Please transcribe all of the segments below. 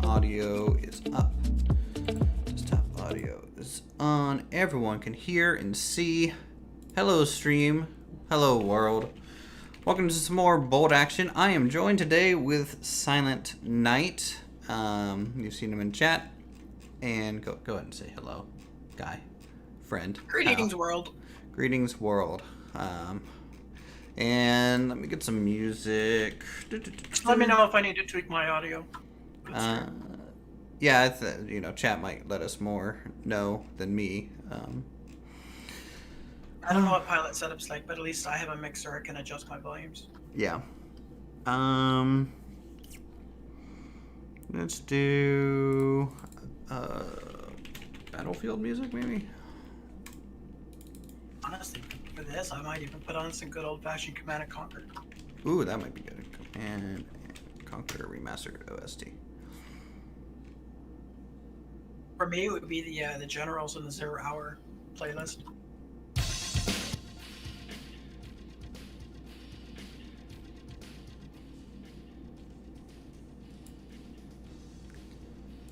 Audio is up. Desktop audio is on. Everyone can hear and see. Hello, stream. Hello, world. Welcome to some more Bold Action. I am joined today with Silent Knight. You've seen him in chat. And go ahead and say hello, guy, friend. Greetings, world. Greetings, world. And let me get some music. Let me know if I need to tweak my audio. Yeah, chat might let us more know than me. I don't know what Pilot setup's like, but at least I have a mixer I can adjust my volumes. Yeah. Let's do Battlefield music, maybe? Honestly, for this, I might even put on some good old-fashioned Command & Conquer. Ooh, that might be good. Command & Conquer Remastered OST. For me, it would be the Generals in the 0 Hour playlist.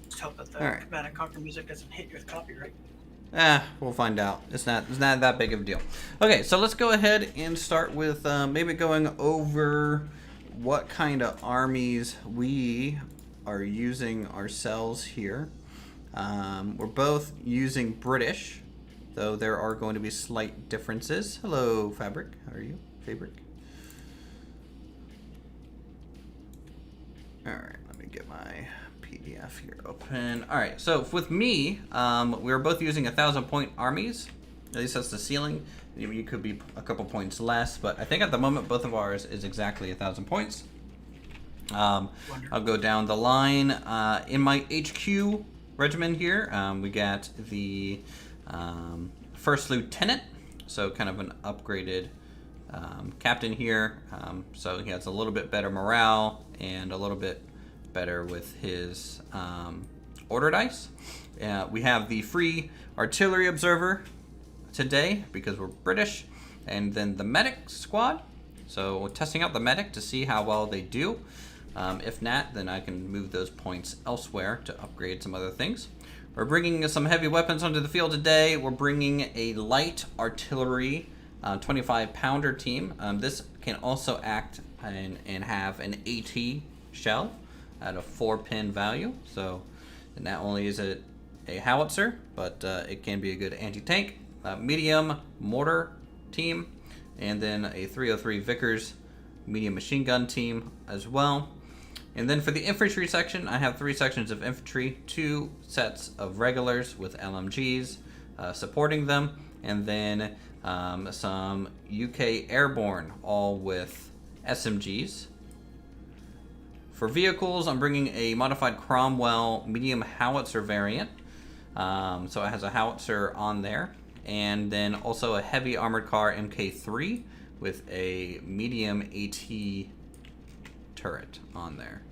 Just hope that the Command & Conquer music doesn't hit you with copyright. We'll find out. It's not that big of a deal. Okay, so let's go ahead and start with maybe going over what kind of armies we are using ourselves here. We're both using British, though there are going to be slight differences. Hello, Fabric. How are you? fabric. All right, let me get my PDF here open. All right, so with me, we were both using 1,000-point armies. At least that's the ceiling. You could be a couple points less, but I think at the moment both of ours is exactly 1,000 points. I'll go down the line. In my HQ regimen here, we got the first lieutenant, so kind of an upgraded captain here. So he has a little bit better morale and a little bit better with his order dice. We have the free artillery observer today because we're British, and then the medic squad. So we're testing out the medic to see how well they do. If not, then I can move those points elsewhere to upgrade some other things. We're bringing some heavy weapons onto the field today. We're bringing a light artillery 25-pounder team. This can also act and have an AT shell at a 4-pin value. So not only is it a howitzer, but it can be a good anti-tank. Medium mortar team, and then a 303 Vickers medium machine gun team as well. And then for the infantry section, I have 3 sections of infantry, 2 sets of regulars with LMGs supporting them, and then some UK airborne, all with SMGs. For vehicles, I'm bringing a modified Cromwell medium howitzer variant. So it has a howitzer on there. And then also a heavy armored car MK3 with a medium AT turret on there.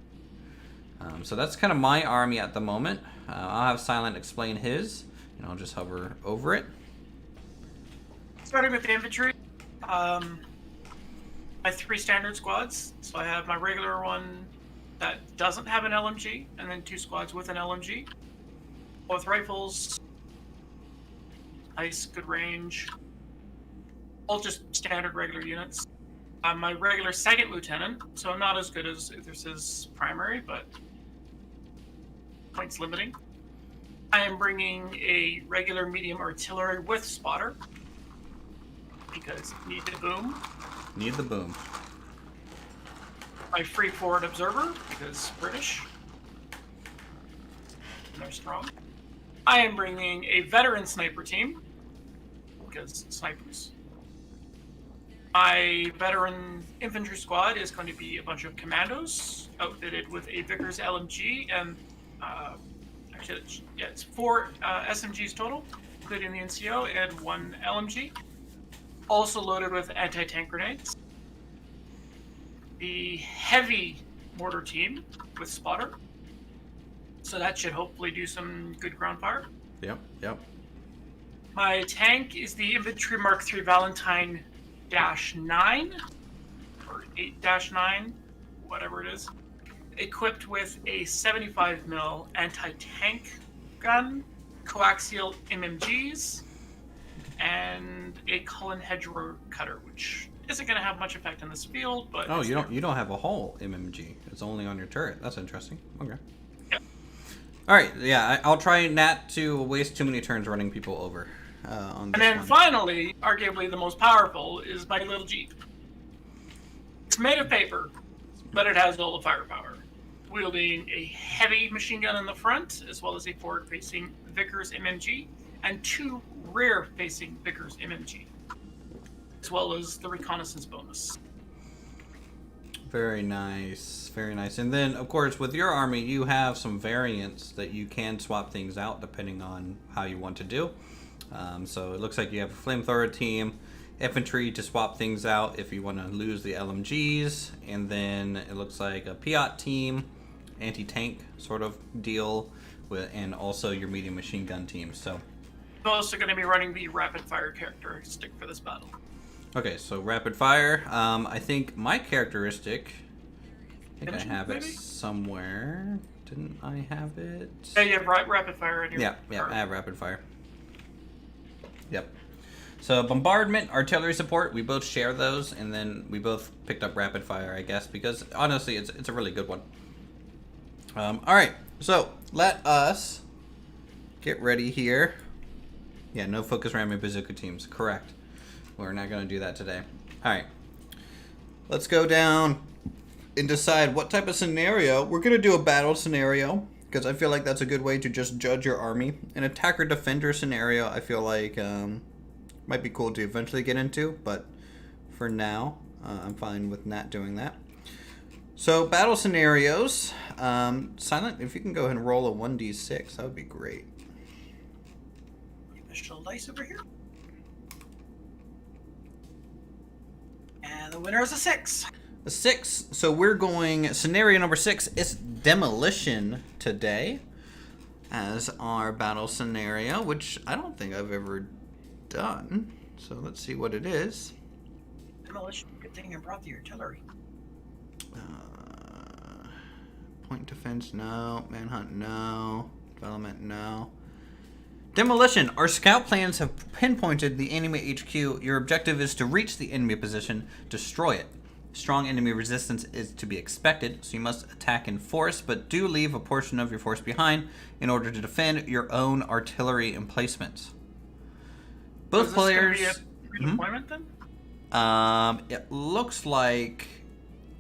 So that's kind of my army at the moment. I'll have Silent explain his, and I'll just hover over it. Starting with the infantry, my 3 standard squads. So I have my regular one that doesn't have an LMG, and then 2 squads with an LMG. Both rifles, nice, good range. All just standard regular units. My regular second lieutenant, so not as good as Uthris's primary, but points limiting. I am bringing a regular medium artillery with spotter because need the boom. Need the boom. My free forward observer because British. And they're strong. I am bringing a veteran sniper team because snipers. My veteran infantry squad is going to be a bunch of commandos outfitted with a Vickers LMG and actually, yeah, it's 4 SMGs total, including the NCO, and 1 LMG. Also loaded with anti-tank grenades. The heavy mortar team with spotter. So that should hopefully do some good ground fire. Yep. My tank is the Infantry Mark III Valentine -9 or 8-9, whatever it is, equipped with a 75mm anti-tank gun, coaxial MMGs, and a Cullen hedgerow cutter, which isn't going to have much effect in this field. But you don't have a whole MMG. It's only on your turret. That's interesting. Okay. Yep. All right. Yeah, I'll try not to waste too many turns running people over. On this and then one. finally, arguably the most powerful, is my little Jeep. It's made of paper, but it has all the firepower, wielding a heavy machine gun in the front, as well as a forward-facing Vickers MMG, and 2 rear-facing Vickers MMG, as well as the reconnaissance bonus. Very nice, very nice. And then, of course, with your army, you have some variants that you can swap things out depending on how you want to do. So it looks like you have a flamethrower team, infantry to swap things out if you want to lose the LMGs, and then it looks like a Piat team, anti-tank sort of deal, and also your medium machine gun team. So I'm also going to be running the rapid fire characteristic for this battle. Okay, so rapid fire. I think my characteristic, I have it somewhere. Didn't I have it? Yeah, you have rapid fire in your Yeah, I have rapid fire. Yep. So bombardment, artillery support, we both share those, and then we both picked up rapid fire, I guess, because honestly, it's a really good one. All right, so let us get ready here. Yeah, no focus ramming bazooka teams, correct. We're not going to do that today. All right, let's go down and decide what type of scenario. We're going to do a battle scenario, because I feel like that's a good way to just judge your army. An attacker-defender scenario, I feel like, might be cool to eventually get into, but for now, I'm fine with not doing that. So, battle scenarios. Silent, if you can go ahead and roll a 1d6, that would be great. Initial dice over here. And the winner is a 6. A 6. So we're going scenario number 6. It's demolition today as our battle scenario, which I don't think I've ever done. So let's see what it is. Demolition. Good thing you brought the artillery. Point defense, no. Manhunt, no. Development, no. Demolition. Our scout plans have pinpointed the enemy HQ. Your objective is to reach the enemy position, destroy it. Strong enemy resistance is to be expected, so you must attack in force, but do leave a portion of your force behind in order to defend your own artillery emplacements. Both players. Is this going to be a redeployment then? It looks like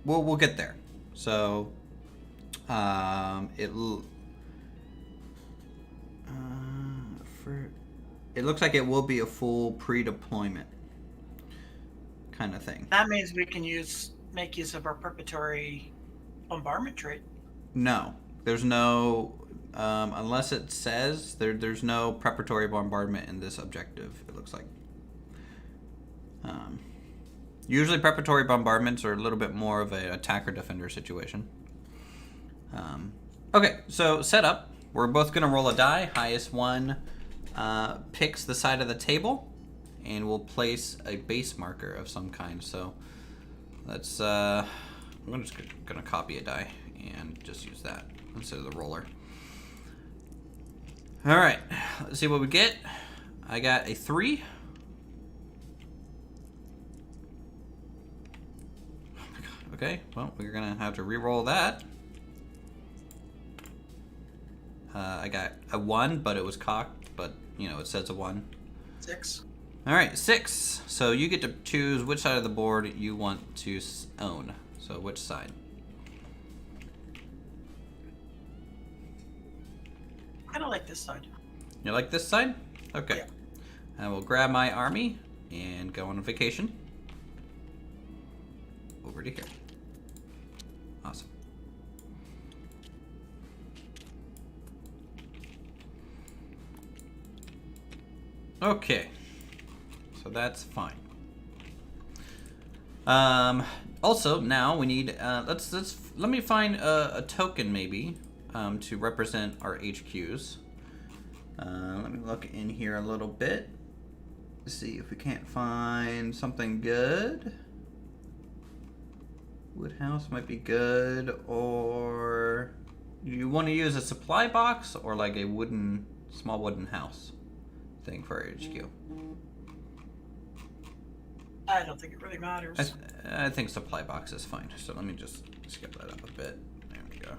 we'll get there. So, it looks like it will be a full pre-deployment kind of thing. That means we can make use of our preparatory bombardment trait. No, there's no, unless it says there's no preparatory bombardment in this objective. It looks like. Usually preparatory bombardments are a little bit more of an attacker-defender situation. Okay, so setup. We're both going to roll a die. Highest one picks the side of the table, and we'll place a base marker of some kind. So let's, I'm just going to copy a die and just use that instead of the roller. All right, let's see what we get. I got a 3. Oh my God. Okay, well, we're going to have to re-roll that. I got a 1, but it was cocked, but, you know, it says a 1. 6. All right, 6. So you get to choose which side of the board you want to own. So which side? I kind of like this side. You like this side? Okay. Yeah. I will grab my army and go on vacation. Over to here. Awesome. Okay. So that's fine. Also, now we need, let me find a token maybe to represent our HQs. Let me look in here a little bit. See if we can't find something good. Woodhouse might be good, or you want to use a supply box or like a small wooden house thing for our HQ. I don't think it really matters. I think supply box is fine. So let me just skip that up a bit. There we go.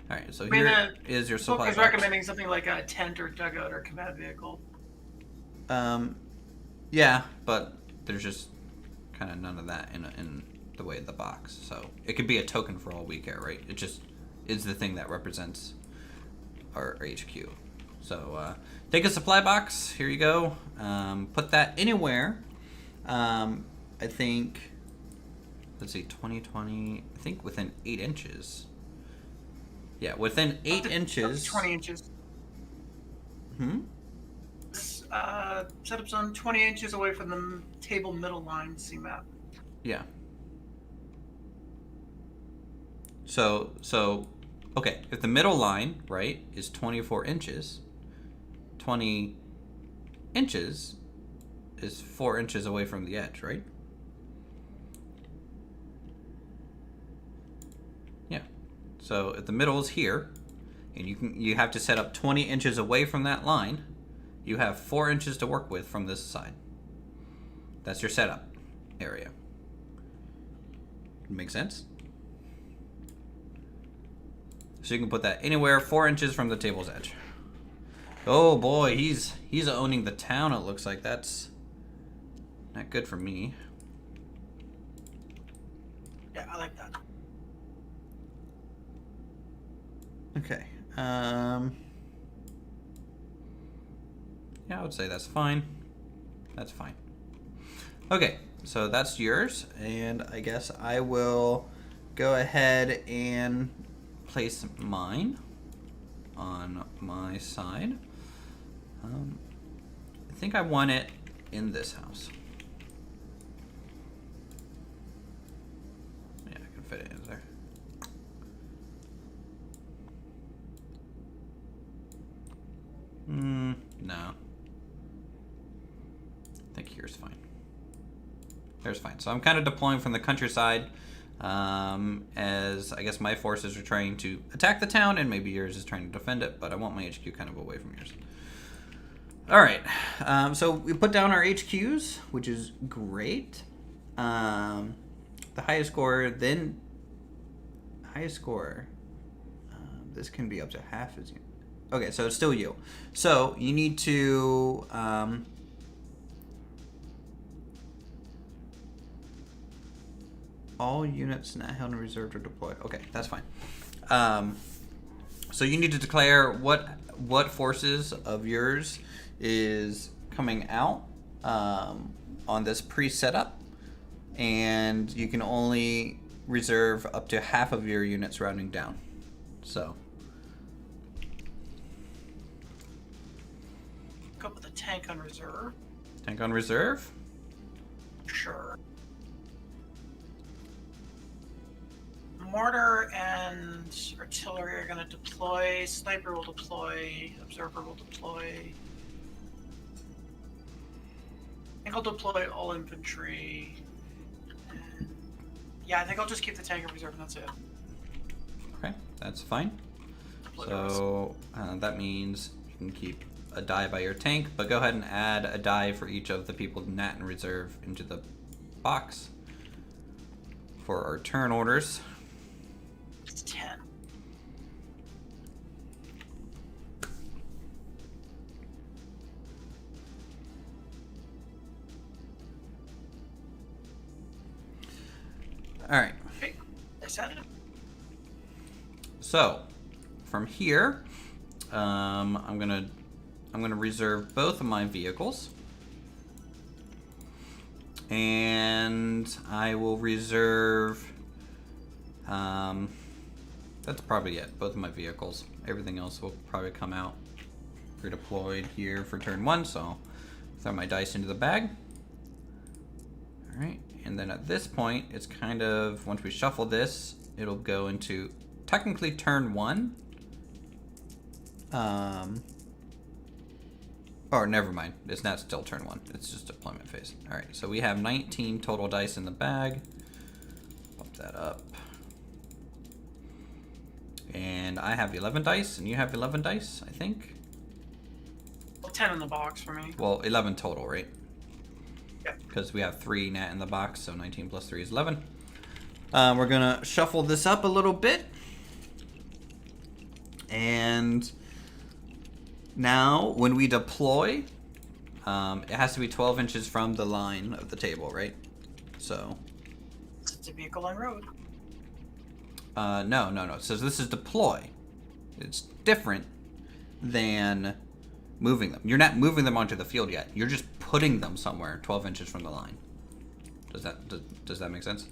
All right, so here is your supply box. I was recommending something like a tent or dugout or combat vehicle. Yeah, but there's just kind of none of that in the way of the box. So it could be a token for all we care, right? It just is the thing that represents our HQ. So take a supply box. Here you go. Put that anywhere. I think, let's see, 20, I think within 8 inches. Yeah, within 8 inches. 20 inches. Setup's on 20 inches away from the table middle line, CMAP. Yeah. So, okay, if the middle line, right, is 24 inches, 20 inches is 4 inches away from the edge, right? Yeah. So if the middle is here, and you have to set up 20 inches away from that line, you have 4 inches to work with from this side. That's your setup area. Make sense? So you can put that anywhere 4 inches from the table's edge. Oh boy, he's owning the town. It looks like that's not good for me. Yeah, I like that. Okay. Yeah, I would say that's fine. That's fine. Okay, so that's yours, and I guess I will go ahead and place mine on my side. I think I want it in this house. Yeah, I can fit it in there. No. I think here's fine. There's fine. So I'm kind of deploying from the countryside, as I guess my forces are trying to attack the town, and maybe yours is trying to defend it, but I want my HQ kind of away from yours. All right. So we put down our HQs, which is great. The highest score, then highest score. This can be up to half as you. Okay, so it's still you. So you need to all units not held in reserve or deployed. Okay, that's fine. So you need to declare what forces of yours is coming out on this pre-setup, and you can only reserve up to half of your units rounding down. So Go with a tank on reserve. tank on reserve. Sure. Mortar and artillery are going to deploy. Sniper will deploy. Observer will deploy. I think I'll deploy all infantry. And yeah, I think I'll just keep the tank in reserve and that's it. Okay, that's fine. Deploy So that means you can keep a die by your tank, but go ahead and add a die for each of the people nat in reserve into the box for our turn orders. It's 10. All right. Okay, I said it. So from here, I'm gonna reserve both of my vehicles, and I will reserve. That's probably it. Both of my vehicles. Everything else will probably come out redeployed here for turn 1. So I'll throw my dice into the bag. All right, and then at this point, it's kind of once we shuffle this, it'll go into technically turn 1. Or never mind, it's not still turn 1. It's just deployment phase. All right, so we have 19 total dice in the bag. Bump that up. And I have 11 dice, and you have 11 dice, I think. 10 in the box for me. Well, 11 total, right? Yeah. Because we have 3 nat in the box, so 19 plus 3 is 11. We're gonna shuffle this up a little bit. And now, when we deploy, it has to be 12 inches from the line of the table, right? So. It's a vehicle on road. No. It says this is deploy. It's different than moving them. You're not moving them onto the field yet. You're just putting them somewhere 12 inches from the line. Does that make sense?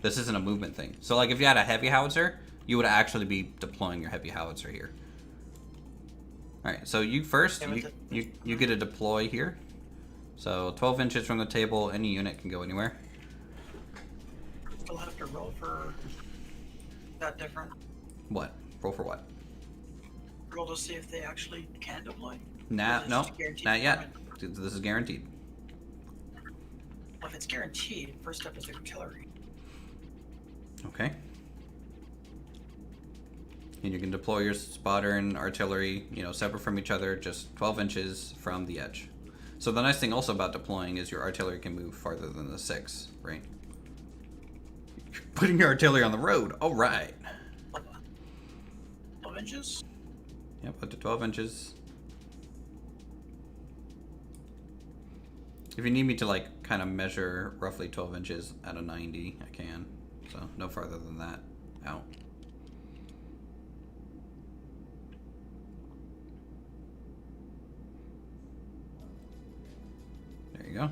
This isn't a movement thing. So, like, if you had a heavy howitzer, you would actually be deploying your heavy howitzer here. All right, so you first, you get a deploy here. So 12 inches from the table, any unit can go anywhere. Still have to roll for that different. What? Roll for what? Roll to see if they actually can deploy. No, not yet. deployment? This is guaranteed. Well, if it's guaranteed, first step is artillery. Okay. And you can deploy your spotter and artillery, separate from each other, just 12 inches from the edge. So the nice thing also about deploying is your artillery can move farther than the 6, right? You're putting your artillery on the road. All right. 12 inches? Yep, up to 12 inches. If you need me to, kind of measure roughly 12 inches at a 90, I can. So no farther than that out. There you go.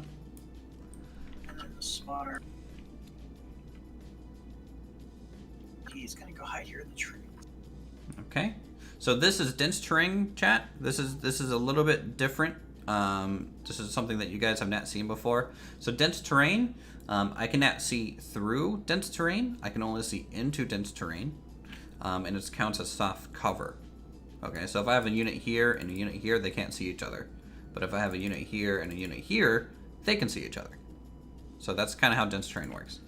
And then the spotter. He's gonna go hide here in the tree. Okay. So this is dense terrain, chat. This is a little bit different. This is something that you guys have not seen before. So dense terrain, I cannot see through dense terrain. I can only see into dense terrain, and it counts as soft cover. Okay, so if I have a unit here and a unit here, they can't see each other. But if I have a unit here and a unit here, they can see each other. So that's kind of how dense terrain works.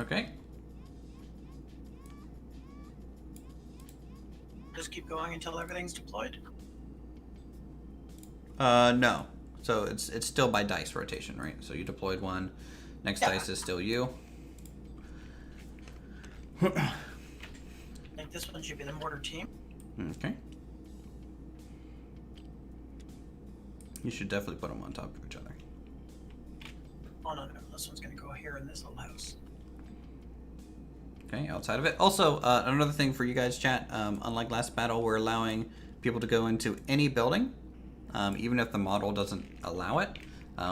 Okay. Just keep going until everything's deployed? No. So it's still by dice rotation, right? So you deployed one. Next dice is still you. I think this one should be the mortar team. Okay. You should definitely put them on top of each other. Oh no, this one's gonna go here in this little house. Okay, outside of it. Also, another thing for you guys, chat. Unlike last battle, we're allowing people to go into any building, even if the model doesn't allow it.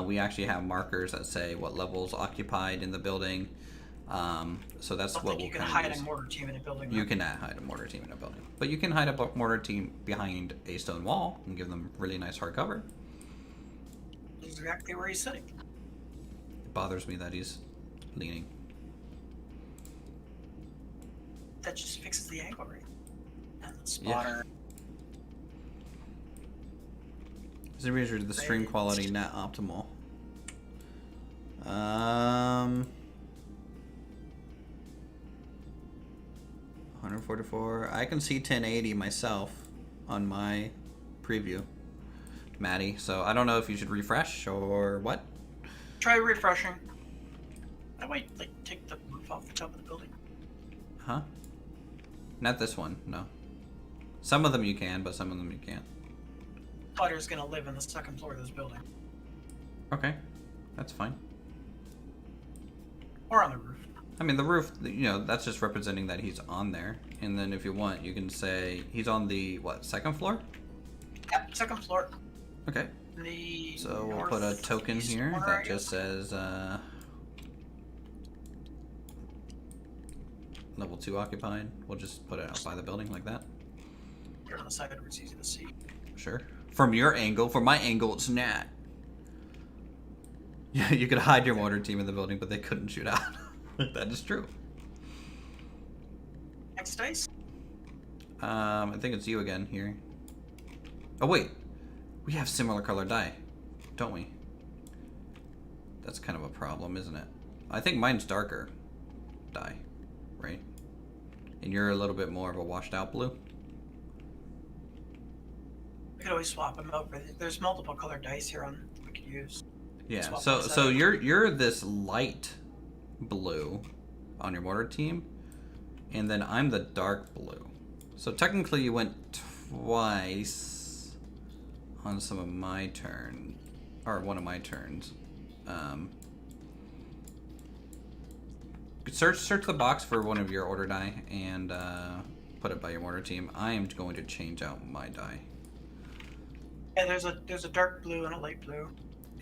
We actually have markers that say what levels occupied in the building. So that's what we'll you can hide a mortar team in a building. You cannot hide a mortar team in a building, but you can hide a mortar team behind a stone wall and give them really nice hard cover. Exactly where he's sitting. It bothers me that he's leaning. That just fixes the angle, right? And the spotter. As a measure, the stream quality not optimal. 144. I can see 1080 myself on my preview, Maddie. So I don't know if you should refresh or what. Try refreshing. That way, like, take the roof off the top of the building. Huh? Not this one, no. Some of them you can, but some of them you can't. Spotter's gonna live in the second floor of this building. Okay, that's fine. Or on the roof. I mean, the roof, you know, that's just representing that he's on there. And then if you want, you can say he's on the, what, second floor? Yep, second floor. Okay. So we'll put a token here that just says, level 2 occupied. We'll just put it out by the building like that. Here on the side where it's easy to see. Sure. From your angle. From my angle, it's not. Yeah, you could hide your mortar team in the building, but they couldn't shoot out. That is true. Next dice? I think it's you again here. Oh, wait. We have similar color die, don't we? That's kind of a problem, isn't it? I think mine's darker dye, right? And you're a little bit more of a washed out blue. We could always swap them out, but there's multiple colored dice here on we could use. Yeah. So you're this light blue on your mortar team, and then I'm the dark blue. So technically, you went twice on some of my turn, or one of my turns. Search the box for one of your order die and put it by your mortar team. I am going to change out my die. Yeah, there's a dark blue and a light blue.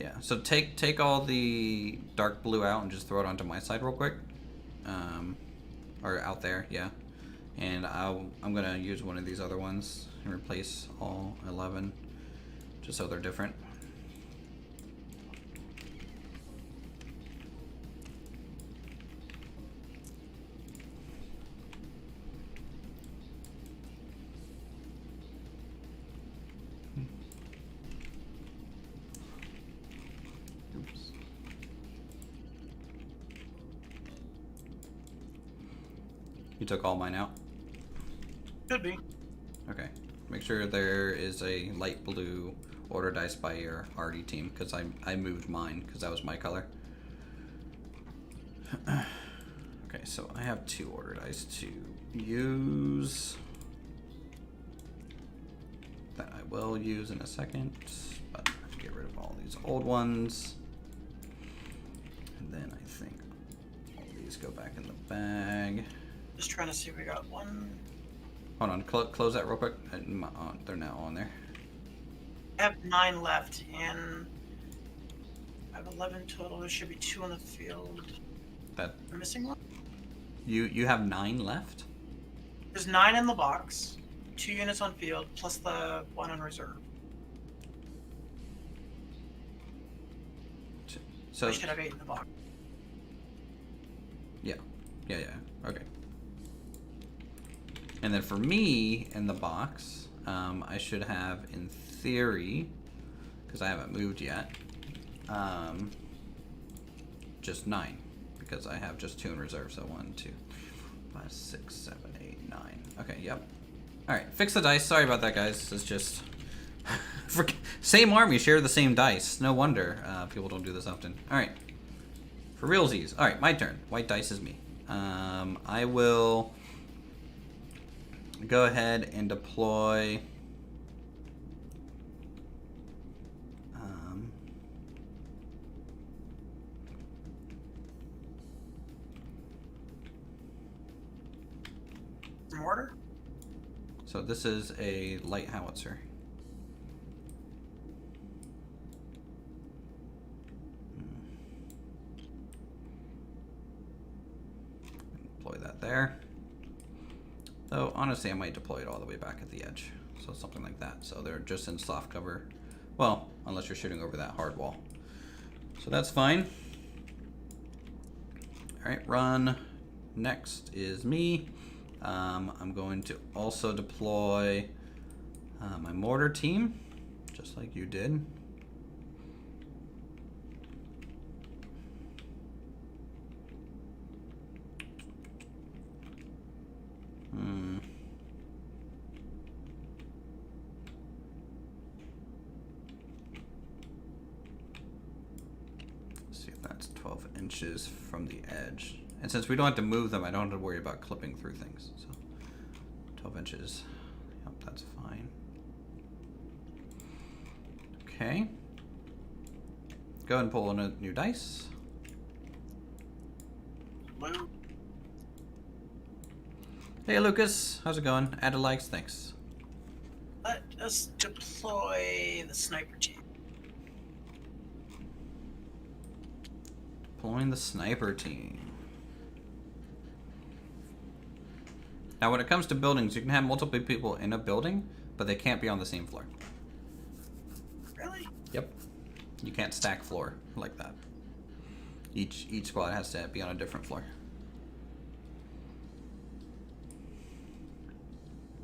Yeah, so take all the dark blue out and just throw it onto my side real quick, or out there, yeah. And I'm gonna use one of these other ones and replace all 11, just so they're different. You took all mine out? Could be. Okay. Make sure there is a light blue order dice by your RD team, because I moved mine, because that was my color. Okay. Okay, so I have 2 order dice to use. That I will use in a second, but I have to get rid of all these old ones. And then I think all these go back in the bag. Just trying to see if we got one. Hold on, close that real quick. They're now on there. I have 9 left, and I have 11 total. There should be 2 on the field. That I'm missing one? you have 9 left? There's 9 in the box, 2 units on field, plus the 1 on reserve. So I should have 8 in the box. Yeah. Okay. And then for me in the box, I should have, in theory, because I haven't moved yet, just 9, because I have just 2 in reserve. So 1, 2, 5, 6, 7, 8, 9. Okay, yep. All right, fix the dice. Sorry about that, guys. It's just same army, share the same dice. No wonder people don't do this often. All right, for realsies. All right, my turn. White dice is me. I will go ahead and deploy. Mortar? So this is a light howitzer. Deploy that there. Though honestly, I might deploy it all the way back at the edge. So something like that. So they're just in soft cover. Well, unless you're shooting over that hard wall. So that's fine. All right, run. Next is me. I'm going to also deploy my mortar team, just like you did. Let's see if that's 12 inches from the edge. And since we don't have to move them, I don't have to worry about clipping through things. So 12 inches. Yep, that's fine. Okay. Go ahead and pull in a new dice. Blue. Hey Lucas, how's it going? Added likes, thanks. Let us deploy the sniper team. Deploying the sniper team. Now when it comes to buildings, you can have multiple people in a building, but they can't be on the same floor. Really? Yep. You can't stack floor like that. Each squad has to be on a different floor.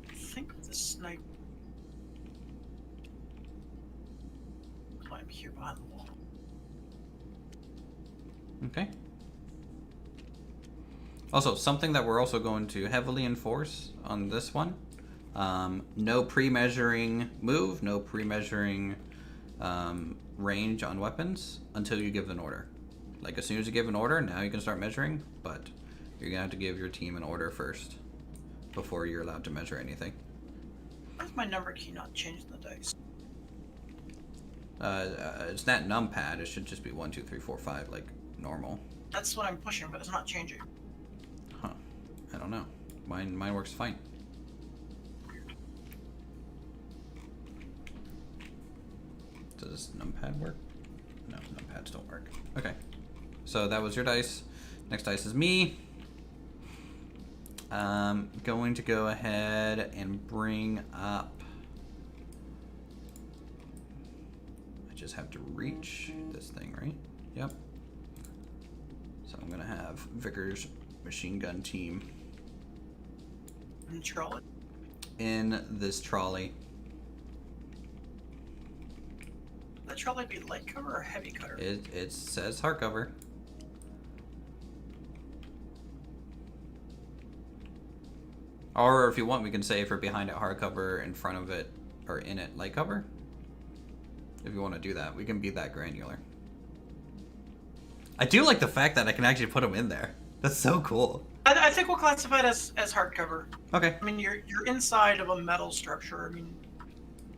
I think with the sniper. I'm here behind the wall. Okay. Also, something that we're also going to heavily enforce on this one, no pre-measuring move, no pre-measuring range on weapons until you give an order. Like as soon as you give an order, now you can start measuring, but you're gonna have to give your team an order first before you're allowed to measure anything. Why is my number key not changed in the dice? It's not numpad, it should just be 1, 2, 3, 4, 5, like normal. That's what I'm pushing, but it's not changing. Huh. I don't know. Mine works fine. Does numpad work? No, numpads don't work. Okay. So that was your dice. Next dice is me. Going to go ahead and bring up. I just have to reach this thing, right? Yep. So I'm gonna have Vickers machine gun team And trolley. in this trolley. That trolley be light cover or heavy cutter? It says hardcover. Or if you want, we can say for behind it hardcover, in front of it, or in it light cover. If you want to do that, we can be that granular. I do like the fact that I can actually put them in there. That's so cool. I think we'll classify it as hardcover. Okay. I mean, you're inside of a metal structure. I mean,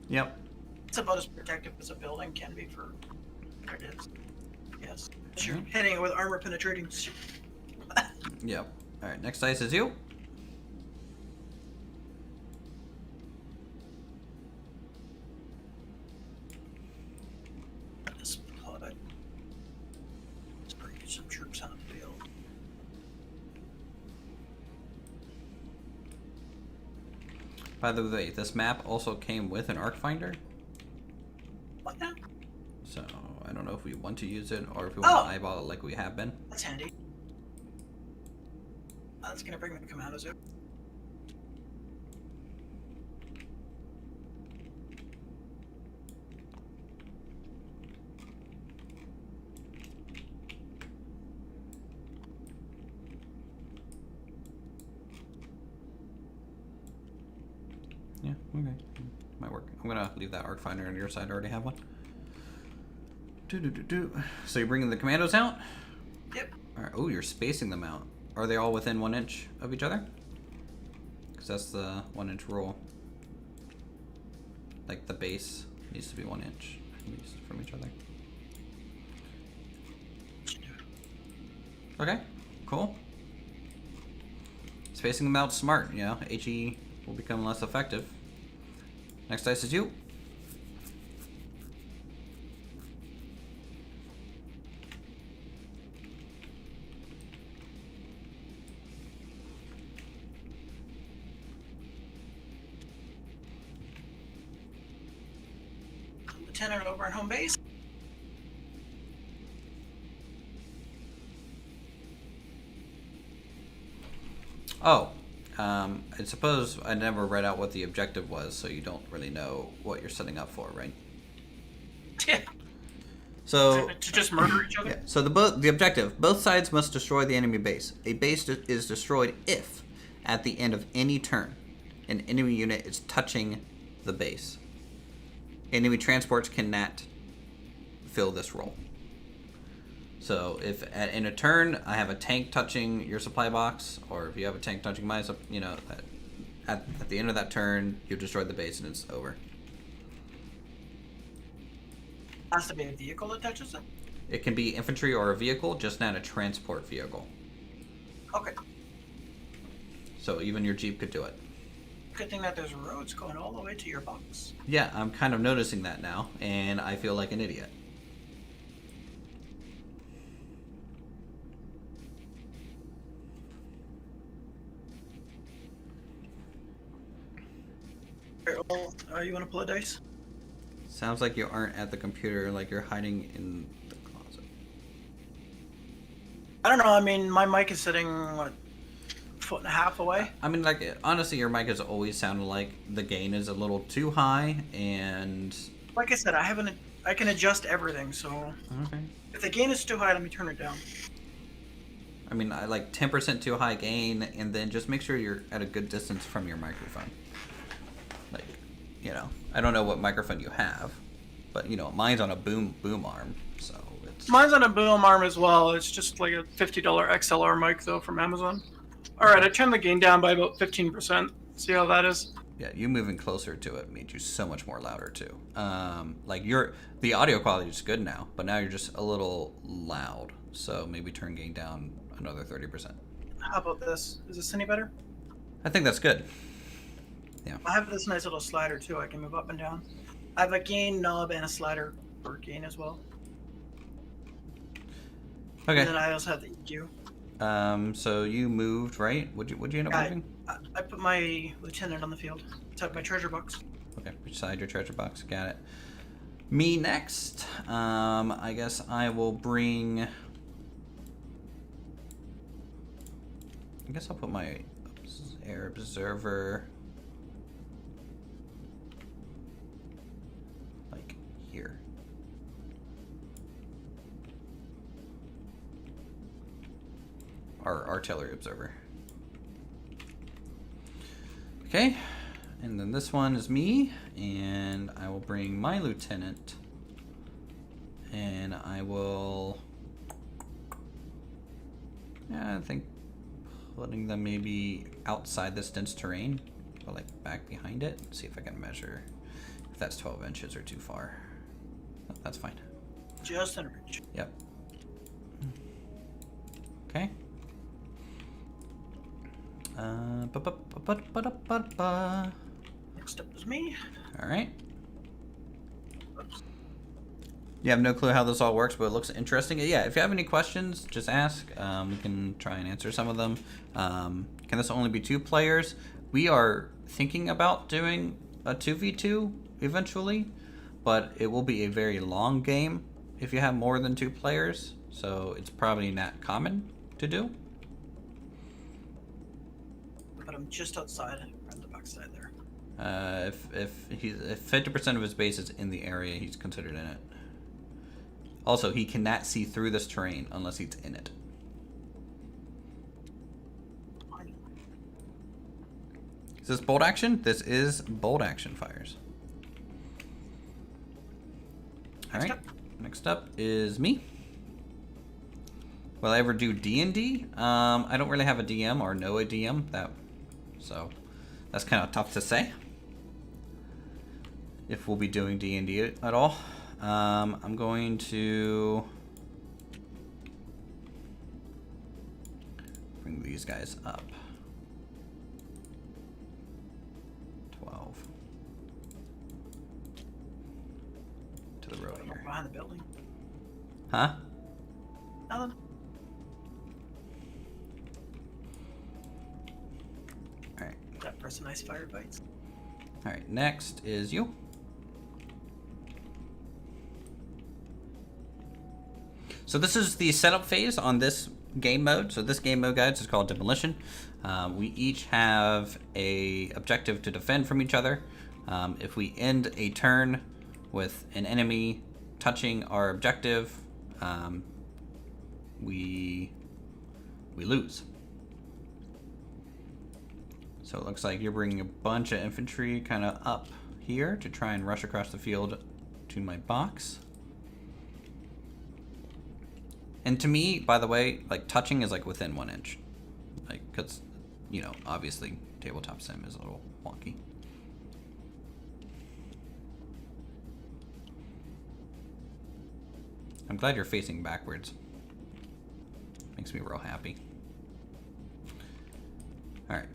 Yep. it's about as protective as a building can be for what it is. Yes. You're hitting it with armor penetrating. Yep. All right. Next dice is you. Let's bring some troops on the field. By the way, this map also came with an arc finder. What now? So I don't know if we want to use it or if we want to eyeball it like we have been. That's handy. That's gonna bring the commandos out. Yeah, okay. Might work. I'm gonna leave that arc finder on your side. I already have one. So you're bringing the commandos out? Yep. All right. Oh, you're spacing them out. Are they all within 1 inch of each other? Because that's the 1 inch rule. Like the base needs to be 1 inch from each other. Okay, cool. Spacing them out smart, you know. HE will become less effective. Next dice is you. Lieutenant over at home base. Oh, I suppose I never read out what the objective was, so you don't really know what you're setting up for, right? Yeah. So To just murder each other? yeah. So the objective: both sides must destroy the enemy base. A base is destroyed if, at the end of any turn, an enemy unit is touching the base. Enemy transports cannot fill this role. So if in a turn I have a tank touching your supply box, or if you have a tank touching my, you know, at the end of that turn, you destroy the base and it's over. Has to be a vehicle that touches it? It can be infantry or a vehicle, just not a transport vehicle. Okay. So even your Jeep could do it. Good thing that there's roads going all the way to your box. Yeah, I'm kind of noticing that now, and I feel like an idiot. Alright, well, you want to pull a dice? Sounds like you aren't at the computer, like you're hiding in the closet. I don't know. I mean, my mic is sitting, what, 1.5 feet away? I mean, like, honestly, your mic has always sounded like the gain is a little too high, and... Like I said, I can adjust everything, so... Okay. If the gain is too high, let me turn it down. I mean, I like 10% too high gain, and then just make sure you're at a good distance from your microphone. Like, you know, I don't know what microphone you have, but, you know, mine's on a boom arm, so it's... Mine's on a boom arm as well. It's just like a $50 XLR mic, though, from Amazon. Alright, I turned the gain down by about 15%. See how that is? Yeah, you moving closer to it made you so much more louder too. Like the audio quality is good now, but now you're just a little loud. So maybe turn gain down another 30%. How about this? Is this any better? I think that's good. Yeah. I have this nice little slider too. I can move up and down. I have a gain knob and a slider for gain as well. Okay. And then I also have the EQ. So you moved, right? Would you end up moving? I put my lieutenant on the field. Took my treasure box. Okay, beside your treasure box. Got it. Me next. I guess I will bring... I guess I'll put my air observer like here. Our artillery observer. Okay, and then this one is me, and I will bring my lieutenant, and I will, yeah, I think putting them maybe outside this dense terrain, but like back behind it. See if I can measure if that's 12 inches or too far. Oh, that's fine. Just an inch. Yep. Okay. Next up is me. All right. Oops. You have no clue how this all works, but it looks interesting. Yeah, if you have any questions, just ask. We can try and answer some of them. Can this only be 2 players? We are thinking about doing a 2v2 eventually, but it will be a very long game if you have more than 2 players, so it's probably not common to do. But I'm just outside, on the back side there. If 50% of his base is in the area, he's considered in it. Also, he cannot see through this terrain unless he's in it. Is this bolt action? This is bolt action fires. All right. Next up is me. Will I ever do D&D? I don't really have a DM or know a DM, so that's kind of tough to say. If we'll be doing D&D at all. I'm going to bring these guys up. 12 to the road here. Behind the building. Huh? Nothing. All right. That person nice fire bites. All right. Next is you. So this is the setup phase on this game mode. So this game mode, guys, is called Demolition. We each have a objective to defend from each other. If we end a turn with an enemy touching our objective, we lose. So it looks like you're bringing a bunch of infantry kind of up here to try and rush across the field to my box. And to me, by the way, like touching is like within 1 inch, like because, you know, obviously tabletop sim is a little wonky. I'm glad you're facing backwards. Makes me real happy. All right.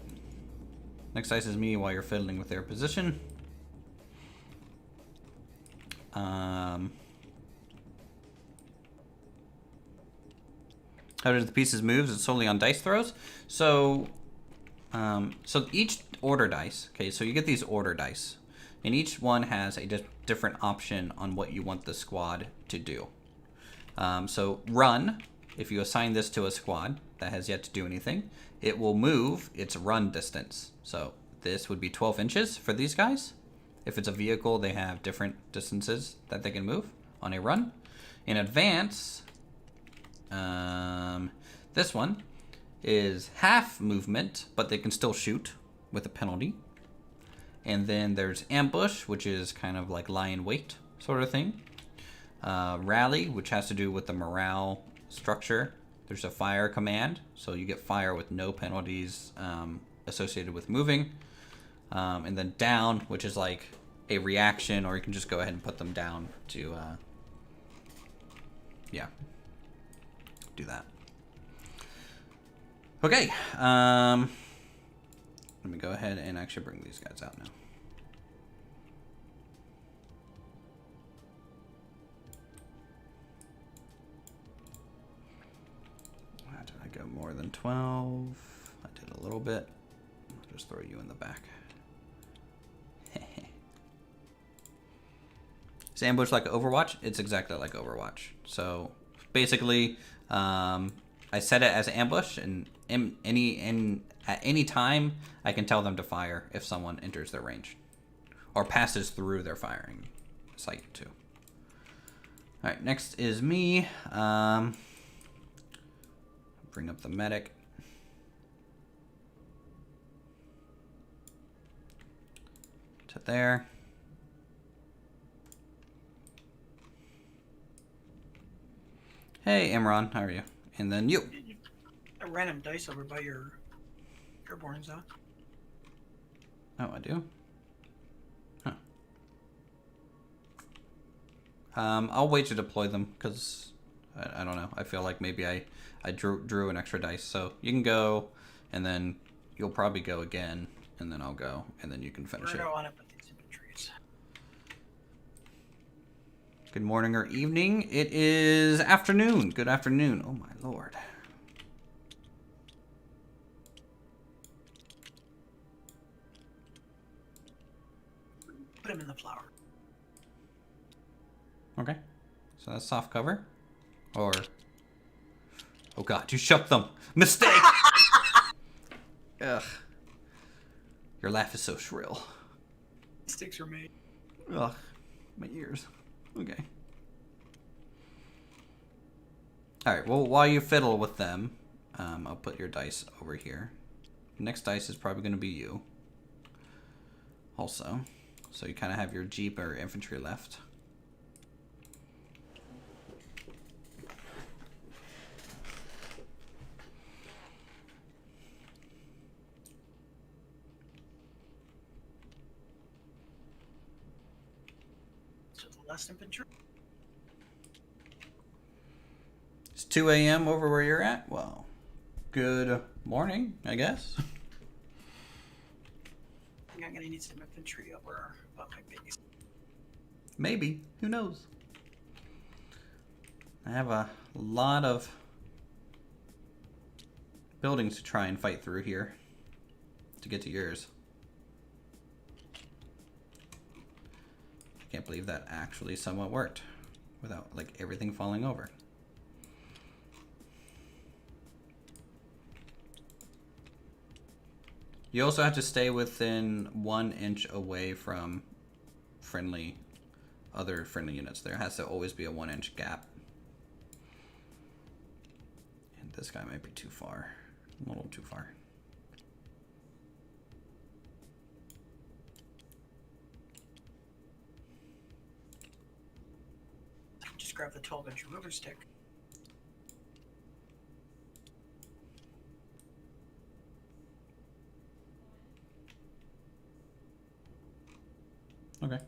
Next dice is me while you're fiddling with their position. How does the pieces move? It's solely on dice throws. So each order dice, okay, so you get these order dice, and each one has a different option on what you want the squad to do. So run, if you assign this to a squad that has yet to do anything, it will move its run distance. So this would be 12 inches for these guys. If it's a vehicle, they have different distances that they can move on a run. In advance, this one is half movement, but they can still shoot with a penalty. And then there's ambush, which is kind of like lie in wait sort of thing. Rally, which has to do with the morale structure. There's a fire command, so you get fire with no penalties associated with moving. And then down, which is like a reaction, or you can just go ahead and put them down to, do that. Okay, let me go ahead and actually bring these guys out now. Did I go more than 12? I did a little bit. I'll just throw you in the back. Is ambush like Overwatch? It's exactly like Overwatch. So basically, I set it as ambush, and at any time I can tell them to fire if someone enters their range or passes through their firing site too. All right, next is me. Bring up the medic. To there. Hey, Imran, how are you? And then you. A random dice over by your Airborne's, huh? Oh, I do? Huh. I'll wait to deploy them, because I don't know. I feel like maybe I drew an extra dice. So you can go, and then you'll probably go again, and then I'll go, and then you can finish it. Where do I want to put these inventories? Good morning or evening. It is afternoon. Good afternoon. Oh, my Lord. Put them in the flour. Okay. So that's soft cover. Or... Oh, God. You shook them. Mistake! Ugh. Your laugh is so shrill. Sticks are made. Ugh. My ears. Okay. Alright, well, while you fiddle with them, I'll put your dice over here. Next dice is probably going to be you. Also. So you kind of have your jeep or infantry left. So the last infantry. It's 2 a.m. over where you're at? Well, good morning, I guess. I think I'm gonna need some infantry over above my base. Maybe. Who knows? I have a lot of buildings to try and fight through here to get to yours. I can't believe that actually somewhat worked without, like, everything falling over. You also have to stay within 1 inch away from other friendly units. There has to always be a 1 inch gap. And this guy might be too far. A little too far. Just grab the 12-inch ruler stick. Okay.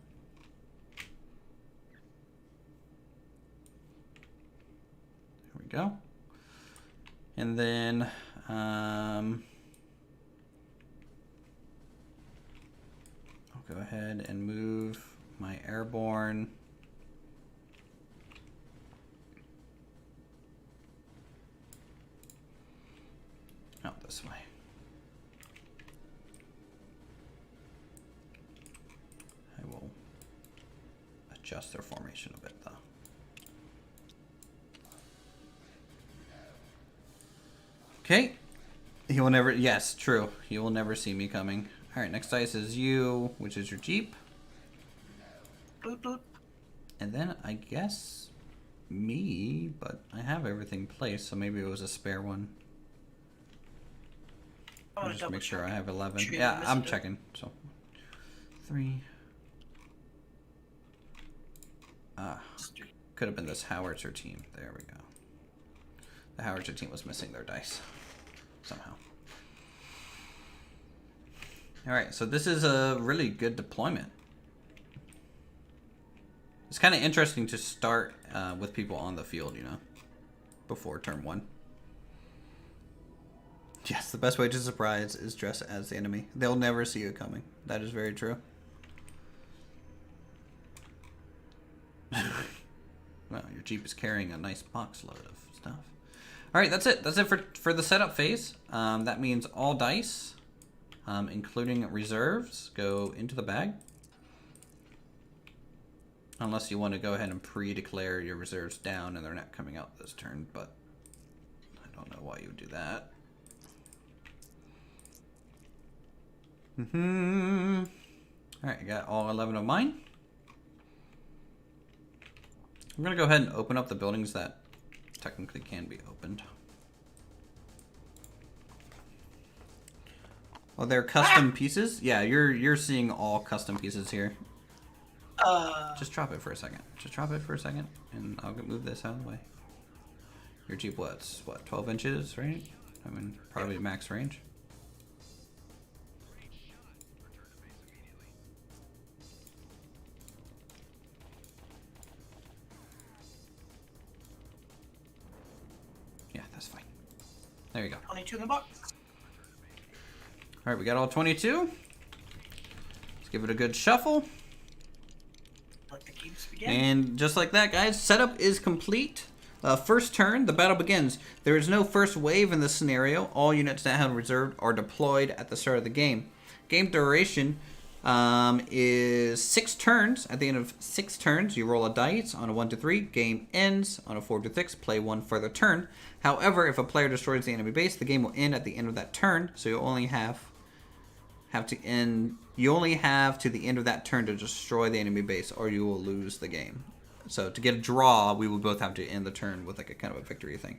There we go. And then I'll go ahead and move my airborne out this way. I will adjust their formation a bit though. Okay. He will never, yes, true. He will never see me coming. All right, next dice is you, which is your jeep. Boop, boop. And then I guess me, but I have everything placed, so maybe it was a spare one. I want to Just double make sure check. I have 11. Sure you Yeah, haven't I'm missed it. checking. So 3. Could have been this howitzer team. There we go. The howitzer team was missing their dice somehow. All right, so this is a really good deployment. It's kind of interesting to start with people on the field, you know, before turn 1. Yes, the best way to surprise is dress as the enemy. They'll never see you coming. That is very true. Well, your Jeep is carrying a nice box load of stuff. All right, that's it. That's it for the setup phase. That means all dice, including reserves, go into the bag. Unless you want to go ahead and pre-declare your reserves down and they're not coming out this turn, but I don't know why you would do that. All right, I got all 11 of mine. I'm going to go ahead and open up the buildings that technically can be opened. Oh, they're custom pieces? Yeah, you're seeing all custom pieces here. Just drop it for a second. Just drop it for a second, and I'll move this out of the way. Your Jeep, what, 12 inches, right? I mean, probably max range. There you go. 22 in the box. All right, we got all 22. Let's give it a good shuffle. Let the games begin. And just like that, guys, setup is complete. First turn, the battle begins. There is no first wave in this scenario. All units that have reserved are deployed at the start of the game. Game duration is 6 turns. At the end of 6 turns, you roll a dice on a 1 to 3. Game ends on a 4 to 6. Play 1 further turn. However, if a player destroys the enemy base, the game will end at the end of that turn. So you only have to end. You only have to the end of that turn to destroy the enemy base, or you will lose the game. So to get a draw, we would both have to end the turn with like a kind of a victory thing.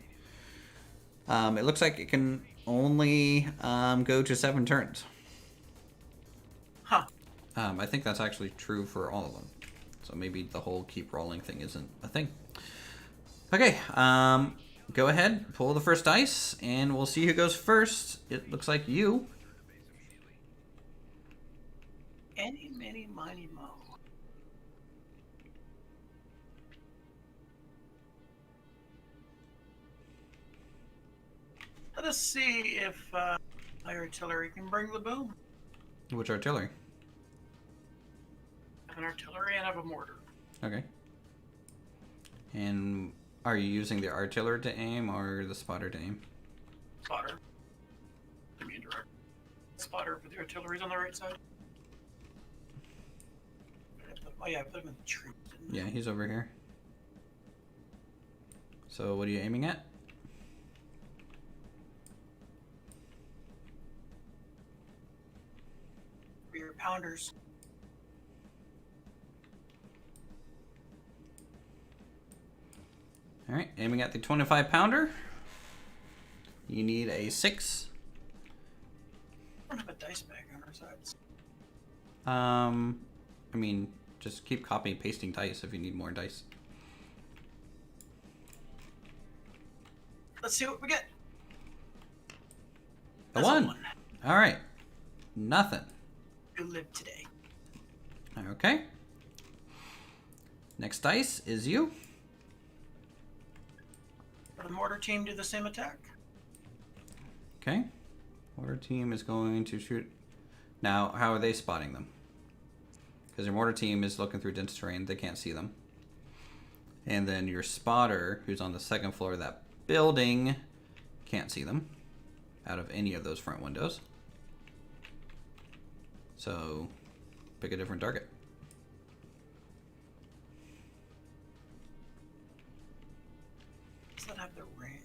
It looks like it can only go to 7 turns. Huh. I think that's actually true for all of them. So maybe the whole keep rolling thing isn't a thing. Okay, go ahead, pull the first dice, and we'll see who goes first. It looks like you. Any, many, miny, mo. Let us see if my artillery can bring the boom. Which artillery? I have an artillery and I have a mortar. Okay. And are you using the artillery to aim or the spotter to aim? Spotter. I mean, direct. Spotter, but the artillery's on the right side. Oh yeah, I put him in the troops. Yeah, he's over here. So what are you aiming at? For your pounders. All right, aiming at the 25 pounder. You need a 6. I don't have a dice bag on our sides. I mean, just keep copying and pasting dice if you need more dice. Let's see what we get. A 1. All right, nothing. You live today. Okay. Next dice is you. For the mortar team, do the same attack. Okay. Mortar team is going to shoot. Now, how are they spotting them? Because your mortar team is looking through dense terrain. They can't see them. And then your spotter, who's on the second floor of that building, can't see them out of any of those front windows. So, pick a different target. Does that have the range?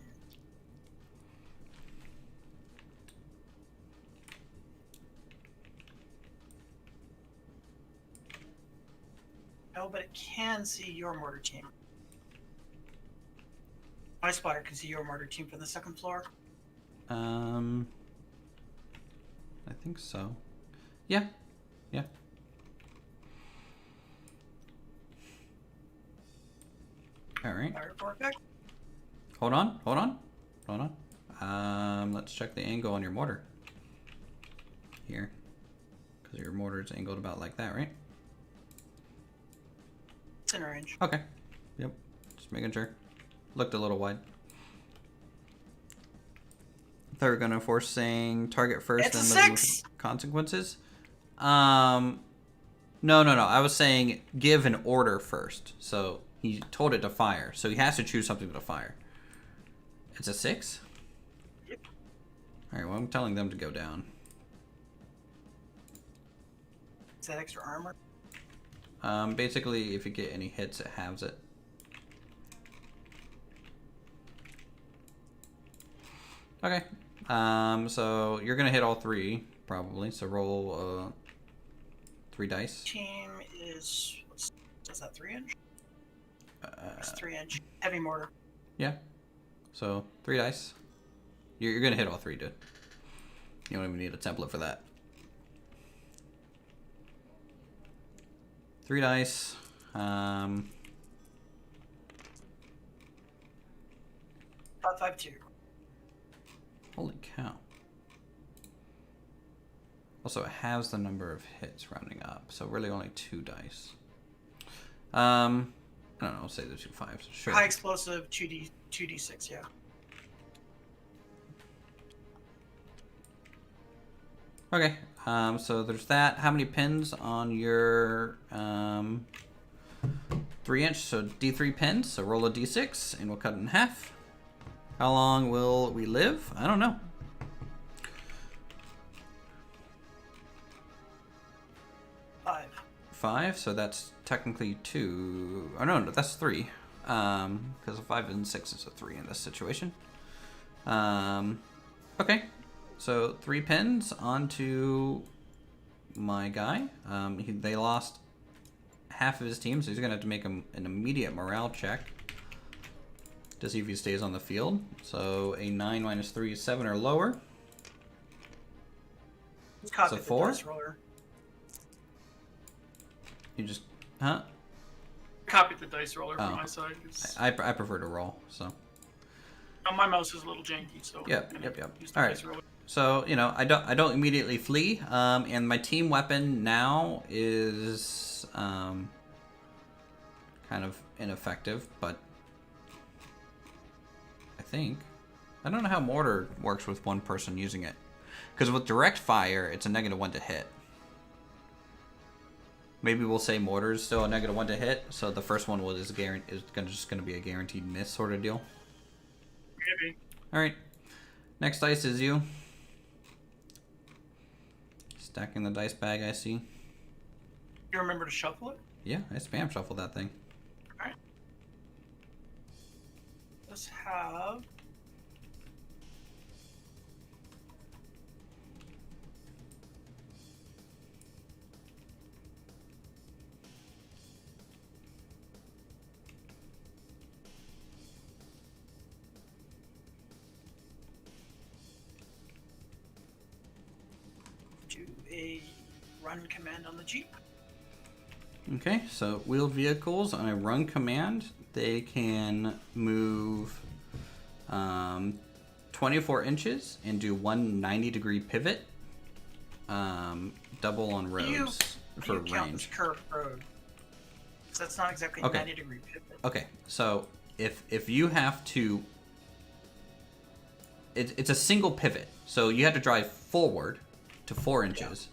No, but it can see your mortar team. My spotter can see your mortar team from the second floor. I think so. Yeah. Yeah. All right. I report back. Hold on. Hold on. Hold on. Let's check the angle on your mortar. Here. Because your mortar is angled about like that, right? It's in range. Okay. Yep. Just making sure. Looked a little wide. I thought we were going to force saying target first It's and a live with 6! consequences. No. I was saying give an order first. So he told it to fire. So he has to choose something to fire. It's a 6? Yep. Alright, well, I'm telling them to go down. Is that extra armor? Basically, if you get any hits, it halves it. Okay. So you're gonna hit all 3, probably. So roll 3 dice. Team is that 3-inch? It's 3-inch. Heavy mortar. Yeah. So 3 dice. You're gonna hit all 3, dude. You don't even need a template for that. 3 dice. 5-5-2. Holy cow. Also, it has the number of hits rounding up, so really only 2 dice. I don't know, I'll say the 2 5s. Sure. High explosive 2d6, yeah. Okay, so there's that. How many pins on your 3-inch? So D3 pins. So roll a D6, and we'll cut it in half. How long will we live? I don't know. 5. 5, so that's technically 2. Oh, no, that's 3. Because a 5 and 6 is a 3 in this situation. Okay, so 3 pins onto my guy. They lost half of his team, so he's going to have to make an immediate morale check to see if he stays on the field. So a 9 minus 3 is 7 or lower. Copy So 4? the dice roller. You just... Huh? Copied the dice roller Oh. from my side. I prefer to roll, so... My mouse is a little janky, so... Yep. Use the All dice right. roller. So, you know, I don't immediately flee, and my team weapon now is kind of ineffective, but I don't know how mortar works with one person using it, because with direct fire, it's a -1 to hit. Maybe we'll say mortar is still a -1 to hit, so the first one is just gonna be a guaranteed miss sort of deal. Maybe. All right, next dice is you. Stacking the dice bag, I see. You remember to shuffle it? Yeah, I spam shuffle that thing. Alright. Let's have... do a run command on the Jeep. Okay, so wheeled vehicles on a run command, they can move 24 inches and do one 90-degree pivot, double on roads for you count range. this curved road. So that's not exactly Okay. 90-degree pivot. Okay, so if you have to, it's a single pivot, so you have to drive forward to 4 inches.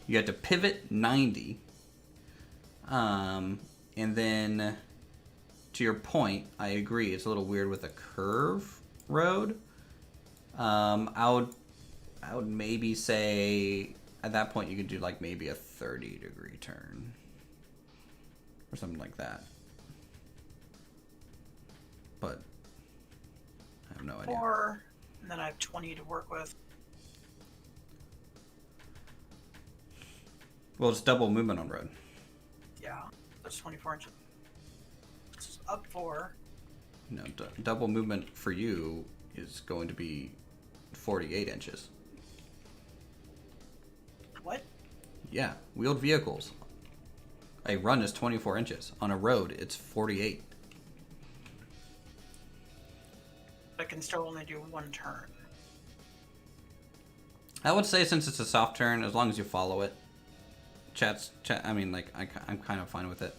You have to pivot 90. And then, to your point, I agree. It's a little weird with a curve road. I would maybe say at that point you could do like maybe a 30-degree turn or something like that. But I have no idea. 4, and then I have 20 to work with. Well, it's double movement on road. Yeah, that's 24 inches. This is up 4. No, double movement for you is going to be 48 inches. What? Yeah, wheeled vehicles. A run is 24 inches. On a road, it's 48. I can still only do 1 turn. I would say since it's a soft turn, as long as you follow it. I mean, like, I'm kind of fine with it.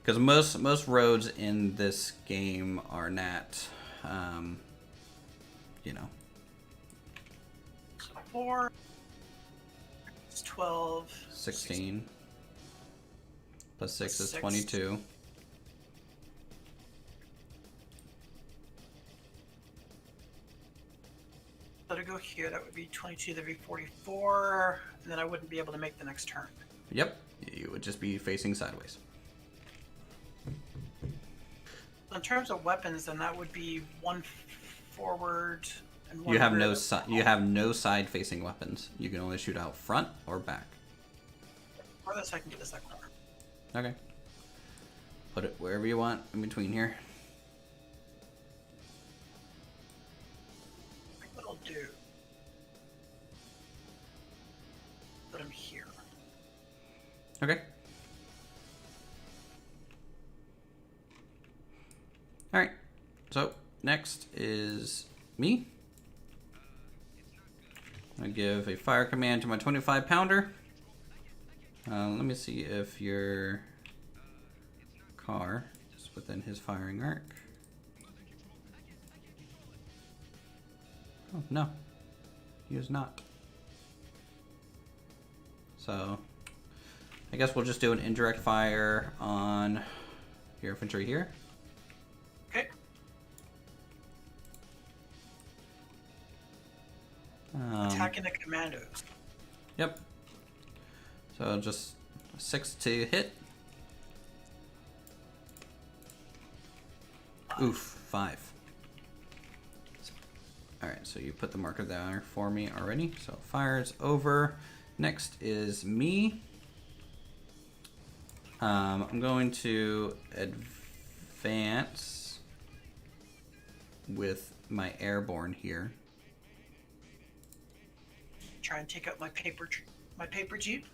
Because most roads in this game are not, you know. So 4. It's 12. 16. Plus 6 is 6. 22. So to go here, that would be 22, that'd be 44, and then I wouldn't be able to make the next turn. Yep, you would just be facing sideways. In terms of weapons, then that would be 1 forward and 1 You have rear. you have no side facing weapons. You can only shoot out front or back. Or this I can get a second one. Okay. Put it wherever you want in between here. I think what I'll do. Put him here. Okay. Alright. So, next is me. I give a fire command to my 25-pounder. Let me see if your car is within his firing arc. Oh, no. he is not. So, I guess we'll just do an indirect fire on your infantry here. Okay. Attacking the commandos. Yep. So just 6 to hit. Oof, 5. Alright, so you put the marker there for me already. So fire's over. Next is me. I'm going to advance with my airborne here. Try and take out my paper jeep.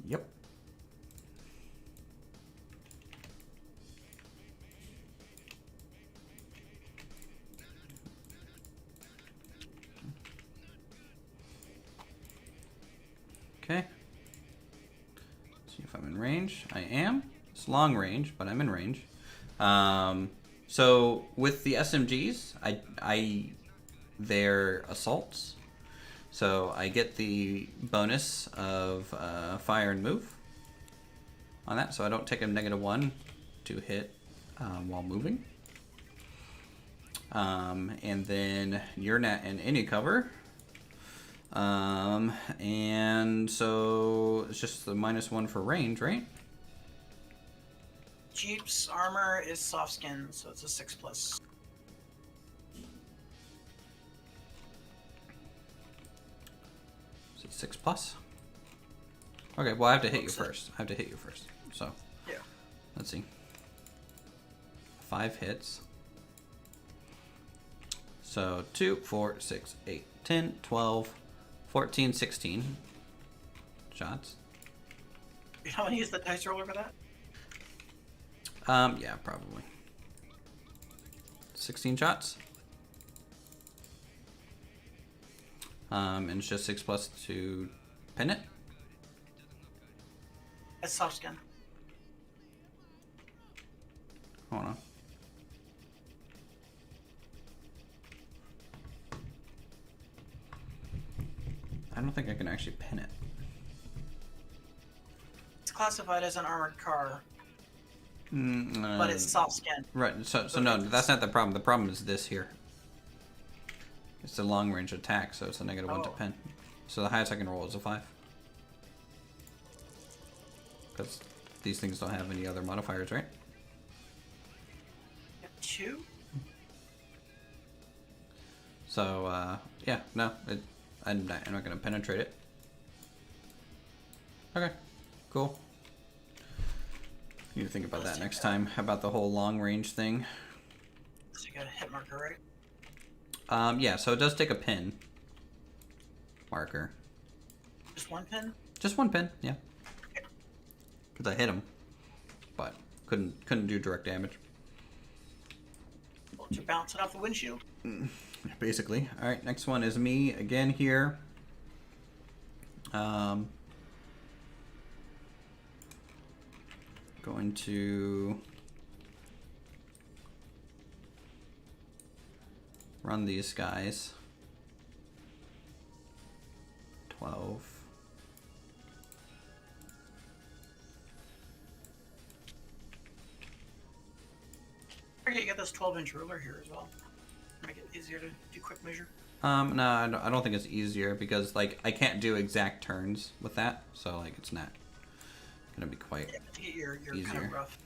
Yep. Okay. See if I'm in range. I am. It's long range, but I'm in range. So with the SMGs, they're assaults. So I get the bonus of fire and move on that, so I don't take a -1 to hit while moving. And then you're not in any cover. And so it's just the -1 for range, right? Jeep's armor is soft skin, so it's a 6+. Is it 6+? Okay, well I have to hit you first. I have to hit you first. So yeah. Let's see. 5 hits. So 2, 4, 6, 8, 10, 12, 14, 16 shots. You don't want to use the dice roller for that? Yeah, probably. 16 shots. And it's just 6+ to pin it. It's soft skin. Hold on. I don't think I can actually pin it. It's classified as an armored car, but it's soft skin. Right. So no, that's not the problem. The problem is this here. It's a long range attack, so it's a -1 to pin. So the highest I can roll is a 5. Because these things don't have any other modifiers, right? 2. So yeah, no, I'm not gonna penetrate it. Okay, cool. Need to think about that next time. About the whole long range thing. So you got a hit marker, right? Yeah, so it does take a pin marker. Just 1 pin? Just 1 pin, yeah. Because I hit him, but couldn't do direct damage. Well, you bounce it off the windshield. Basically. All right, next one is me again here. Going to run these guys. 12. Okay, you got this 12-inch ruler here as well. Make it easier to do quick measure. No, I don't think it's easier because like I can't do exact turns with that, so like it's not gonna be quite You're easier. kind of rough.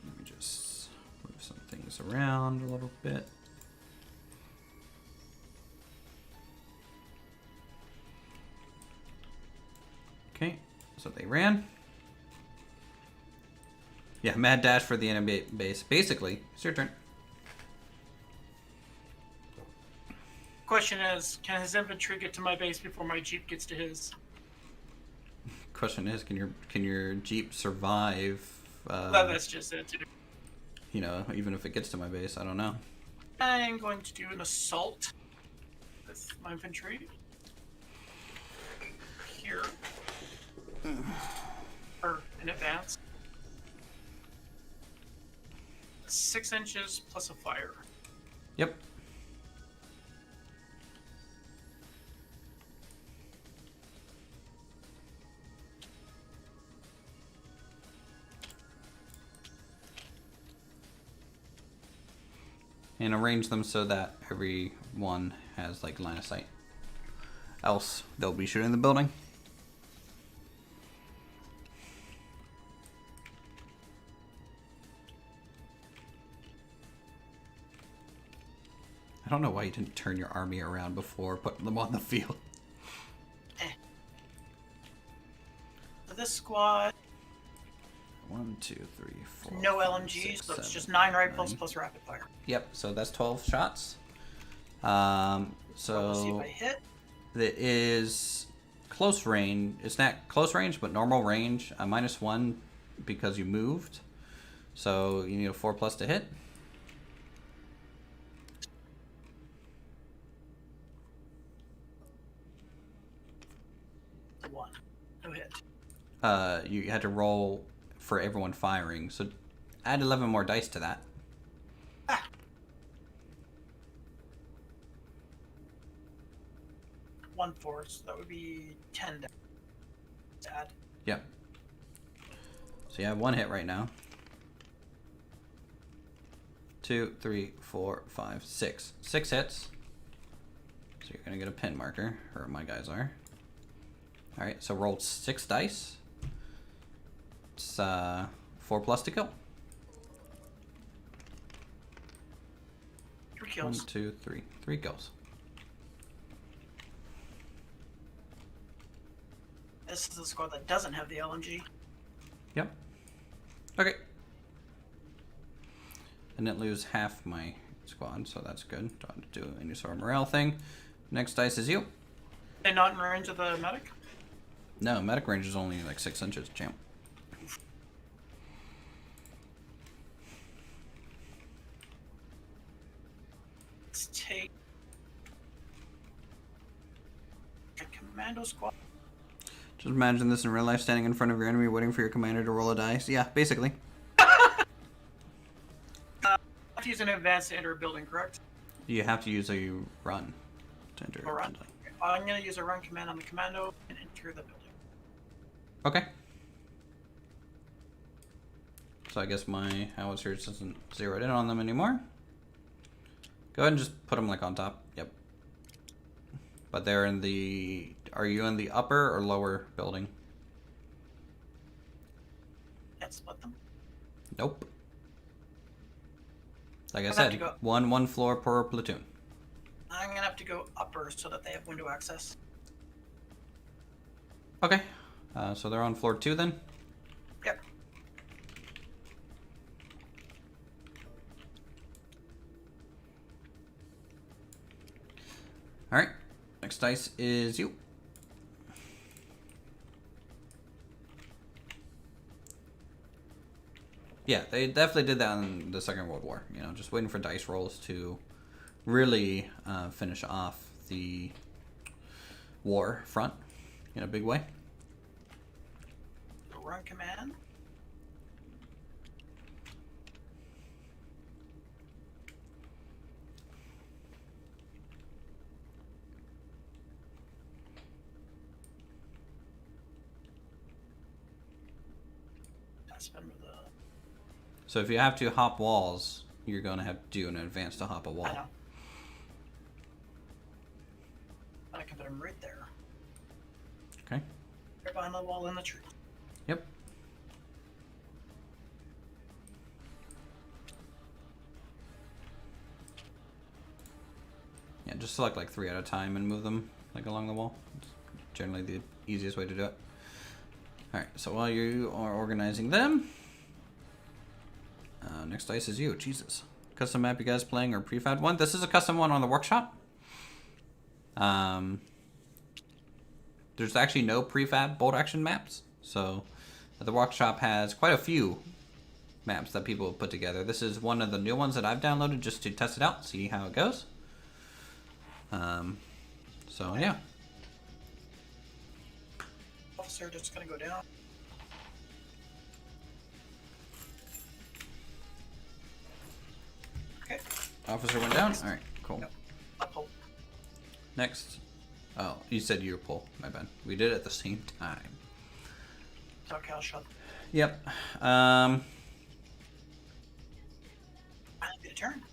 Let me just move some things around a little bit. Okay, so they ran. Yeah, mad dash for the enemy base. Basically, it's your turn. Question is, can his infantry get to my base before my jeep gets to his? Question is, can your jeep survive? That's just it. You know, even if it gets to my base, I don't know. I'm going to do an assault with my infantry here, or in advance. 6 inches plus a fire. Yep. And arrange them so that every one has like line of sight. Else they'll be shooting the building. I don't know why you didn't turn your army around before putting them on the field. So this squad. 1, 2, 3, 4. No 5, LMGs, 6, so it's 7, just 9 rifles 9. plus rapid fire. Yep, so that's 12 shots. We'll see if So I hit. that is close range. It's not close range, but normal range. -1 because you moved. So you need a 4+ to hit. One. No hit. You had to roll for everyone firing. So add 11 more dice to that. Ah. One force. That would be 10 to add. Yep. So you have 1 hit right now. 2, 3, 4, 5, 6. 6 hits. So you're gonna get a pin marker, or my guys are. All right. So rolled 6 dice. It's 4+ to kill. 3 kills. 1, 2, 3. 3 kills. This is the squad that doesn't have the LMG. Yep. Okay. I didn't lose half my squad, so that's good. Don't have to do any sort of morale thing. Next dice is you. They not in range of the medic? No, medic range is only like 6 inches, champ. Let's take a commando squad. Just imagine this in real life, standing in front of your enemy, waiting for your commander to roll a dice. Yeah, basically. I have to use an advance to enter a building, correct? You have to use a run to enter. A run. I'm going to use a run command on the commando and enter the building. Okay. So I guess my howitzer isn't zeroed in on them anymore. Go ahead and just put them like on top. Yep. But they're in the... Are you in the upper or lower building? Can't split them. Nope. Like I I'd have to said, go- one floor per platoon. I'm going to have to go upper so that they have window access. Okay. So they're on floor 2 then? Yep. Alright. Next dice is you. Yeah, they definitely did that in the Second World War. You know, just waiting for dice rolls to really finish off the war front in a big way. Run command. So if you have to hop walls, you're going to have to do an advance to hop a wall. I know. I can put him right there. Okay. Right behind the wall in the tree. Yep. Yeah, just select like 3 at a time and move them like along the wall. It's generally the easiest way to do it. Alright, so while you are organizing them, next dice is you. Jesus. Custom map you guys playing or prefab one? This is a custom one on the workshop. There's actually no prefab bolt action maps. So the workshop has quite a few maps that people have put together. This is one of the new ones that I've downloaded just to test it out, see how it goes. So yeah. Officer just gonna go down. Okay. Officer went down? Alright, cool. Yep. Uphold. Next. Oh, you said you were pull. My bad. We did it at the same time. Okay, I'll shut. Yep. I get a turn.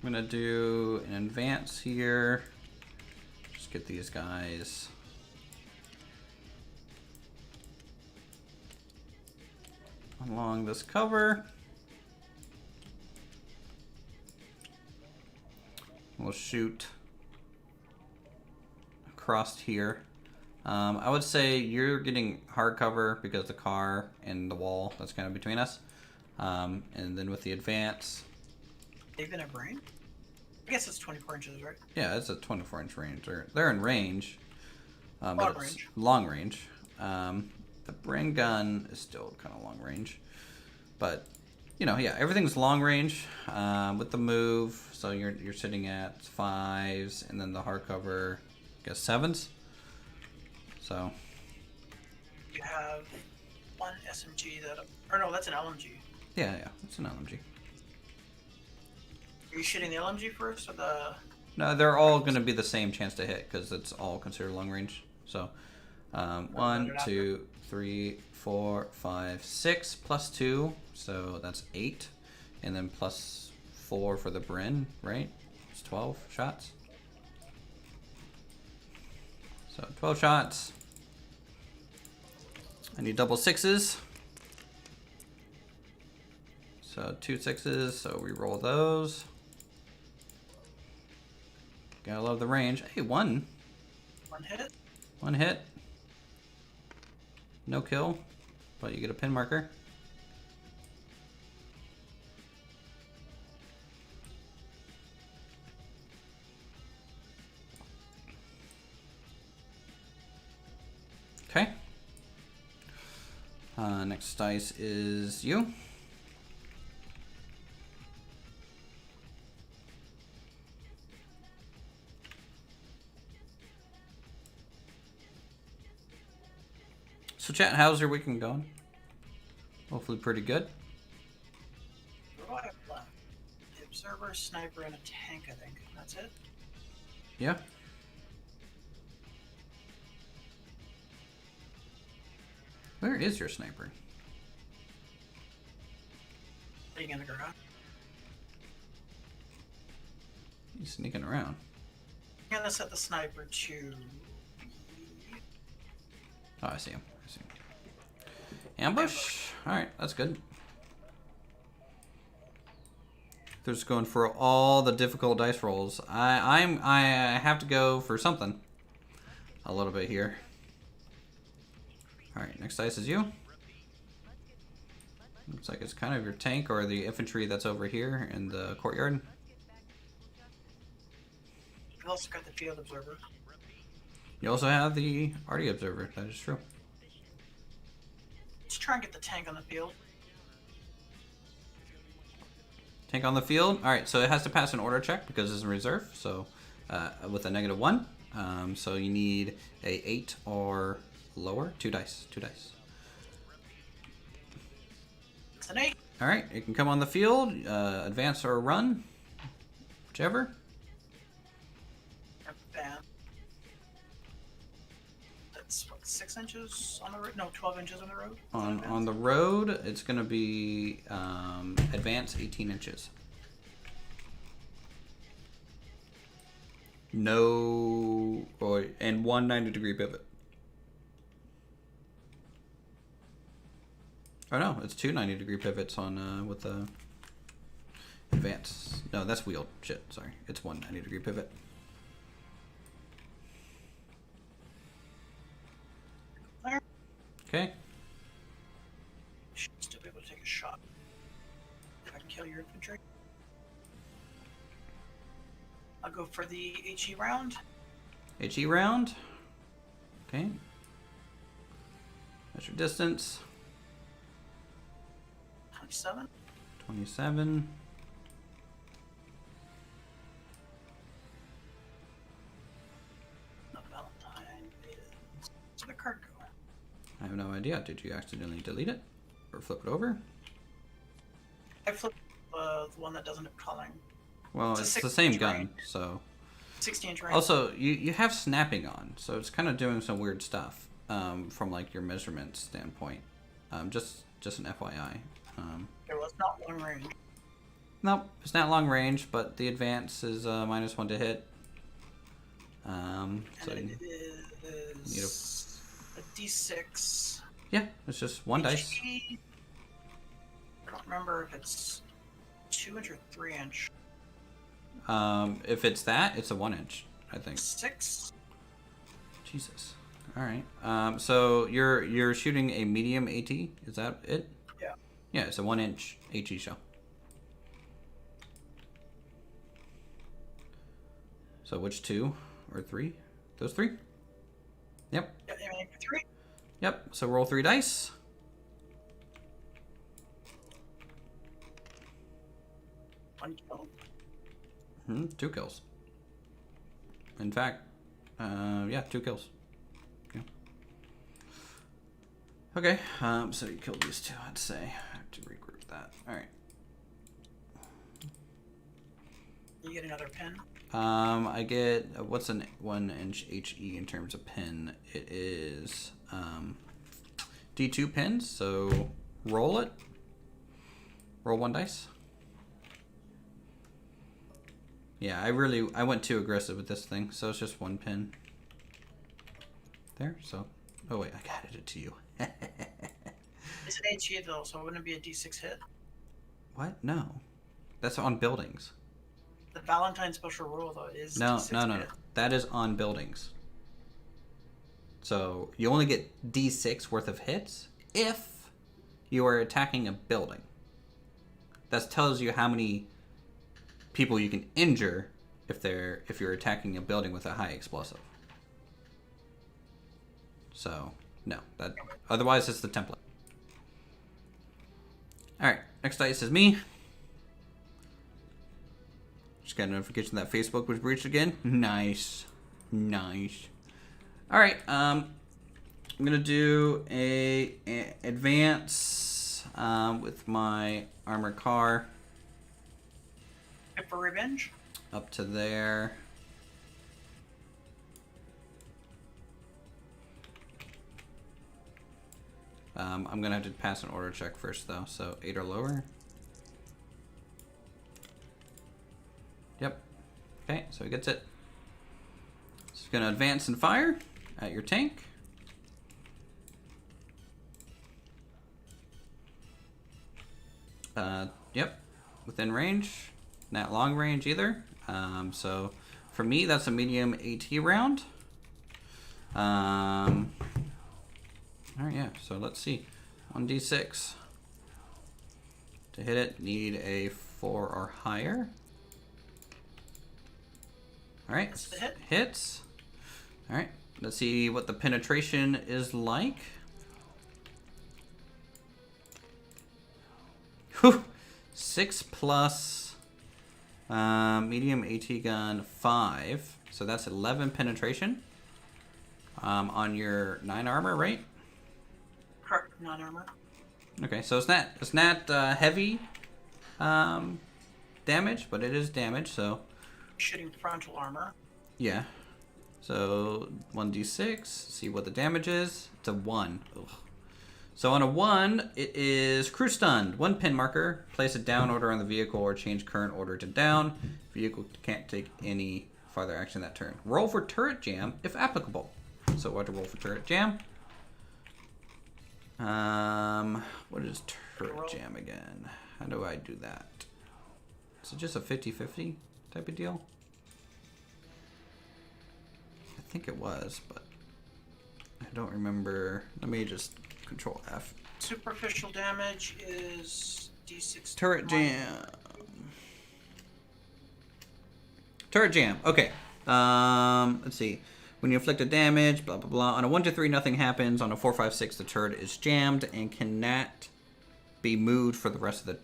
I'm gonna do an advance here. Just get these guys. Along this cover. We'll shoot across here. I would say you're getting hard cover because the car and the wall that's kind of between us. And then with the advance. Even a brain? I guess it's 24 inches, right? Yeah, it's a 24-inch range. They're in range. But it's range. long range. The brain gun is still kind of long range. But, you know, yeah, everything's long range with the move. So you're sitting at 5s, and then the hardcover, I guess 7s. So. You have one SMG that, or no, that's an LMG. Yeah, it's an LMG. Are you shooting the LMG first or the? No, they're all going to be the same chance to hit because it's all considered long range. So, 1, 2, 3, 4, 5, 6 plus 2, so that's 8, and then plus 4 for the Bryn, right? It's 12 shots. So 12 shots. I need double 6s. So 2 6s, so we roll those. Gotta love the range. Hey, one. One hit. One hit. No kill, but you get a pin marker. Okay. Next dice is you. So chat, how's your weekend going? Hopefully pretty good. What do I have left? The observer, sniper, and a tank, I think. That's it? Yeah. Where is your sniper? Sitting in the garage. He's sneaking around. I'm gonna set the sniper to. Oh, I see him. Ambush? Alright, that's good. They're just going for all the difficult dice rolls. I have to go for something. A little bit here. Alright, next dice is you. Looks like it's kind of your tank or the infantry that's over here in the courtyard. I've also got the field observer. You also have the arty observer, that is true. Let's try and get the tank on the field. Tank on the field. Alright, so it has to pass an order check because it's in reserve. So with a -1. So you need a 8 or lower. 2 dice. 2 dice. It's an 8. Alright, it can come on the field, advance or run. Whichever. Bam. That's what, 6 inches on the road? No, 12 inches on the road? On the road, it's going to be advance 18 inches. No, and 1 90-degree pivot. Oh no, it's 2 90-degree pivots on with the advance. No, that's wheeled. Shit, sorry. It's 1 90-degree pivot. Okay. Should still be able to take a shot. If I can kill your infantry. I'll go for the HE round. HE round. Okay. That's your distance. 27. 27. the card go? I have no idea. Did you accidentally delete it? Or flip it over? I flipped the one that doesn't have culling. Well, it's the same gun, so... 16-inch range. Also, you have snapping on, so it's kind of doing some weird stuff from, like, your measurement standpoint. Just an FYI. It was not long range. Nope, it's not long range, but the advance is -1 to hit. So and it is a D6. Yeah, it's just one dice. I don't remember if it's 2-inch or 3-inch. If it's that, it's a 1-inch, I think. 6. Jesus. All right. So you're shooting a medium AT. Is that it? Yeah. Yeah, it's a 1-inch HE shell. So which 2 or 3? Those 3? Yep. Yeah, aiming for 3. Yep. So roll 3 dice. 1 kill. 2 kills. In fact, yeah, 2 kills. Okay. So you killed these 2, I'd say. I have to regroup that. All right. You get another pin. I get what's an 1-inch HE in terms of pin? It is D2 pins. So roll it. Roll 1 dice. Yeah, I went too aggressive with this thing, so it's just 1 pin. There. So, oh wait, I added it to you. It's an HE though, so wouldn't it be a D6 hit? What? No, that's on buildings. The Valentine special rule though is No. D6 hit. That is on buildings. So you only get D6 worth of hits if you are attacking a building. That tells you how many people you can injure if you're attacking a building with a high explosive. So no, that otherwise it's the template. All right, next dice is me. Just got a notification that Facebook was breached again. Nice. All right, I'm gonna do a advance with my armored car For revenge. up to there. I'm gonna have to pass an order check first though, so 8 or lower. Yep. Okay, so he gets it. So he's gonna advance and fire at your tank. Yep, within range. Not long range either. So for me, that's a medium AT round. All right, yeah. So let's see. 1d6 to hit it. Need a 4 or higher. All right, That's the hit. hits. All right, let's see what the penetration is like. Whew. 6 plus medium AT gun 5, so that's 11 penetration on your 9 armor, right? Correct, non-armor. Okay, so it's not heavy damage, but it is damage. So Shooting frontal armor. yeah, so 1d6. See what the damage is. It's a 1. Ugh. So on a 1, it is crew stunned. 1 pin marker. Place a down order on the vehicle or change current order to down. Vehicle can't take any farther action that turn. Roll for turret jam if applicable. So what to roll for turret jam? What is turret jam again? How do I do that? Is it just a 50-50 type of deal? I think it was, but I don't remember. Let me just Control F. Superficial damage is D6. Turret jam. Turret jam. Okay. Let's see. When you inflict a damage, blah blah blah. On a 1 to 3, nothing happens. On a 4, 5, 6, the turret is jammed and cannot be moved for the rest of the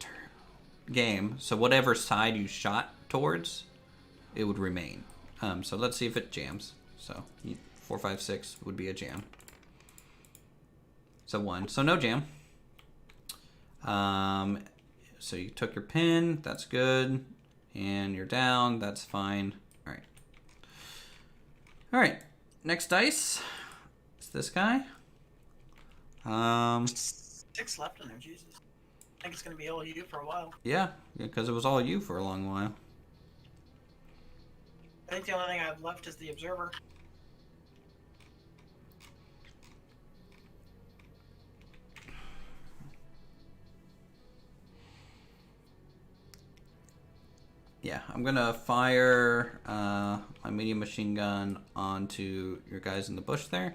game. So whatever side you shot towards, it would remain. So let's see if it jams. So 4, 5, 6 would be a jam. So 1. So no jam. So you took your pin. That's good. And you're down. That's fine. All right. All right. Next dice. It's this guy. 6 left in there, Jesus. I think it's going to be all you for a while. Yeah, because it was all you for a long while. I think the only thing I have left is the Observer. Yeah, I'm gonna fire my medium machine gun onto your guys in the bush there.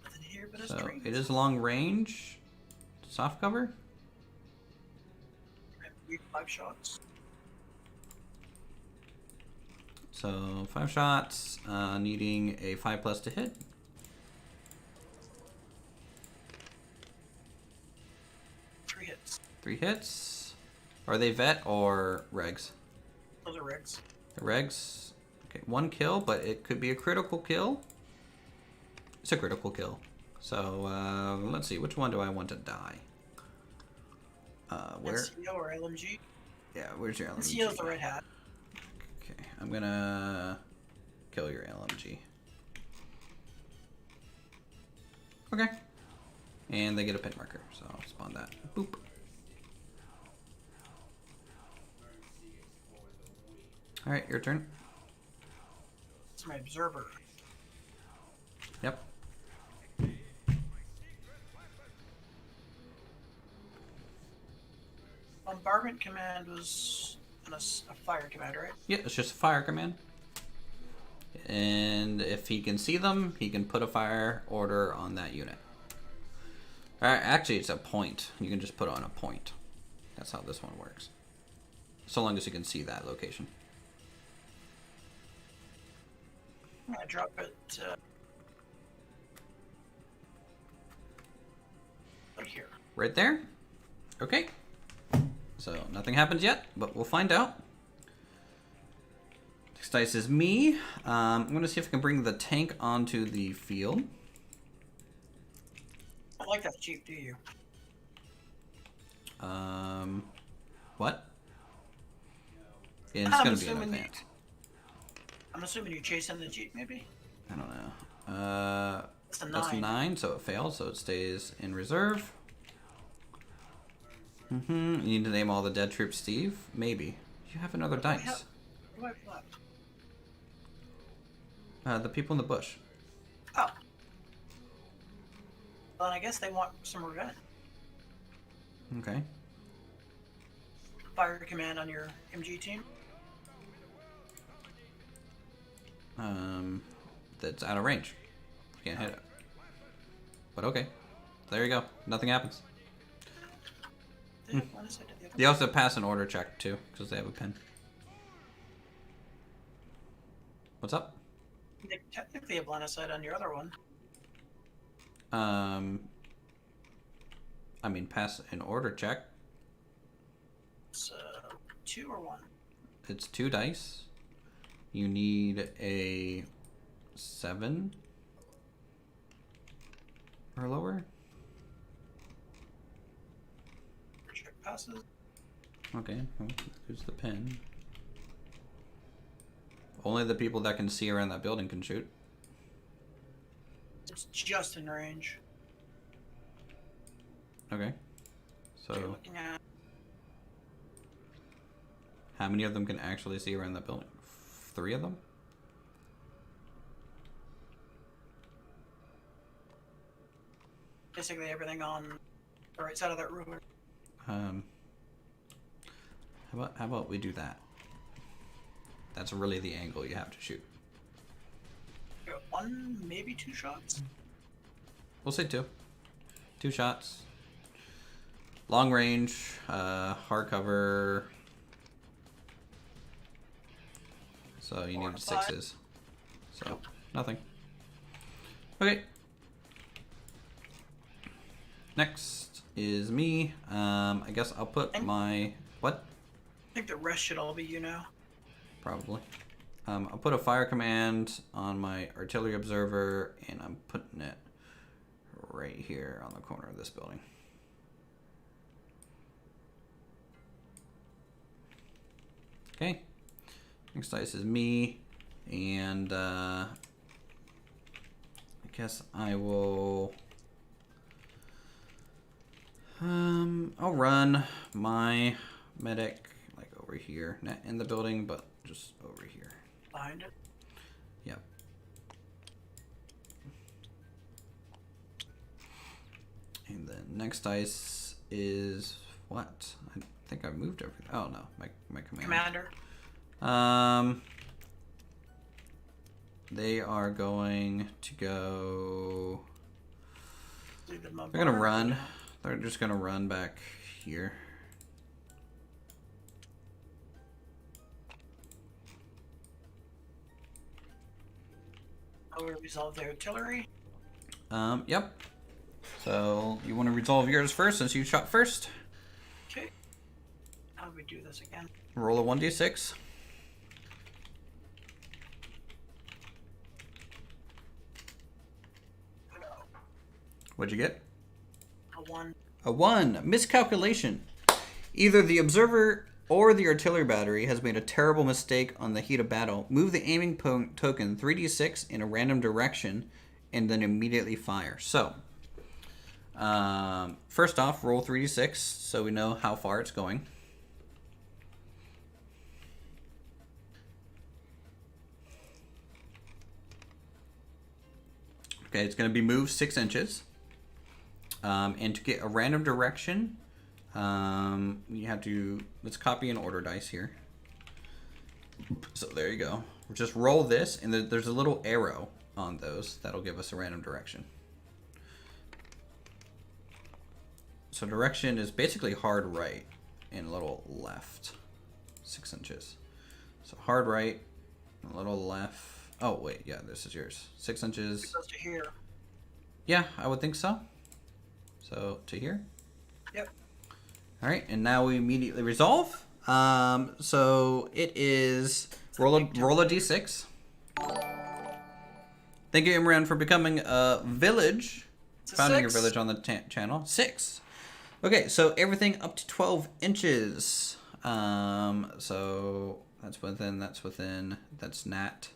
Nothing here but So it is long range, soft cover. 5 shots. So 5 shots, needing a 5+ to hit. 3 hits. 3 hits. Are they vet or regs? Those are regs. The regs. Okay, 1 kill, but it could be a critical kill. It's a critical kill. So let's see, which one do I want to die? Where? NCO or LMG? Yeah, where's your LMG? NCO's the red hat. Okay, I'm gonna kill your LMG. Okay. And they get a pin marker, so I'll spawn that. Boop. Alright, your turn. It's my Observer. Yep. Bombardment command was a fire command, right? Yeah, it's just a fire command. And if he can see them, he can put a fire order on that unit. Actually, it's a point. You can just put on a point. That's how this one works. So long as you can see that location. I'm gonna drop it right here. Right there? Okay. So nothing happens yet, but we'll find out. Next dice is me. I'm going to see if I can bring the tank onto the field. I like that Jeep, do you? What? Yeah, it's going to be an assuming advance. I'm assuming you're chasing the Jeep, maybe? I don't know. That's a 9. That's a 9, so it fails, so it stays in reserve. You need to name all the dead troops, Steve? Maybe. You have another dice. What do I have left? The people in the bush. Oh. Well, I guess they want some revenge. Okay. Fire command on your MG team. That's out of range. Can't hit it. But okay. There you go. Nothing happens. They also pass an order check too, because they have a pin. What's up? They technically have line of sight on your other one. I mean, pass an order check. It's 2 or 1. It's 2 dice. You need a 7 or lower. Check passes. Okay, well, who's the pin? Only the people that can see around that building can shoot. It's just in range. Okay. So you're So, looking at how many of them can actually see around that building? 3 of them? basically everything on the right side of that room. How about we do that? That's really the angle you have to shoot. You got 1, maybe 2 shots. We'll say 2. 2 shots. Long range, hardcover. So you 4 need and 5. 6s. So nothing. Okay. Next is me. I guess I'll put my what? I think the rest should all be you now. Probably. I'll put a fire command on my artillery observer, and I'm putting it right here on the corner of this building. Okay. Next dice is me, and I guess I will. I'll run my medic like over here, not in the building, but just over here. Behind it. Yep. And then next dice is what? I think I moved everything. Oh no, my Commander. They are going to go. Leave them on They're gonna board. run. They're just gonna run back here. I will resolve their artillery. Yep. So you want to resolve yours first since you shot first? Okay. How do we do this again? Roll a 1d6. What'd you get? A 1. A 1. Miscalculation. Either the observer or the artillery battery has made a terrible mistake on the heat of battle. Move the aiming token 3d6 in a random direction and then immediately fire. So, first off, roll 3d6 so we know how far it's going. Okay, it's going to be moved 6 inches. And to get a random direction, you have to, let's copy an order dice here. So there you go. Just roll this, and there's a little arrow on those that'll give us a random direction. So direction is basically hard right and a little left, 6 inches. So hard right, a little left. Oh wait, yeah, this is yours. 6 inches. It goes to here. Yeah, I would think so. So to here. Yep. All right, and now we immediately resolve. So it is roll a d6. Thank you, Imran, for becoming a village, founding your village on the channel. 6. Okay, so everything up to 12 inches. So that's within. That's nat.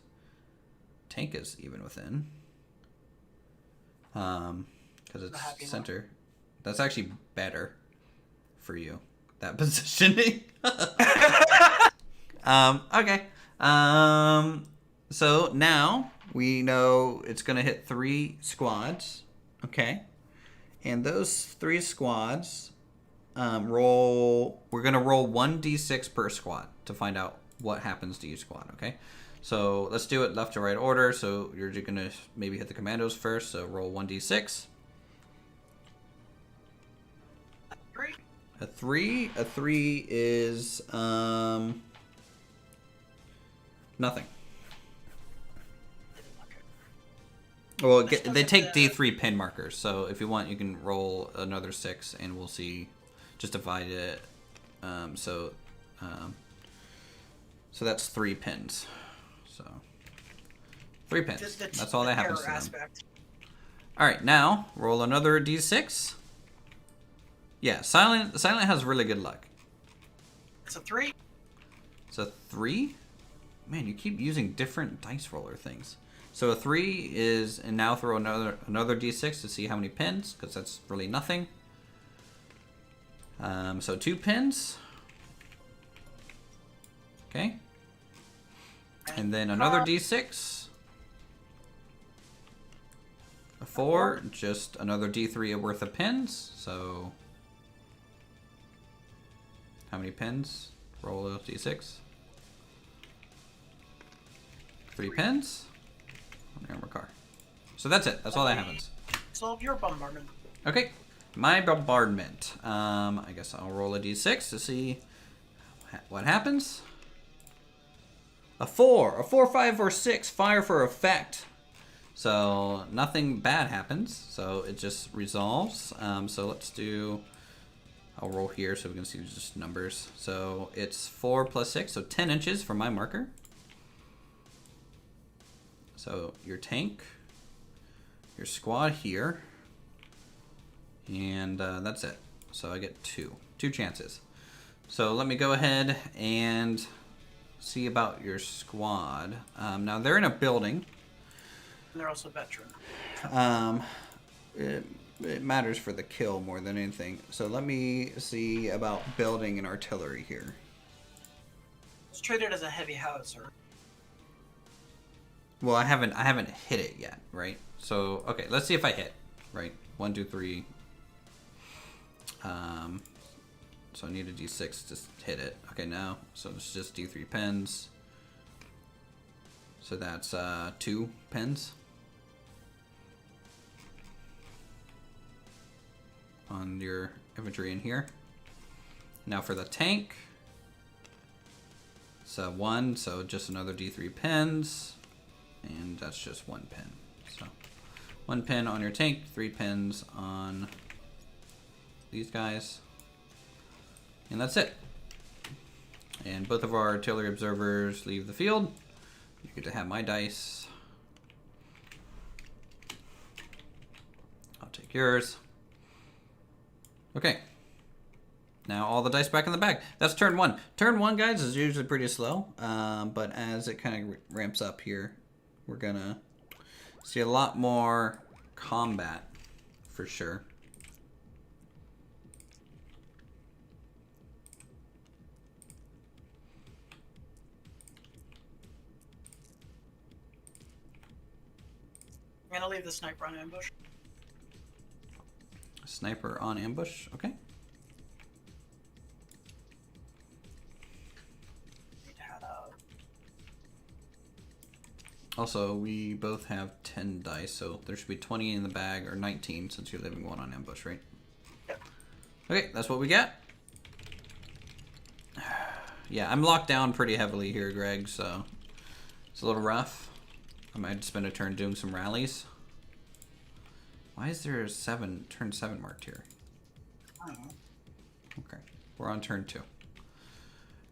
Tank is even within. Because it's center. That's actually better for you. That positioning. Okay. So now we know it's gonna hit 3 squads. Okay. And those 3 squads roll. We're gonna roll 1d6 per squad to find out what happens to each squad. Okay. So let's do it left to right order. So you're just gonna maybe hit the commandos first. So roll 1d6. A 3. A 3 is nothing. Well, they take D3 pin markers, so if you want, you can roll another 6, and we'll see. Just divide it. So that's 3 pins. So 3 pins. That's all that happens to them. All right, now roll another D6. Yeah, Silent has really good luck. It's a 3. It's a 3? Man, you keep using different dice roller things. So a 3 is, and now throw another d6 to see how many pins, because that's really nothing. So 2 pins. Okay. And then another d6. A 4, just another d3 worth of pins. So how many pins? Roll a d6. 3 pins. Armor car. So that's it. That's all that happens. Solve your bombardment. Okay. My bombardment. I guess I'll roll a d6 to see what happens. A 4. A 4, 5, or 6 fire for effect. So nothing bad happens. So it just resolves. So let's do... I'll roll here so we can see just numbers. So it's 4 plus 6, so 10 inches for my marker. So your tank, your squad here, And that's it. So I get two chances. So let me go ahead and see about your squad. Now they're in a building. And they're also veteran. It matters for the kill more than anything. So let me see about building and artillery here. It's traded as a heavy howitzer. Well, I haven't hit it yet, right? So okay, let's see if I hit. Right, 1, 2, 3. So I need a D6 to hit it. Okay, now so it's just D3 pens. So that's 2 pens on your infantry in here. Now for the tank, it's 1, so just another D3 pens, and that's just 1 pen. So 1 pen on your tank, 3 pens on these guys, and that's it. And both of our artillery observers leave the field. You get to have my dice. I'll take yours. Okay. Now all the dice back in the bag. That's turn 1. Turn 1, guys, is usually pretty slow, but as it kind of ramps up here, we're gonna see a lot more combat for sure. I'm gonna leave the sniper on ambush. Sniper on ambush, okay. Need to head out. Also, we both have 10 dice, so there should be 20 in the bag, or 19 since you're leaving 1 on ambush, right? Yep. Okay, that's what we got. Yeah, I'm locked down pretty heavily here, Greg, so it's a little rough. I might spend a turn doing some rallies. Why is there a turn 7 marked here? I don't know. Okay, we're on turn 2. All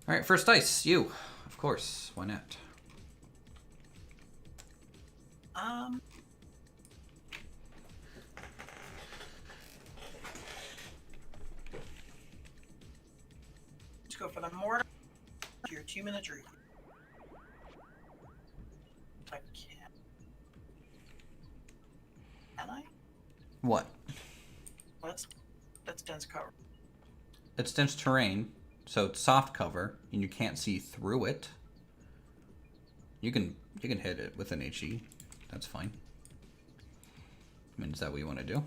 right, first dice, you. Of course, why not? Let's go for the mortar. Your 2-minute dream. I can't. Can I? What? That's dense cover. It's dense terrain, so it's soft cover, and you can't see through it. You can hit it with an HE. That's fine. I mean, is that what you want to do?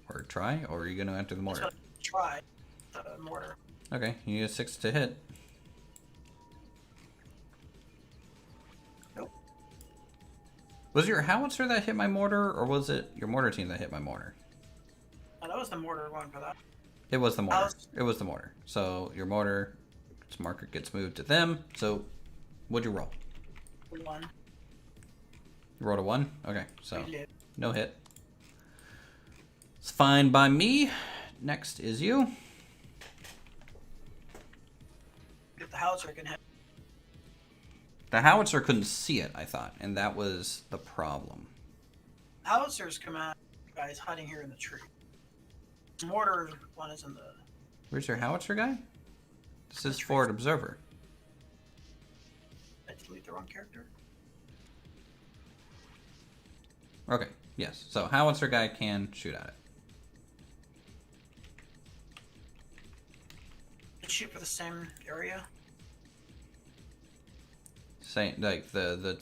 Or try? Or are you going to enter the mortar? That's what I tried. The mortar. Okay, you need a 6 to hit. Nope. Was it your howitzer that hit my mortar, or was it your mortar team that hit my mortar? Oh, that was the mortar one for that. It was the mortar. It was the mortar. So your mortar, its marker gets moved to them. So what'd you roll? 1. You rolled a 1? Okay, so We did. no hit. It's fine by me. Next is you. If the howitzer can hit. The howitzer couldn't see it, I thought, and that was the problem. Howitzer's command guy is hiding here in the tree. Mortar one is in the. Where's your howitzer guy? This is forward observer. I delete the wrong character. Okay, yes. So howitzer guy can shoot at it. Shoot for the same area. Same, like the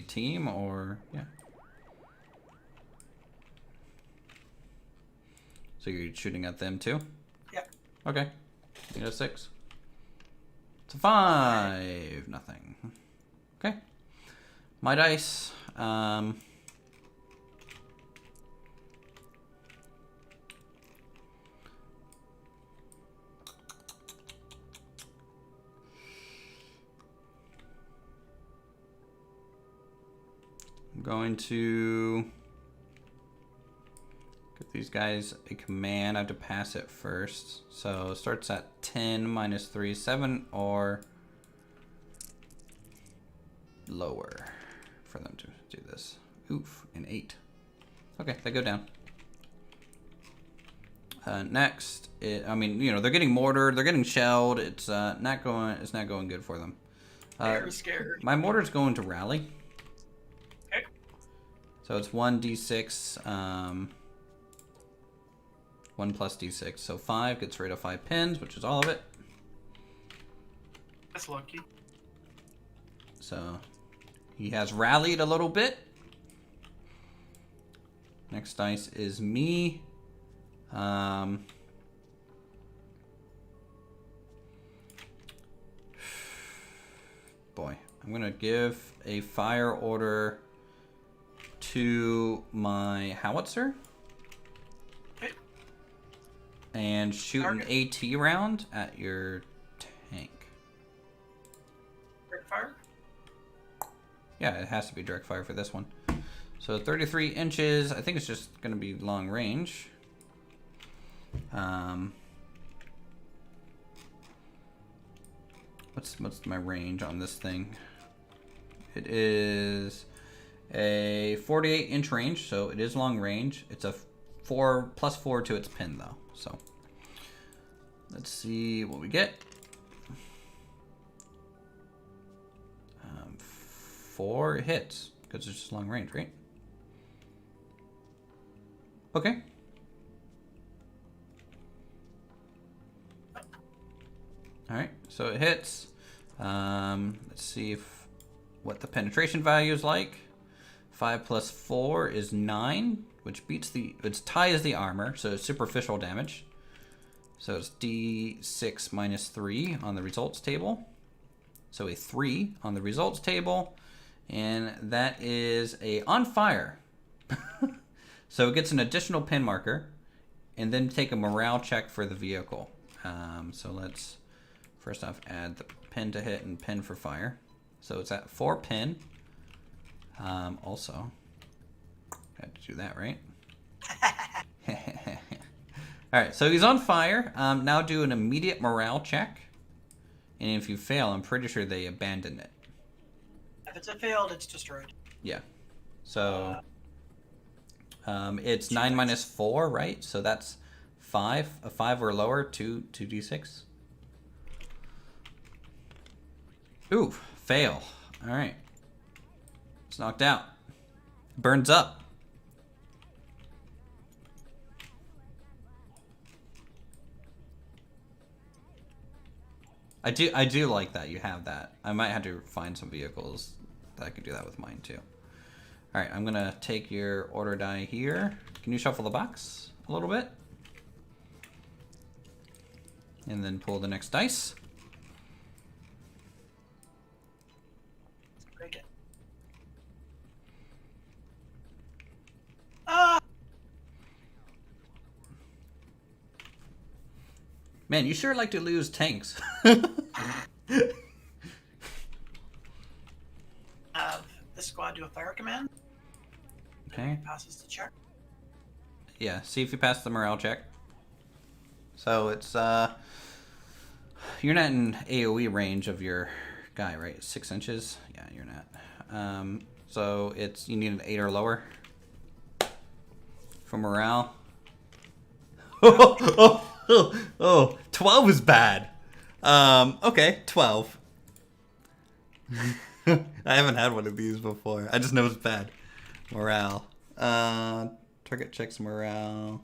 team, or yeah. So you're shooting at them too? Yeah. Okay. You got a 6. It's a 5. Nothing. Okay. My dice. I'm going to give these guys a command. I have to pass it first. So it starts at 10 minus 3, 7, or lower for them to do this. Oof, an 8. Okay, they go down. Next, I mean, you know, they're getting mortared, they're getting shelled. It's not going good for them. They're scared. My mortar's going to rally. Okay. So it's 1d6, 1 plus d6. So 5 gets rid of 5 pins, which is all of it. That's lucky. So he has rallied a little bit. Next dice is me. Boy, I'm gonna give a fire order to my howitzer. Okay. And shoot an AT round at your tank. Direct fire? Yeah, it has to be direct fire for this one. So 33 inches. I think it's just going to be long range. What's my range on this thing? It is a 48-inch range, so it is long range. It's a 4+4 to its pin, though. So let's see what we get. 4 hits because it's just long range, right? Okay. All right, so it hits. Let's see what the penetration value is like. 5 plus 4 is 9, which ties the armor, so it's superficial damage. So it's D6 minus 3 on the results table. So a 3 on the results table, and that is a on fire. So it gets an additional pin marker, and then take a morale check for the vehicle. So let's first off add the pin to hit and pin for fire. So it's at 4 pin. Also, had to do that, right? All right, so he's on fire. Now do an immediate morale check. And if you fail, I'm pretty sure they abandon it. If it's a failed, it's destroyed. Yeah. So it's 9 minus 4, right? So that's 5. A 5 or lower, 2d6. Ooh, fail. All right. It's knocked out. Burns up. I do like that you have that. I might have to find some vehicles that I could do that with mine too. All right, I'm gonna take your order die here. Can you shuffle the box a little bit? And then pull the next dice. Break it. Ah! Man, you sure like to lose tanks. Have this squad do a fire command. Okay. Passes the check. Yeah, see if you pass the morale check. So it's you're not in AoE range of your guy, right? 6 inches? Yeah, you're not. So you need an 8 or lower for morale. Oh, 12 is bad. Okay, 12. I haven't had one of these before. I just know it's bad. Morale. Target checks morale.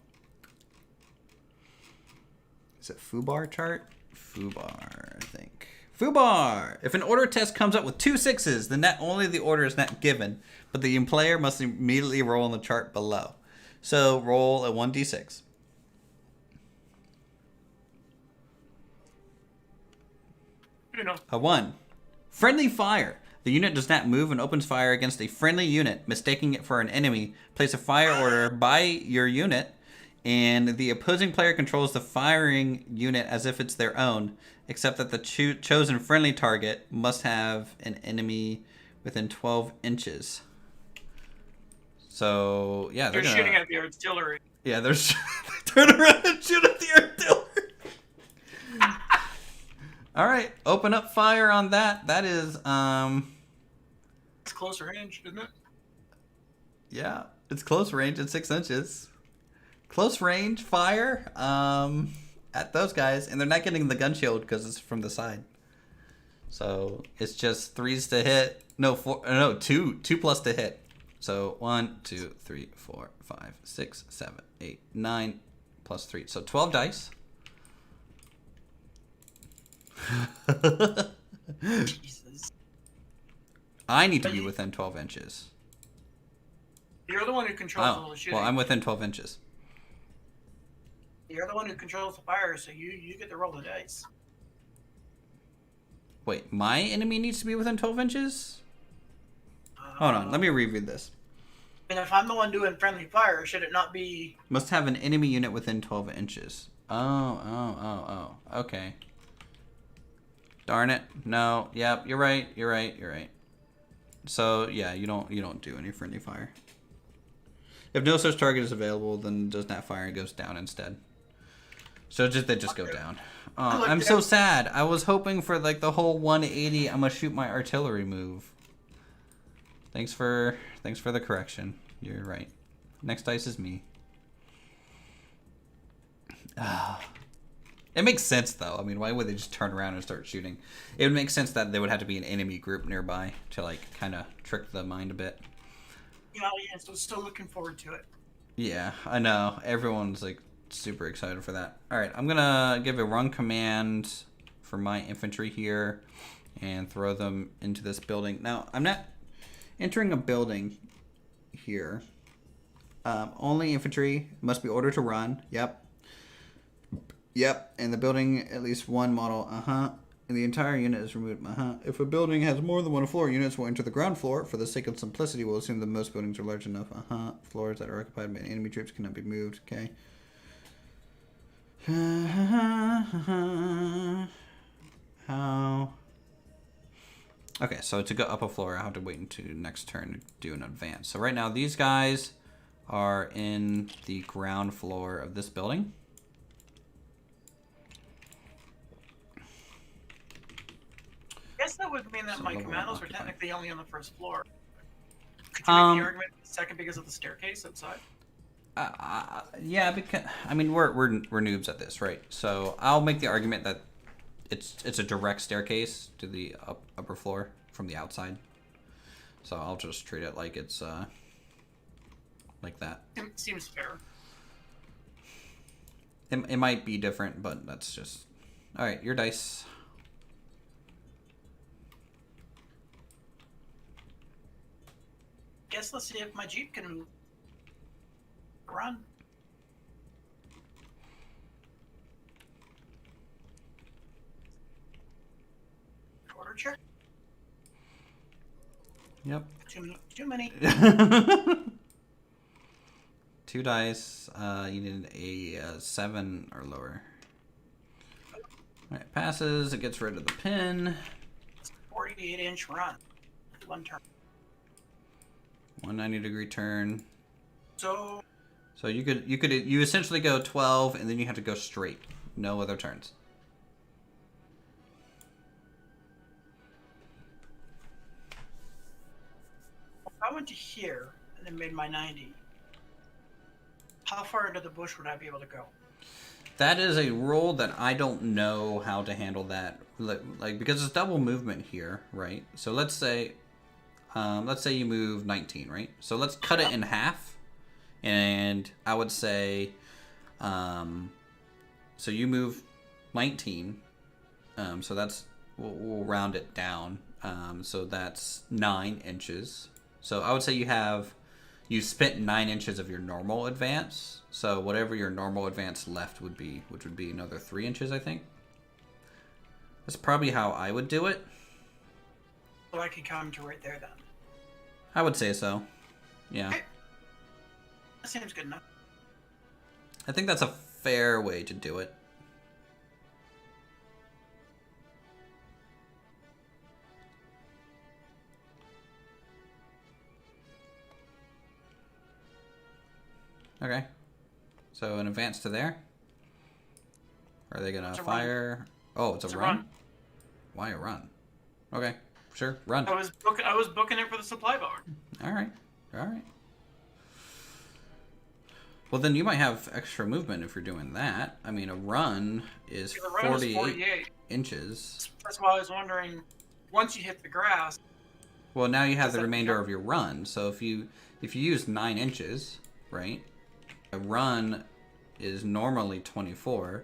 Is it Fubar chart? Fubar, I think. Fubar! If an order test comes up with 2 6s, then not only the order is not given, but the player must immediately roll on the chart below. So roll a 1d6. You know. A 1. Friendly fire. The unit does not move and opens fire against a friendly unit, mistaking it for an enemy. Place a fire order by your unit, and the opposing player controls the firing unit as if it's their own, except that the chosen friendly target must have an enemy within 12 inches. So, yeah, They're shooting at the artillery. Yeah, they're turn around and shoot at the artillery. All right, open up fire on that. That is, It's closer range, isn't it? yeah, it's close range at 6 inches. close range fire at those guys, and they're not getting the gun shield because it's from the side. So it's just 3s to hit. No, 4. No, 2 plus to hit. So 1, 2, 3, 4, 5, 6, 7, 8, 9 plus 3. So 12 dice. Jesus. I need to be within 12 inches. You're the one who controls all the shooting. Well, I'm within 12 inches. You're the one who controls the fire, so you get to roll the dice. Wait, my enemy needs to be within 12 inches? Hold on, let me reread this. And if I'm the one doing friendly fire, should it not be... Must have an enemy unit within 12 inches. Oh. Okay. Darn it. No. Yep, you're right. So, yeah, you don't do any friendly fire. If no such target is available, then does not fire and goes down instead. So they just go down. I'm so sad. I was hoping for like the whole 180. I'm gonna shoot my artillery move. Thanks for the correction. You're right. Next dice is me. It makes sense though. I mean, why would they just turn around and start shooting? It would make sense that there would have to be an enemy group nearby to like kind of trick the mind a bit. Yeah, so still looking forward to it. Yeah, I know. Everyone's like super excited for that. All right, I'm gonna give a run command for my infantry here and throw them into this building. Now, I'm not entering a building here. Only infantry must be ordered to run. Yep. In the building, at least one model. And the entire unit is removed. If a building has more than one floor, units will enter the ground floor. For the sake of simplicity, we'll assume that most buildings are large enough. Floors that are occupied by enemy troops cannot be moved. Okay. How? Okay, so to go up a floor, I have to wait until next turn to do an advance. So right now, these guys are in the ground floor of this building. I guess that would mean that So my level commandos are occupied. technically only on the first floor. Could you make the argument second because of the staircase outside? Yeah, because I mean we're noobs at this, right? So I'll make the argument that it's a direct staircase to the upper floor from the outside. So I'll just treat it like it's like that. It seems fair. It might be different, but that's just all right. Your dice. Guess let's see if my Jeep can run. Order check. Yep. Too many. 2 dice. You need a 7 or lower. All right, passes. It gets rid of the pin. 48-inch run. 1 turn. 190-degree turn. So you essentially go 12 and then you have to go straight. No other turns. if I went to here and then made my 90, how far into the bush would I be able to go? That is a rule that I don't know how to handle that. Like because it's double movement here, right? So let's say you move 19, right? So let's cut it in half. And I would say, so you move 19. So that's, we'll round it down. So that's 9 inches. So I would say you spent 9 inches of your normal advance. So whatever your normal advance left would be, which would be another 3 inches, I think. That's probably how I would do it. So I could come to right there then. I would say so. Yeah. Okay. That seems good enough. I think that's a fair way to do it. Okay. So an advance to there? Are they gonna fire? Oh, it's a run? Why a run? Okay, sure, run. I was booking it for the supply boat. All right. Well, then you might have extra movement if you're doing that. I mean, a run is The run was 48 inches. That's why I was wondering, once you hit the grass... Well, now you have the remainder of your run. So if you use 9 inches, right? A run is normally 24.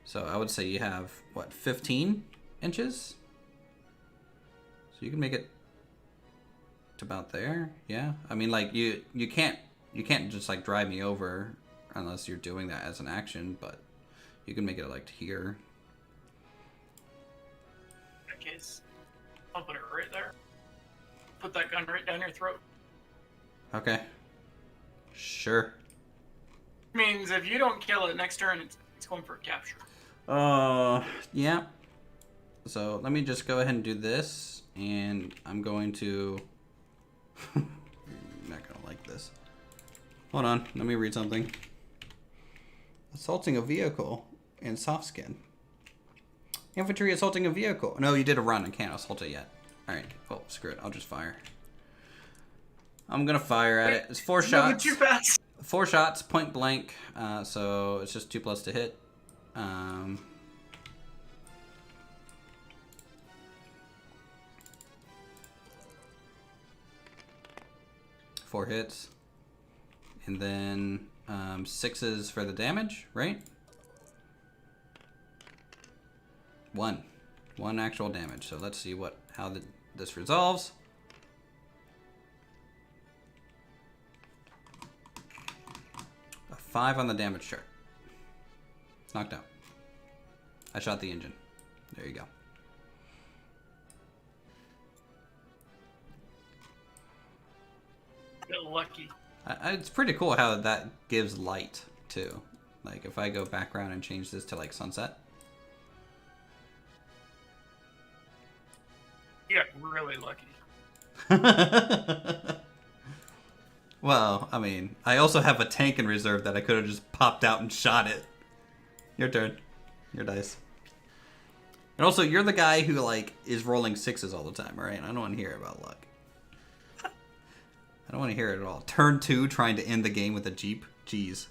So I would say you have, what, 15 inches? So you can make it to about there. Yeah. I mean, like, you can't just, like, drive me over unless you're doing that as an action, but you can make it, like, to here. In that case, I'll put it right there. Put that gun right down your throat. Okay. Sure. Means if you don't kill it next turn, it's going for a capture. Yeah. So let me just go ahead and do this, and I'm going to... I'm not gonna like this. Hold on, let me read something. Assaulting a vehicle in soft skin. Infantry assaulting a vehicle. No, you did a run. I can't assault it yet. Alright, well, screw it. I'll just fire. I'm gonna fire at it. It's 4 shots. Too fast. 4 shots, point blank. So it's just 2+ to hit. 4 hits. And then 6s for the damage, right? 1 actual damage. So let's see how this resolves. A 5 on the damage chart. Knocked out. I shot the engine. There you go. Got lucky. It's pretty cool how that gives light too. Like if I go background and change this to like sunset. You got really lucky. Well, I mean, I also have a tank in reserve that I could have just popped out and shot it. Your turn. Your dice. And also, you're the guy who like is rolling 6s all the time, all right? I don't want to hear about luck. I don't want to hear it at all. Turn 2, trying to end the game with a Jeep. Jeez.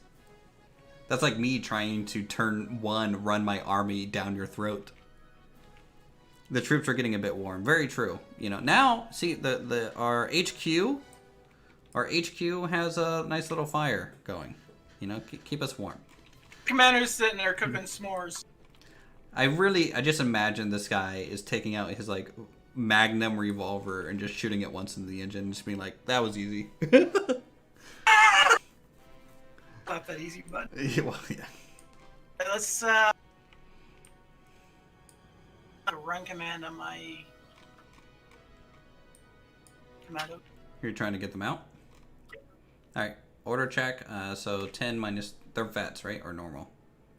That's like me trying to turn 1, run my army down your throat. The troops are getting a bit warm. Very true. You know, now, see, our HQ has a nice little fire going. You know, keep us warm. Commander's sitting there cooking s'mores. I just imagine this guy is taking out his, like, Magnum revolver and just shooting it once in the engine and just being like, that was easy. Not that easy, bud. Well, yeah. Let's run command on my commando. You're trying to get them out? Alright, order check. So 10 minus... They're vets, right? Or normal?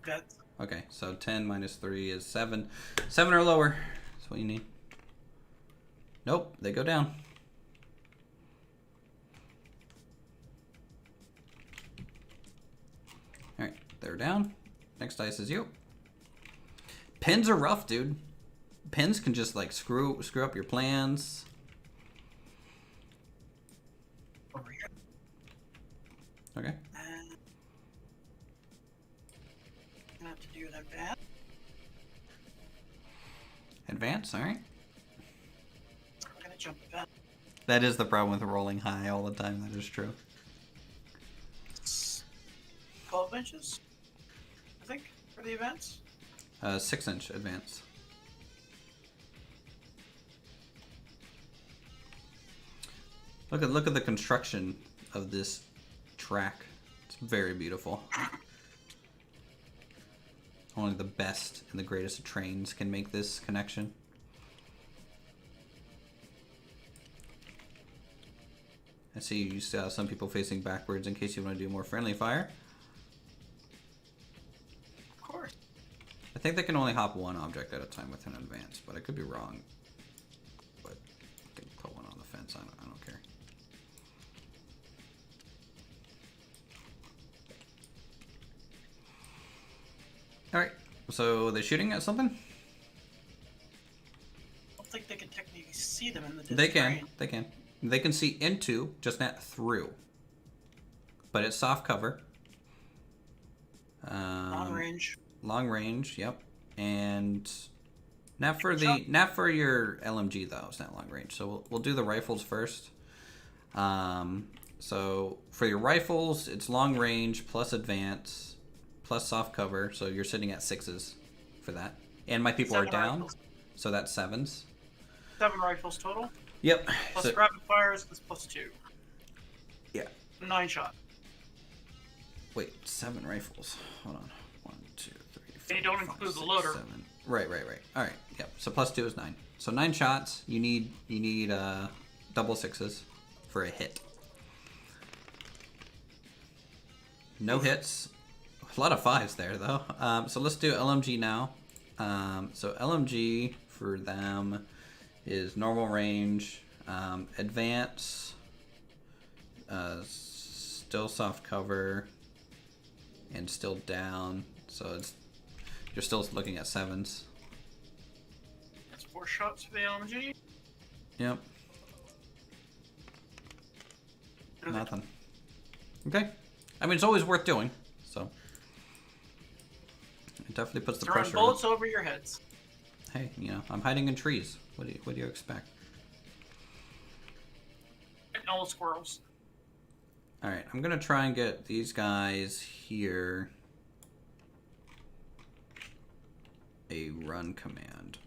Vets. Okay, so 10 minus 3 is 7. 7 or lower. That's what you need. Nope, they go down. Alright, they're down. Next dice is you. Pins are rough, dude. Pins can just like screw up your plans. Over here. Okay. I have to do an advance. Advance, alright. I'm gonna jump the fence. That is the problem with rolling high all the time, that is true. 12 inches, I think, for the advance. 6-inch advance. Look at the construction of this track. It's very beautiful. Only the best and the greatest of trains can make this connection. I see you still have some people facing backwards in case you want to do more friendly fire. Of course. I think they can only hop 1 object at a time with an advance, but I could be wrong. But I can put 1 on the fence. I don't care. Alright, so they're shooting at something? I don't think they can technically see them in the They can, terrain. they can. They can see into, just not through. But it's soft cover. Long range. Long range, yep. And not for your LMG though. It's not long range. So we'll do the rifles first. So for your rifles, it's long range plus advance plus soft cover. So you're sitting at 6s for that. And my people are down, rifles. so that's 7s. 7 rifles total. Yep. Plus So, rapid fires is +2. yeah. 9 shot. Wait, 7 rifles. Hold on. 1, 2, 3, 4. And you don't include the loader. 7. Right. All right. Yep. So +2 is 9. So 9 shots. You need double 6s for a hit. No hits. A lot of 5s there though. So let's do LMG now. So LMG for them is normal range, advance, still soft cover, and still down. So you're still looking at 7s. That's 4 shots for the LMG. Yep. Nothing. Okay. I mean, it's always worth doing. So it definitely puts the Throwing pressure bullets on. over your heads. Hey, I'm hiding in trees. What do you expect? And all the squirrels. All right, I'm gonna try and get these guys here a run command.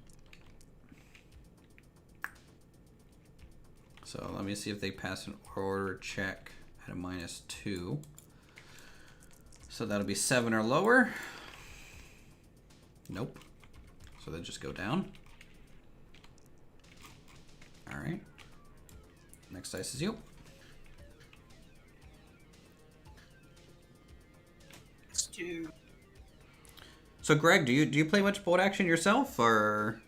So let me see if they pass an order check at a -2. So that'll be 7 or lower. Nope. So they just go down. All right. Next dice is you. Let's do. So Greg, do you play much bolt action yourself, or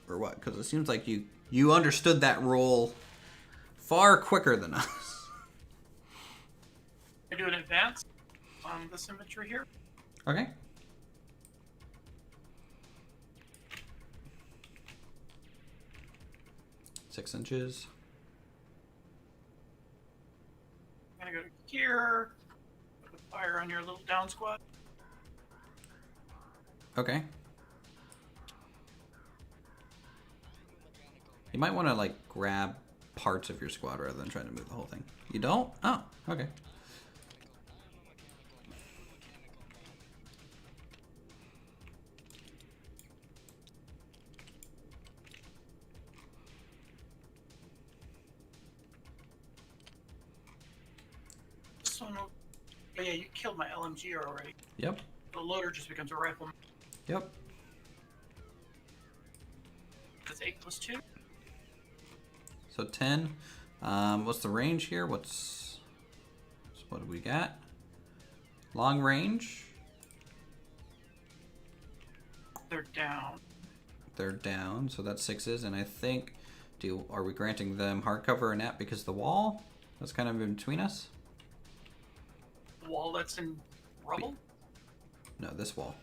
what? Because it seems like you understood that role far quicker than us. I do an advance on this infantry here. Okay. Six inches. I'm gonna go to here. Put fire on your little down squad. Okay. You might want to like grab parts of your squad rather than trying to move the whole thing. You don't? Oh, okay. So no. Oh yeah, you killed my LMG already. Yep. The loader just becomes a rifle. Yep. That's 8 + 2. So 10. What's the range here? What do we got? Long range. They're down. They're down, so that's 6s, and I think are we granting them hardcover or net because the wall? That's kind of in between us. The wall that's in rubble. No, this wall.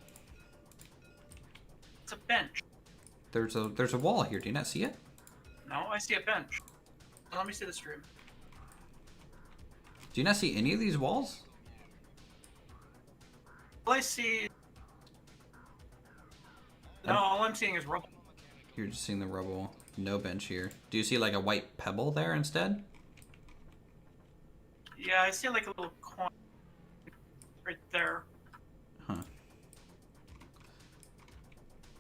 It's a bench. There's a wall here. Do you not see it? No, I see a bench. Let me see the stream. Do you not see any of these walls? All I see. No, all I'm seeing is rubble. You're just seeing the rubble. No bench here. Do you see like a white pebble there instead? Yeah, I see like a little coin right there. Huh.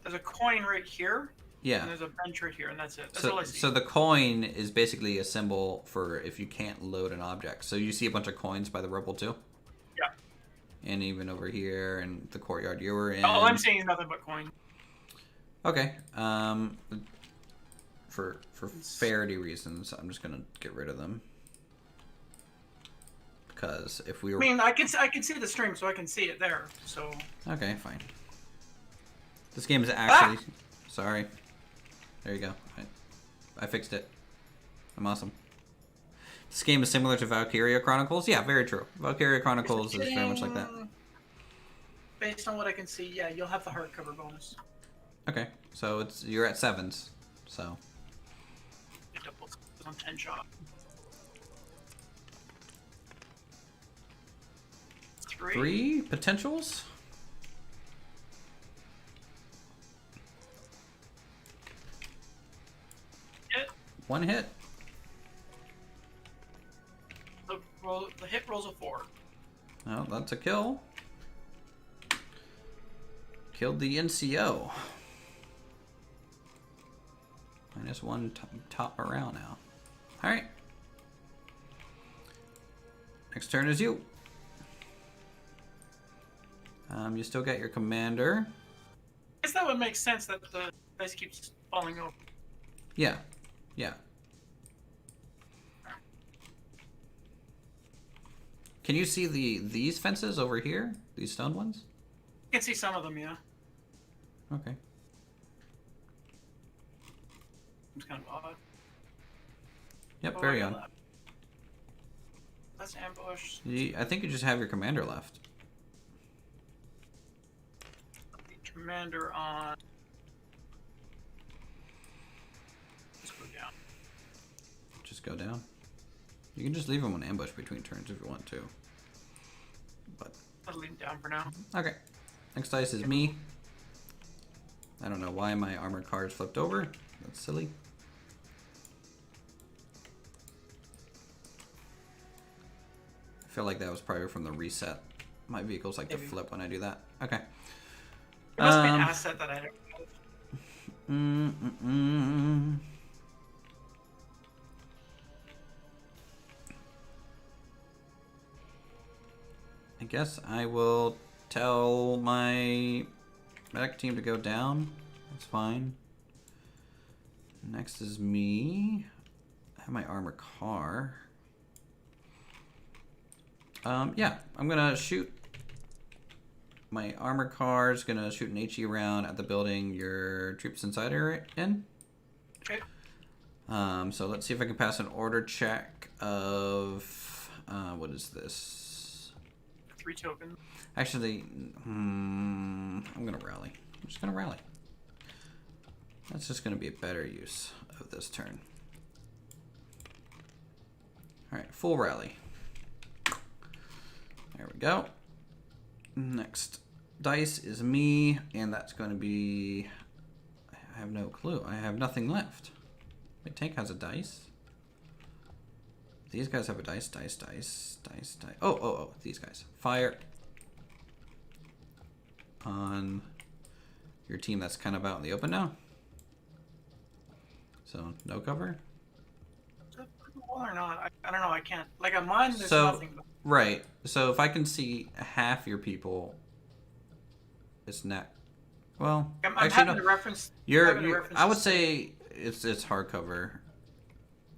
There's a coin right here. Yeah. And there's a bench right here, and that's it. That's all I see. So the coin is basically a symbol for if you can't load an object. So you see a bunch of coins by the rubble too? Yeah. And even over here in the courtyard you were in. All I'm seeing is nothing but coin. Okay. For fairity reasons, I'm just gonna get rid of them. Because if we were... I mean, I can see the stream, so I can see it there. So. Okay, fine. This game is actually... Ah! Sorry. There you go. I fixed it. I'm awesome. This game is similar to Valkyria Chronicles. Yeah, very true. Valkyria Chronicles is very much like that. Based on what I can see, yeah, you'll have the hardcover bonus. Okay, so you're at 7s. So. On 10 shot. 3 potentials. Hit. 1 hit. The hit rolls a 4. Oh, that's a kill. Killed the NCO. -1 top morale now. Alright. Next turn is you. You still got your commander. I guess that would make sense that the dice keeps falling over. Yeah. Yeah. Can you see these fences over here? These stone ones? I can see some of them, yeah. Okay. It's kind of odd. Yep, Oh, very yeah, odd. Let's ambush. I think you just have your commander left. The commander on. Let's go down. Just go down. You can just leave him on ambush between turns if you want to. But I'll leave him down for now. okay. Next dice is me. I don't know why my armored cars flipped over. That's silly. I feel like that was probably from the reset. My vehicles like to flip when I do that. Okay. It must be an asset that I don't have. I guess I will tell my medic team to go down. That's fine. Next is me. I have my armor car. Yeah, I'm gonna shoot. My armor car is gonna shoot an HE round at the building your troops inside are in. Okay. So let's see if I can pass an order check of what is this? 3 tokens. Actually, I'm gonna rally. I'm just gonna rally. That's just gonna be a better use of this turn. All right, full rally. There we go. Next dice is me, and that's going to be. I have no clue. I have nothing left. My tank has a dice. These guys have a dice. Oh, these guys. Fire on your team that's kind of out in the open now. So, no cover? Is that well or not? I don't know. I can't. Like on mine, there's So, nothing. But... right. So, if I can see half your people, it's not. Well, I'm actually, having no. to reference. I would say it's hardcover.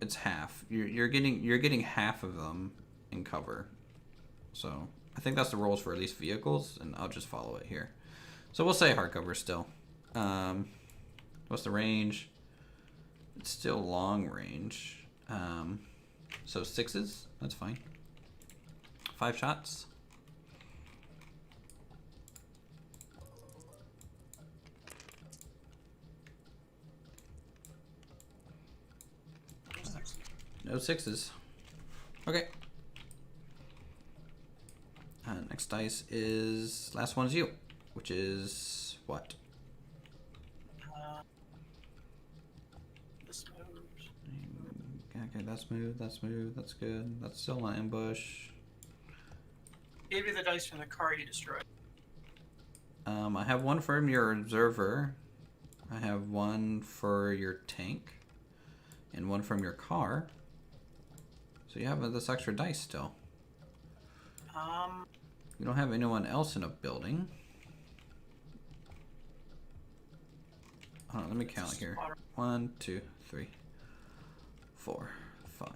It's half. You're getting half of them in cover. So I think that's the rules for at least vehicles, and I'll just follow it here. So we'll say hardcover still. What's the range? It's still long range. So 6s. That's fine. 5 shots. No 6s. Okay. Next dice is last one's you, which is what? This moves. Okay, that's smooth. That's smooth. That's good. That's still an ambush. Gave you the dice from the car you destroyed. I have one from your observer. I have one for your tank, and one from your car. So you have this extra dice still. You don't have anyone else in a building. Hold on, let me count here. 1, 2, 3, 4, 5,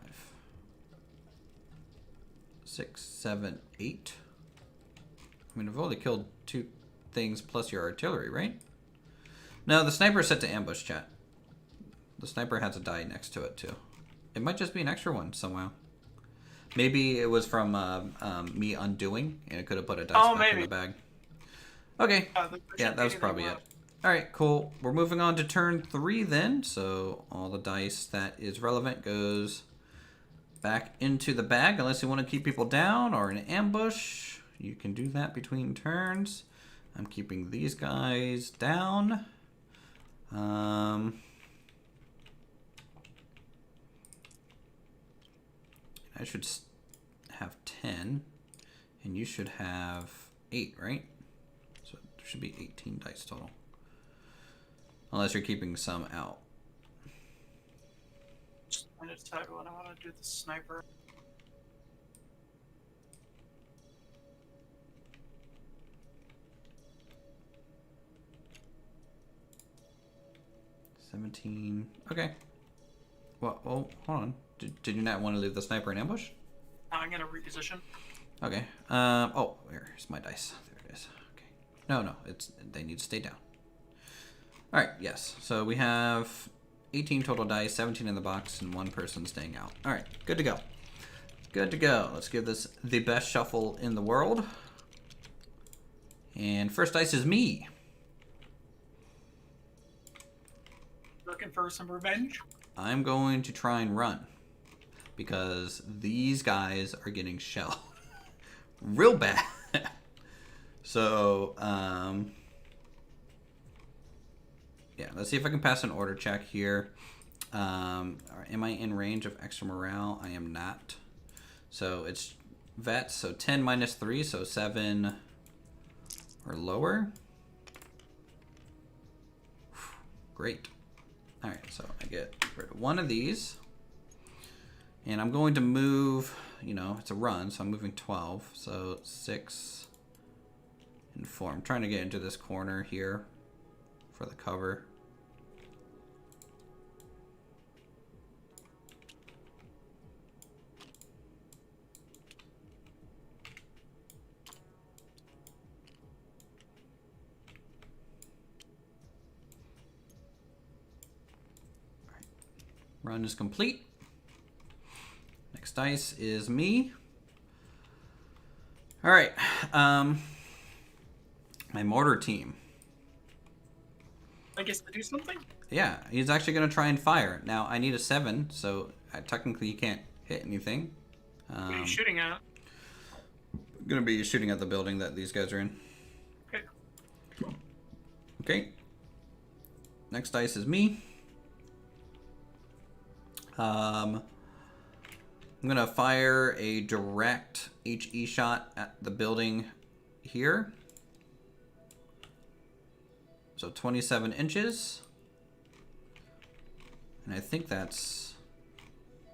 6, 7, 8. I mean, I've only killed 2 things plus your artillery, right? No, the sniper is set to ambush, chat. The sniper has a die next to it too. It might just be an extra one somehow. Maybe it was from me undoing, and it could have put a dice back in the bag. Okay, yeah, that was probably it. All right, cool. We're moving on to turn 3 then. So all the dice that is relevant goes back into the bag, unless you want to keep people down or in an ambush. You can do that between turns. I'm keeping these guys down. I should have 10, and you should have 8, right? So there should be 18 dice total. Unless you're keeping some out. Just trying to decide what I want to do with the sniper. Okay. Well, hold on. Did you not want to leave the sniper in ambush? Now I'm gonna reposition. Okay. Oh, here's my dice. There it is. Okay. No, they need to stay down. All right. Yes. So we have 18 total dice, 17 in the box, and 1 person staying out. All right. Good to go. Good to go. Let's give this the best shuffle in the world. And first dice is me. Looking for some revenge. I'm going to try and run because these guys are getting shelled real bad. So, yeah, let's see if I can pass an order check here. Am I in range of extra morale? I am not. So it's vets, so 10 minus 3, so 7 or lower. Great. All right, so I get rid of 1 of these. And I'm going to move, it's a run, so I'm moving 12. So 6 and 4. I'm trying to get into this corner here for the cover. Run is complete. Next dice is me. All right. My mortar team. I guess to do something? Yeah, he's actually going to try and fire. Now, I need a 7, so technically you can't hit anything. What are you shooting at? I'm going to be shooting at the building that these guys are in. Okay. Okay. Next dice is me. I'm going to fire a direct HE shot at the building here. So 27 inches. And I think that's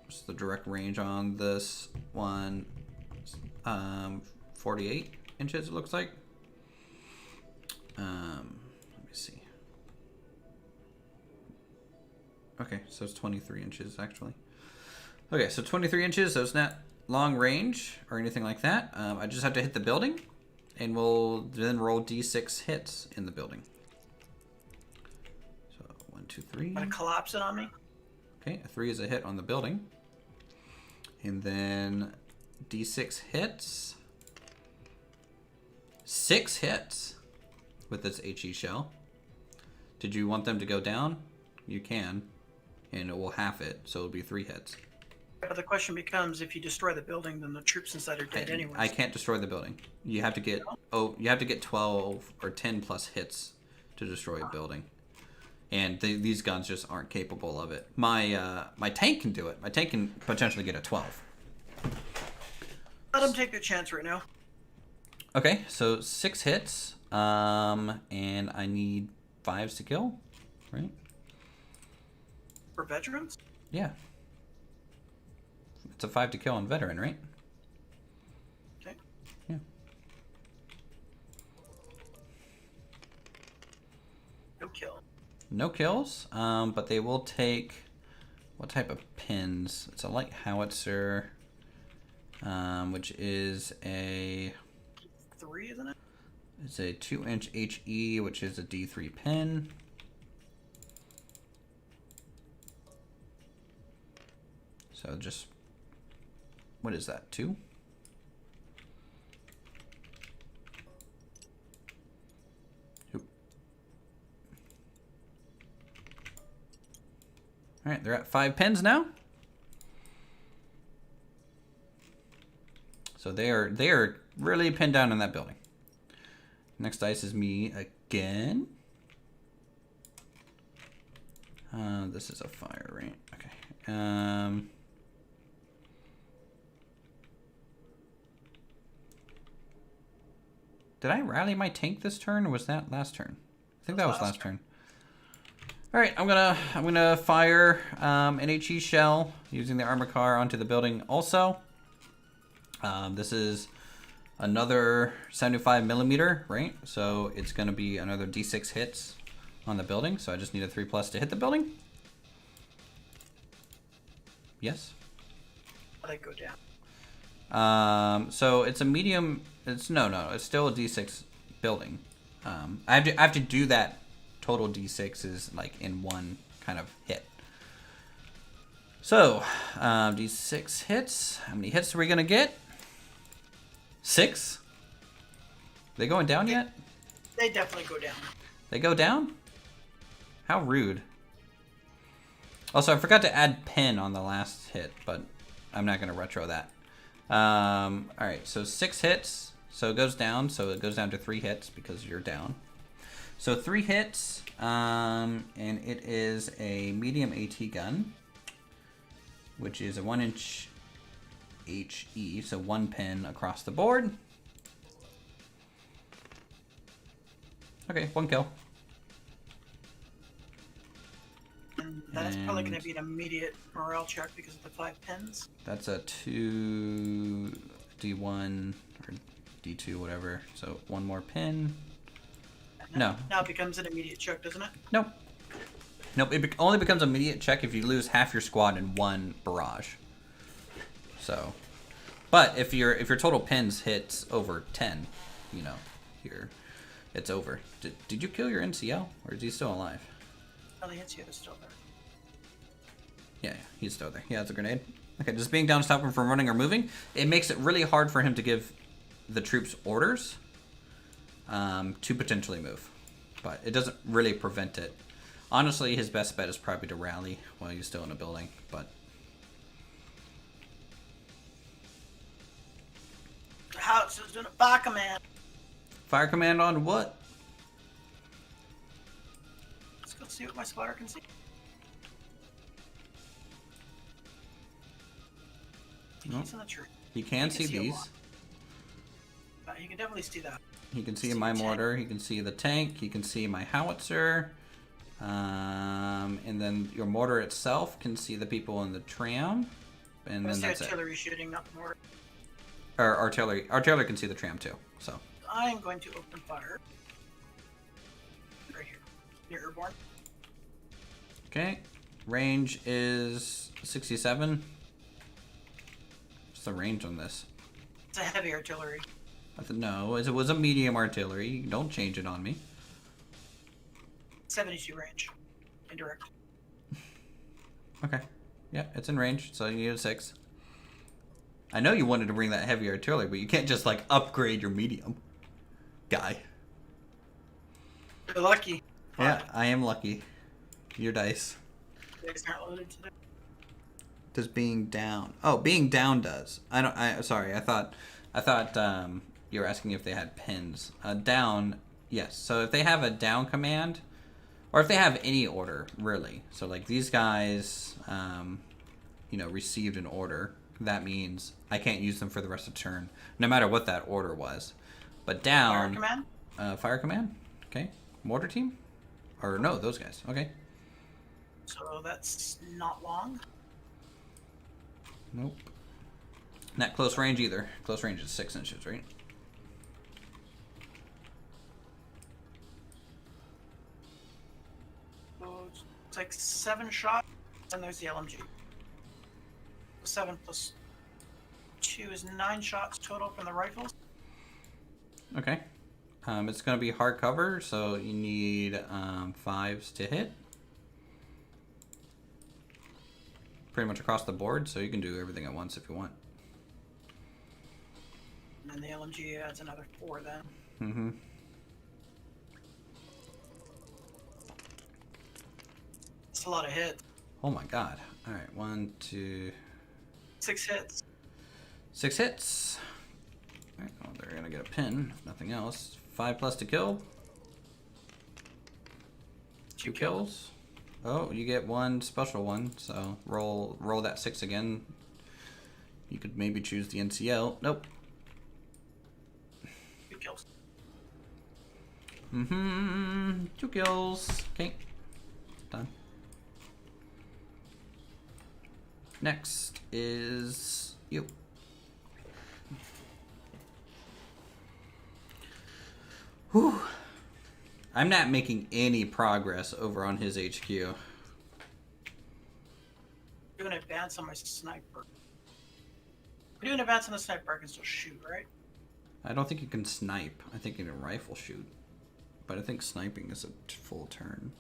just the direct range on this one. 48 inches, it looks like. Let me see. Okay, so it's 23 inches actually. Okay, so 23 inches, so it's not long range or anything like that. I just have to hit the building, and we'll then roll D6 hits in the building. So 1, 2, 3. Gonna collapse it on me. Okay, a 3 is a hit on the building. And then D6 hits. 6 hits with this HE shell. Did you want them to go down? You can. And it will half it, so it'll be 3 hits. But the question becomes, if you destroy the building, then the troops inside are dead anyway. I can't destroy the building. You have to get you have to get 12 or 10 plus hits to destroy a building. And these guns just aren't capable of it. My tank can do it. My tank can potentially get a 12. Let them take their chance right now. Okay, so 6 hits. And I need 5s to kill, right? For veterans? Yeah. It's a 5 to kill on veteran, right? Okay. Yeah. No kill. No kills, but they will take... What type of pins? It's a light howitzer, which is a... 3, isn't it? It's a 2-inch HE, which is a D3 pin. So just... What is that, 2? All right, they're at 5 pins now. So they are really pinned down in that building. Next dice is me again. This is a fire, right? Okay. Did I rally my tank this turn, or was that last turn? I think that was last turn. All right, I'm gonna fire an HE shell using the armor car onto the building. Also, this is another 75 millimeter, right? So it's gonna be another D6 hits on the building. So I just need a 3+ to hit the building. Yes. How they go down? So it's a medium. It's it's still a D6 building. I have to do that total D6s like in one kind of hit. So D6 hits. How many hits are we gonna get? 6. They going down yet? They definitely go down. They go down? How rude. Also, I forgot to add pin on the last hit, but I'm not gonna retro that. All right, so 6 hits. So it goes down. So it goes down to 3 hits because you're down. So 3 hits, and it is a medium AT gun, which is a 1-inch HE, so 1 pin across the board. Okay, 1 kill. And that's probably going to be an immediate morale check because of the 5 pins. That's a 2D1 or D2, whatever. So 1 more pin. No. Now it becomes an immediate check, doesn't it? Nope. Nope. It only becomes an immediate check if you lose half your squad in 1 barrage. So, but if your total pins hits over 10, you know, it's over. Did you kill your NCL, or is he still alive? Oh, the NCO is still there. Yeah, he's still there. He has a grenade. Okay, just being down to stop him from running or moving, it makes it really hard for him to give the troops orders to potentially move. But it doesn't really prevent it. Honestly, his best bet is probably to rally while he's still in a building, but... The house is doing a fire command. Fire command on what? Let's go see what my spotter can see. He's in the tree. He can see these. You can definitely see that. He can see my mortar. He can see the tank. He can see my howitzer. And then your mortar itself can see the people in the tram. And then that's artillery shooting, not the mortar. Or artillery. Artillery can see the tram too. So. I am going to open fire. Right here. Near airborne. Okay. Range is 67. What's the range on this? It's a heavy artillery. No, it was a medium artillery. Don't change it on me. 72 range. Indirect. Okay. Yeah, it's in range, so you need a 6. I know you wanted to bring that heavy artillery, but you can't just, like, upgrade your medium guy. You're lucky. Yeah, I am lucky. Your dice. Dice aren't loaded today. Does being down... Oh, being down does. Sorry, I thought you were asking if they had pins. Down, yes. So if they have a down command, or if they have any order, really. So like these guys, received an order. That means I can't use them for the rest of the turn, no matter what that order was. But down... Fire command? Fire command? Okay. Mortar team? Or no, those guys. Okay. So that's not long. Nope. Not close range either. Close range is 6 inches, right? So it's like 7 shots, and there's the LMG. 7 plus 2 is 9 shots total from the rifles. Okay. It's going to be hard cover, so you need 5s to hit. Pretty much across the board, so you can do everything at once if you want. And then the LMG adds another 4 then. Mm-hmm. It's a lot of hits. Oh my god. Alright, 1, 2... 6 hits. 6 hits. You're gonna get a pin, if nothing else. 5+ to kill. 2 kills. Oh, you get 1 special one, so roll that 6 again. You could maybe choose the NCL. Nope. 2 kills. 2 kills. Okay. Done. Next is you. Whew. I'm not making any progress over on his HQ. Doing advance on my sniper. We're doing advance on the sniper. I can still shoot, right? I don't think you can snipe. I think you can rifle shoot. But I think sniping is a full turn.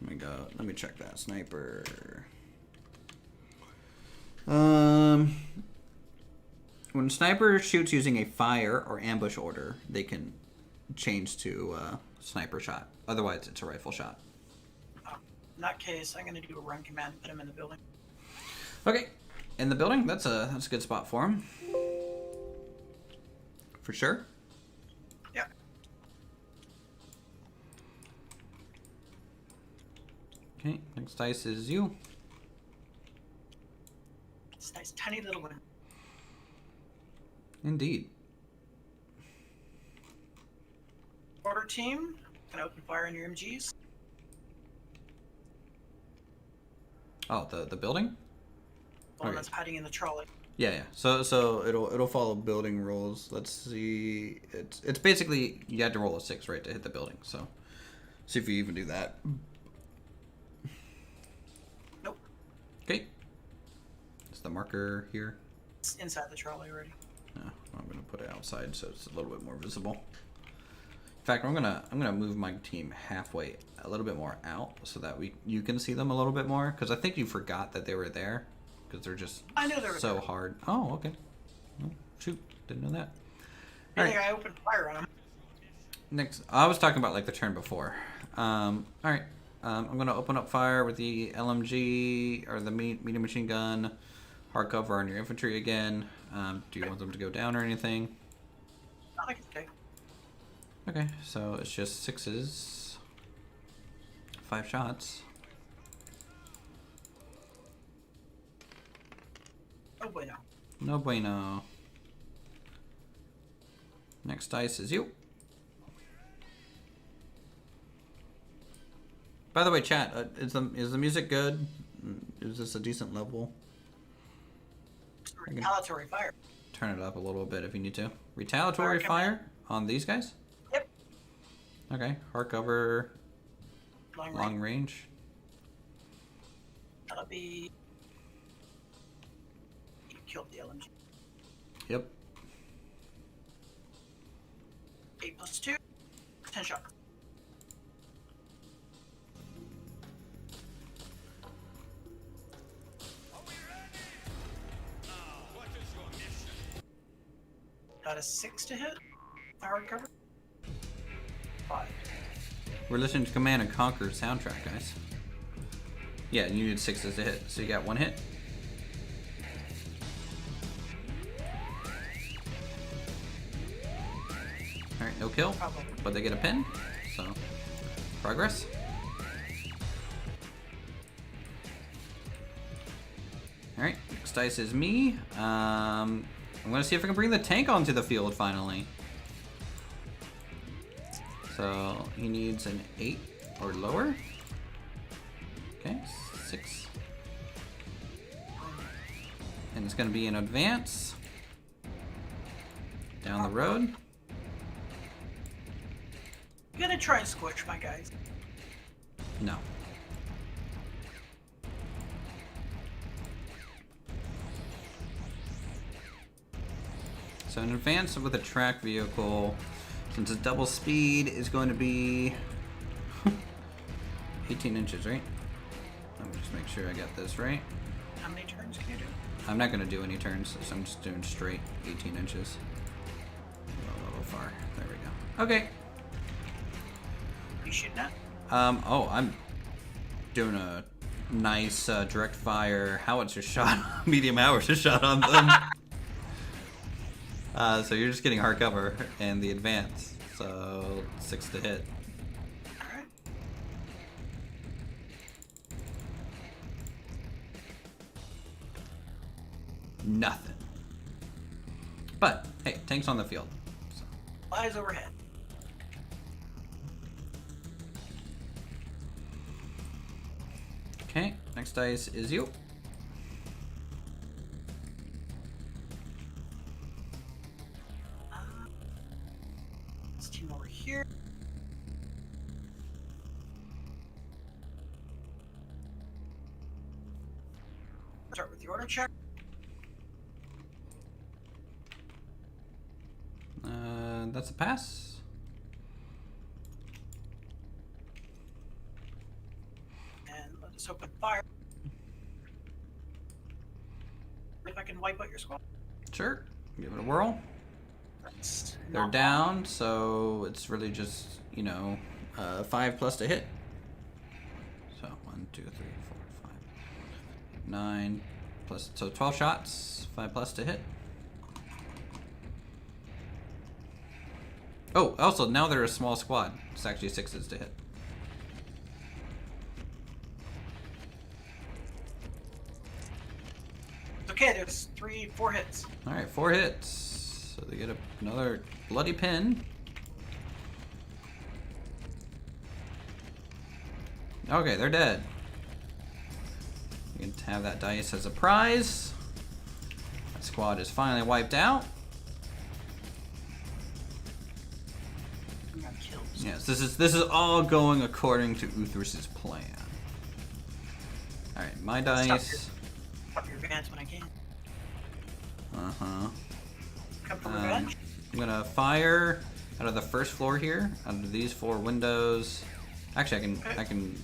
Let me go. Let me check that. Sniper. When sniper shoots using a fire or ambush order, they can change to sniper shot. Otherwise, it's a rifle shot. In that case, I'm going to do a run command and put him in the building. Okay, in the building. That's a good spot for him. For sure. Yeah. Okay, next dice is you. It's a nice, tiny little one. Indeed. Order team, can open fire on your MGs. Oh, the building? The one Okay. that's hiding in the trolley. Yeah. So it'll follow building rules. Let's see. It's basically you had to roll a 6, right, to hit the building. So see if you even do that. Nope. Okay. Is the marker here? It's inside the trolley already. No, I'm gonna put it outside so it's a little bit more visible. In fact, I'm gonna move my team halfway, a little bit more out, so that you can see them a little bit more. Because I think you forgot that they were there, because they're just I knew they were so there. hard. Oh, okay. Oh, shoot, didn't know that. I All think right. I opened fire on him. Next, I was talking about like the turn before. All right. I'm gonna open up fire with the LMG or the medium machine gun, hardcover on your infantry again. Do you want them to go down or anything? Not like it's okay. Okay, so it's just 6s, 5 shots. Oh boy, no. No bueno. Next dice is you. By the way, chat, is the music good? Is this a decent level? Retaliatory fire. Turn it up a little bit if you need to. Retaliatory fire on these guys? Yep. Okay, hardcover, Long long range. range. That'll be. You killed the LMG. Yep. 8 plus 2. 10 shot. Got a 6 to hit. Hardcover. 5. We're listening to Command and Conquer soundtrack, guys. Yeah, you need 6s to hit, so you got 1 hit. Alright, no kill, Probably. but they get a pin, so progress. Alright, next dice is me. I'm gonna see if I can bring the tank onto the field finally. So he needs an 8 or lower. Okay, 6. And it's gonna be an advance down the road. You gotta try and squish my guys. No. So an advance with a track vehicle, since it's double speed, is going to be 18 inches, right? Let me just make sure I got this right. How many turns can you do? I'm not going to do any turns, so I'm just doing straight 18 inches. A little far. There we go. Okay. You shooting at? Oh, I'm doing a nice direct fire howitzer shot, medium howitzer shot on them. So you're just getting hard cover and the advance. So 6 to hit. Alright. Nothing. But hey, tank's on the field. So. Flies overhead. Okay, next dice is you. This team over here. Start with the order check. That's a pass. And let us open fire. If I can wipe out your squad. Sure. Give it a whirl. That's They're not down, so it's really just, 5 plus to hit. So 1, 2, 3, 4, 5, 9 plus, so 12 shots, 5 plus to hit. Oh, also now they're a small squad. It's actually 6s to hit. Okay, there's 4 hits. All right, 4 hits. So they get another bloody pin. Okay, they're dead. You can have that dice as a prize. That squad is finally wiped out. I'm gonna kill. Yes, this is all going according to Uthrus's plan. All right, my dice. Stop your advance when I can. Uh-huh. Come for revenge. I'm gonna fire out of the first floor here, out of these 4 windows. Actually, I can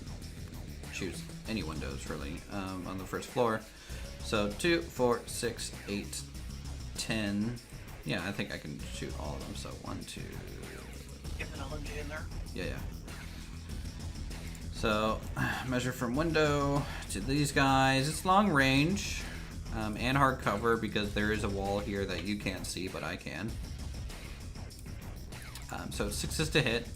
choose any windows really on the first floor. So 2, 4, 6, 8, 10. Yeah, I think I can shoot all of them. So 1, 2. Get an LMG in there. Yeah. So measure from window to these guys. It's long range and hard cover because there is a wall here that you can't see, but I can. So 6s to hit.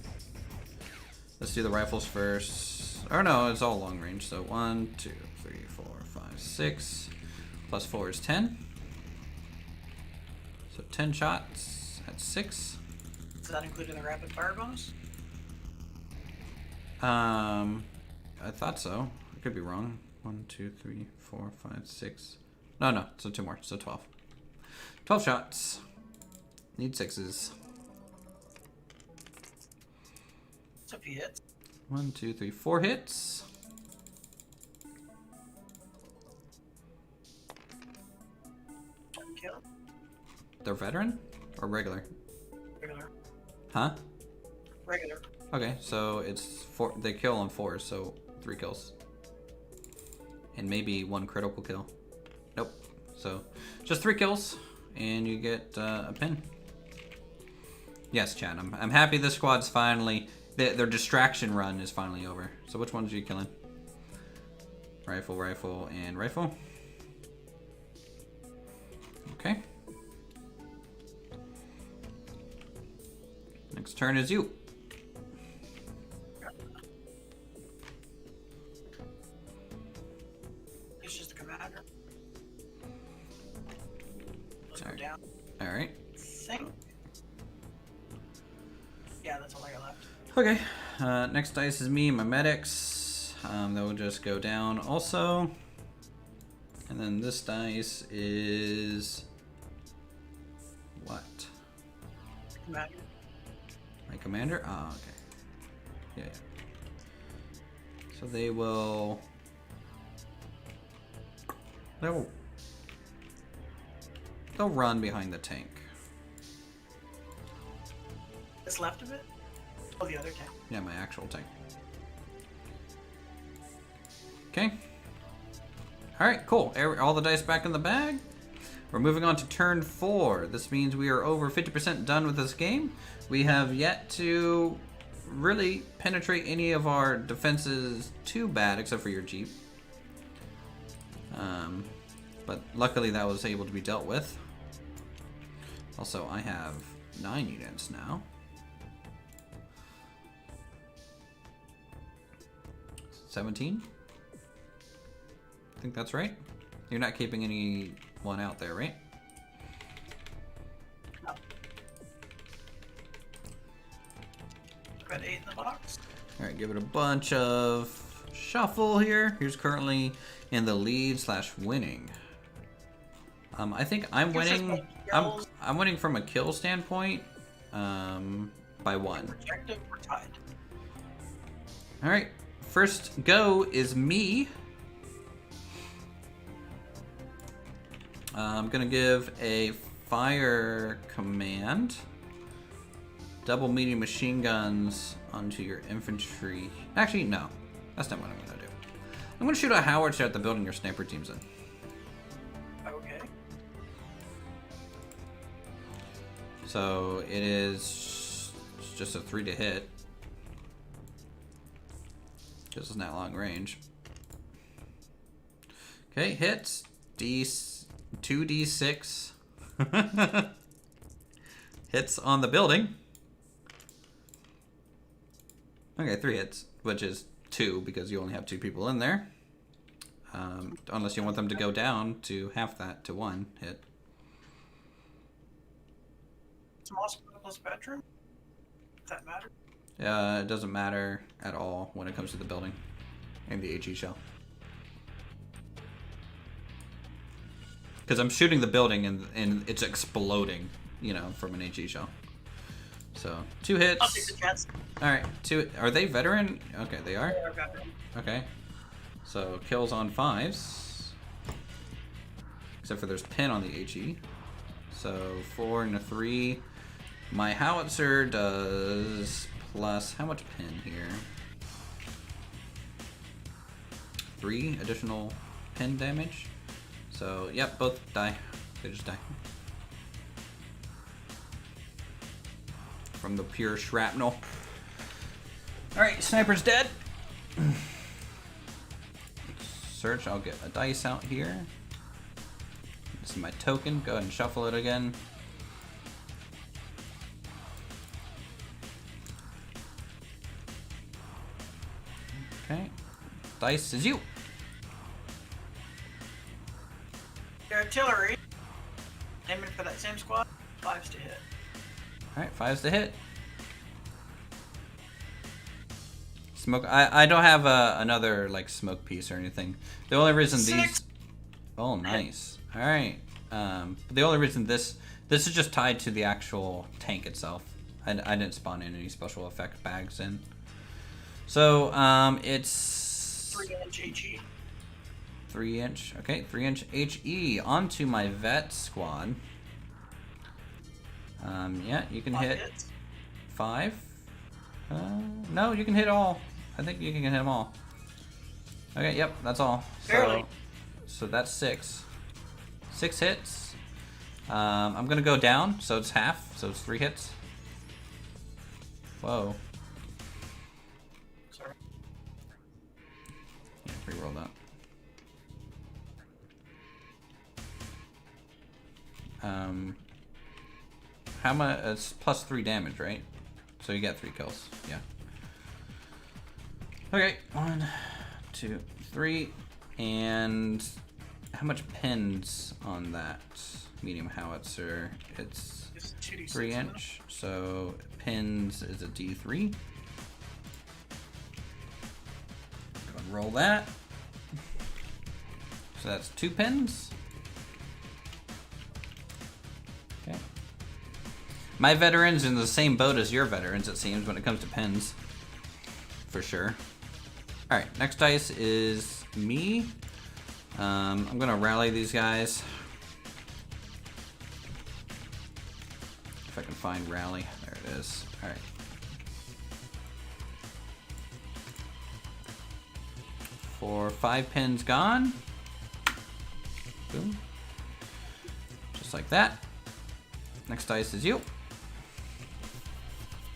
Let's do the rifles first. Or no, it's all long range. So 1, 2, 3, 4, 5, 6. Plus 4 is 10. So 10 shots at 6. Does that include in the rapid fire bonus? I thought so. I could be wrong. 1, 2, 3, 4, 5, 6. No. So 2 more. So 12. 12 shots. Need 6s. So if he hits. 1, 2, 3, 4 hits. Kill. They're veteran or regular? Regular. Huh? Regular. Okay, so it's 4. They kill on 4s, so 3 kills. And maybe 1 critical kill. Nope. So just 3 kills, and you get a pin. Yes, Chad. I'm happy this squad's finally. Their distraction run is finally over. So which ones are you killing? Rifle, rifle, and rifle. Okay. Next turn is you. It's just the commander. Let's go Alright. down. All right. Think. Yeah, that's all I got left. Okay. Next dice is me, my medics. They'll just go down also. And then this dice is what? Commander. My commander? Oh, okay. Yeah. So they will. They'll run behind the tank. What's left of it? Oh, the other tank. Yeah, my actual tank. Okay. All right, cool. All the dice back in the bag. We're moving on to turn 4. This means we are over 50% done with this game. We have yet to really penetrate any of our defenses too bad, except for your Jeep. But luckily that was able to be dealt with. Also, I have 9 units now. 17? I think that's right. You're not keeping anyone out there, right? No. Got 8 in the box. Alright, give it a bunch of shuffle here. Who's currently in the lead / winning? I think I'm winning. I'm winning from a kill standpoint. By 1. Objective, we're tied. Alright. First go is me. I'm gonna give a fire command. Double medium machine guns onto your infantry. Actually, no. That's not what I'm gonna do. I'm gonna shoot a howitzer at the building your sniper team's in. Okay. So it is just a 3 to hit. Because it's not long range. Okay, hits. 2d6. Hits on the building. Okay, 3 hits, which is 2 because you only have 2 people in there. Unless you want them to go down to half that to 1 hit. Small squad plus bedroom? Does that matter? It doesn't matter at all when it comes to the building and the HE shell. Because I'm shooting the building and it's exploding, you know, from an HE shell. So 2 hits. I'll take the chance. All right, 2. Are they veteran? Okay, they are. They are veteran. Okay. So kills on 5s. Except for there's pin on the HE. So 4 and a 3. My howitzer does plus how much pin here? 3 additional pin damage. So yep, both die. They just die. From the pure shrapnel. Alright, sniper's dead. Search, I'll get a dice out here. This is my token. Go ahead and shuffle it again. Okay. Dice is you. Your artillery. Aiming for that same squad. 5s to hit. Alright, 5s to hit. Smoke. I don't have another like smoke piece or anything. The only reason 6. these. Oh, nice. All right. The only reason this is just tied to the actual tank itself. I didn't spawn in any special effect bags in. So it's 3-inch HE. 3-inch. Okay, 3-inch HE onto my vet squad. Yeah, you can 5 hit hits. 5. No, you can hit all. I think you can hit them all. Okay, yep, that's all. Barely. So that's 6. 6 hits. I'm gonna go down, so it's half, so it's 3 hits. Whoa. Sorry. Yeah, reroll that. How much? It's plus 3 damage, right? So you get 3 kills. Yeah. Okay, 1, 2, 3, and how much pins on that medium howitzer? It's It's 2d6. 3-inch, so pins is a D3. Go and roll that. So that's 2 pins. Okay. My veteran's in the same boat as your veterans, it seems, when it comes to pins. For sure. Alright, next dice is me. I'm gonna rally these guys. If I can find rally. There it is. Alright. For 5 pins gone. Boom. Just like that. Next dice is you.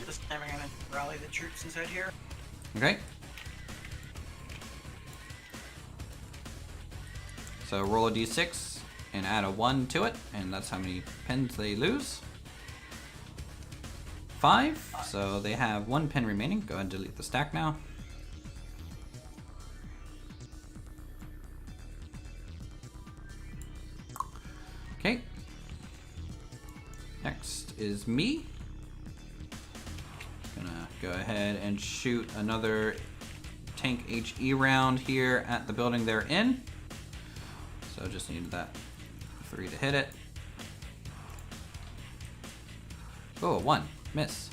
This time I'm gonna rally the troops inside here. Okay. So roll a d6 and add a 1 to it, and that's how many pins they lose. 5. So they have 1 pin remaining. Go ahead and delete the stack now. Okay. Next is me. Gonna go ahead and shoot another tank HE round here at the building they're in. So just needed that 3 to hit it. Oh, 1. Miss.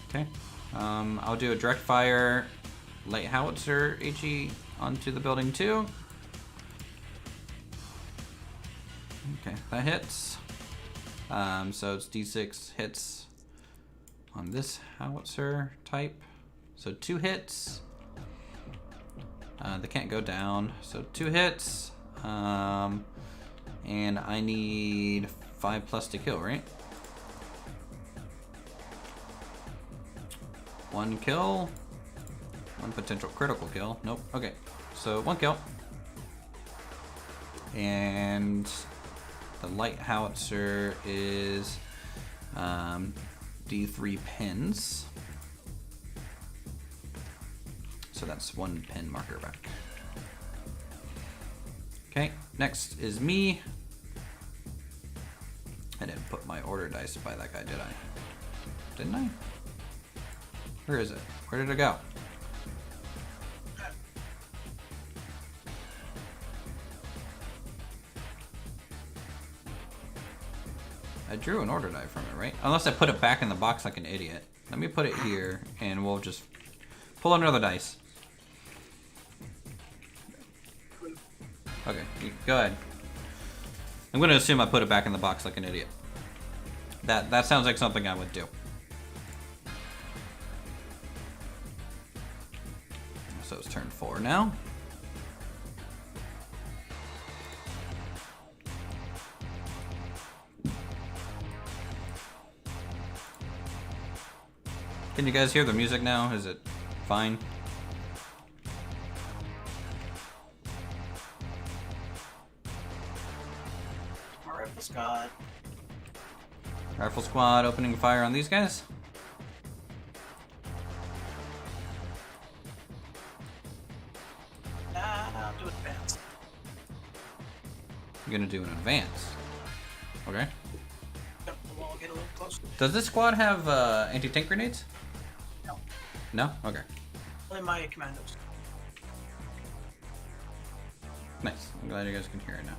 Okay. I'll do a direct fire light howitzer HE onto the building too. Okay, that hits. So it's D6 hits on this howitzer type. So 2 hits. They can't go down. So 2 hits. And I need 5+ to kill, right? 1 kill. 1 potential critical kill. Nope. Okay. So 1 kill. And the light howitzer is D3 pins. So that's 1 pin marker back. Okay, next is me. I didn't put my order dice by that guy, did I? Didn't I? Where is it? Where did it go? I drew an order die from it, right? Unless I put it back in the box like an idiot. Let me put it here, and we'll just pull another dice. Okay, go ahead. I'm going to assume I put it back in the box like an idiot. That sounds like something I would do. So it's turn 4 now. Can you guys hear the music now? Is it fine? Rifle squad. Rifle squad opening fire on these guys. I'll do advance. You're gonna do an advance. Okay. Jump the wall, get a little closer. Does this squad have anti-tank grenades? No. No? Okay. Only my commandos. Nice. I'm glad you guys can hear it now.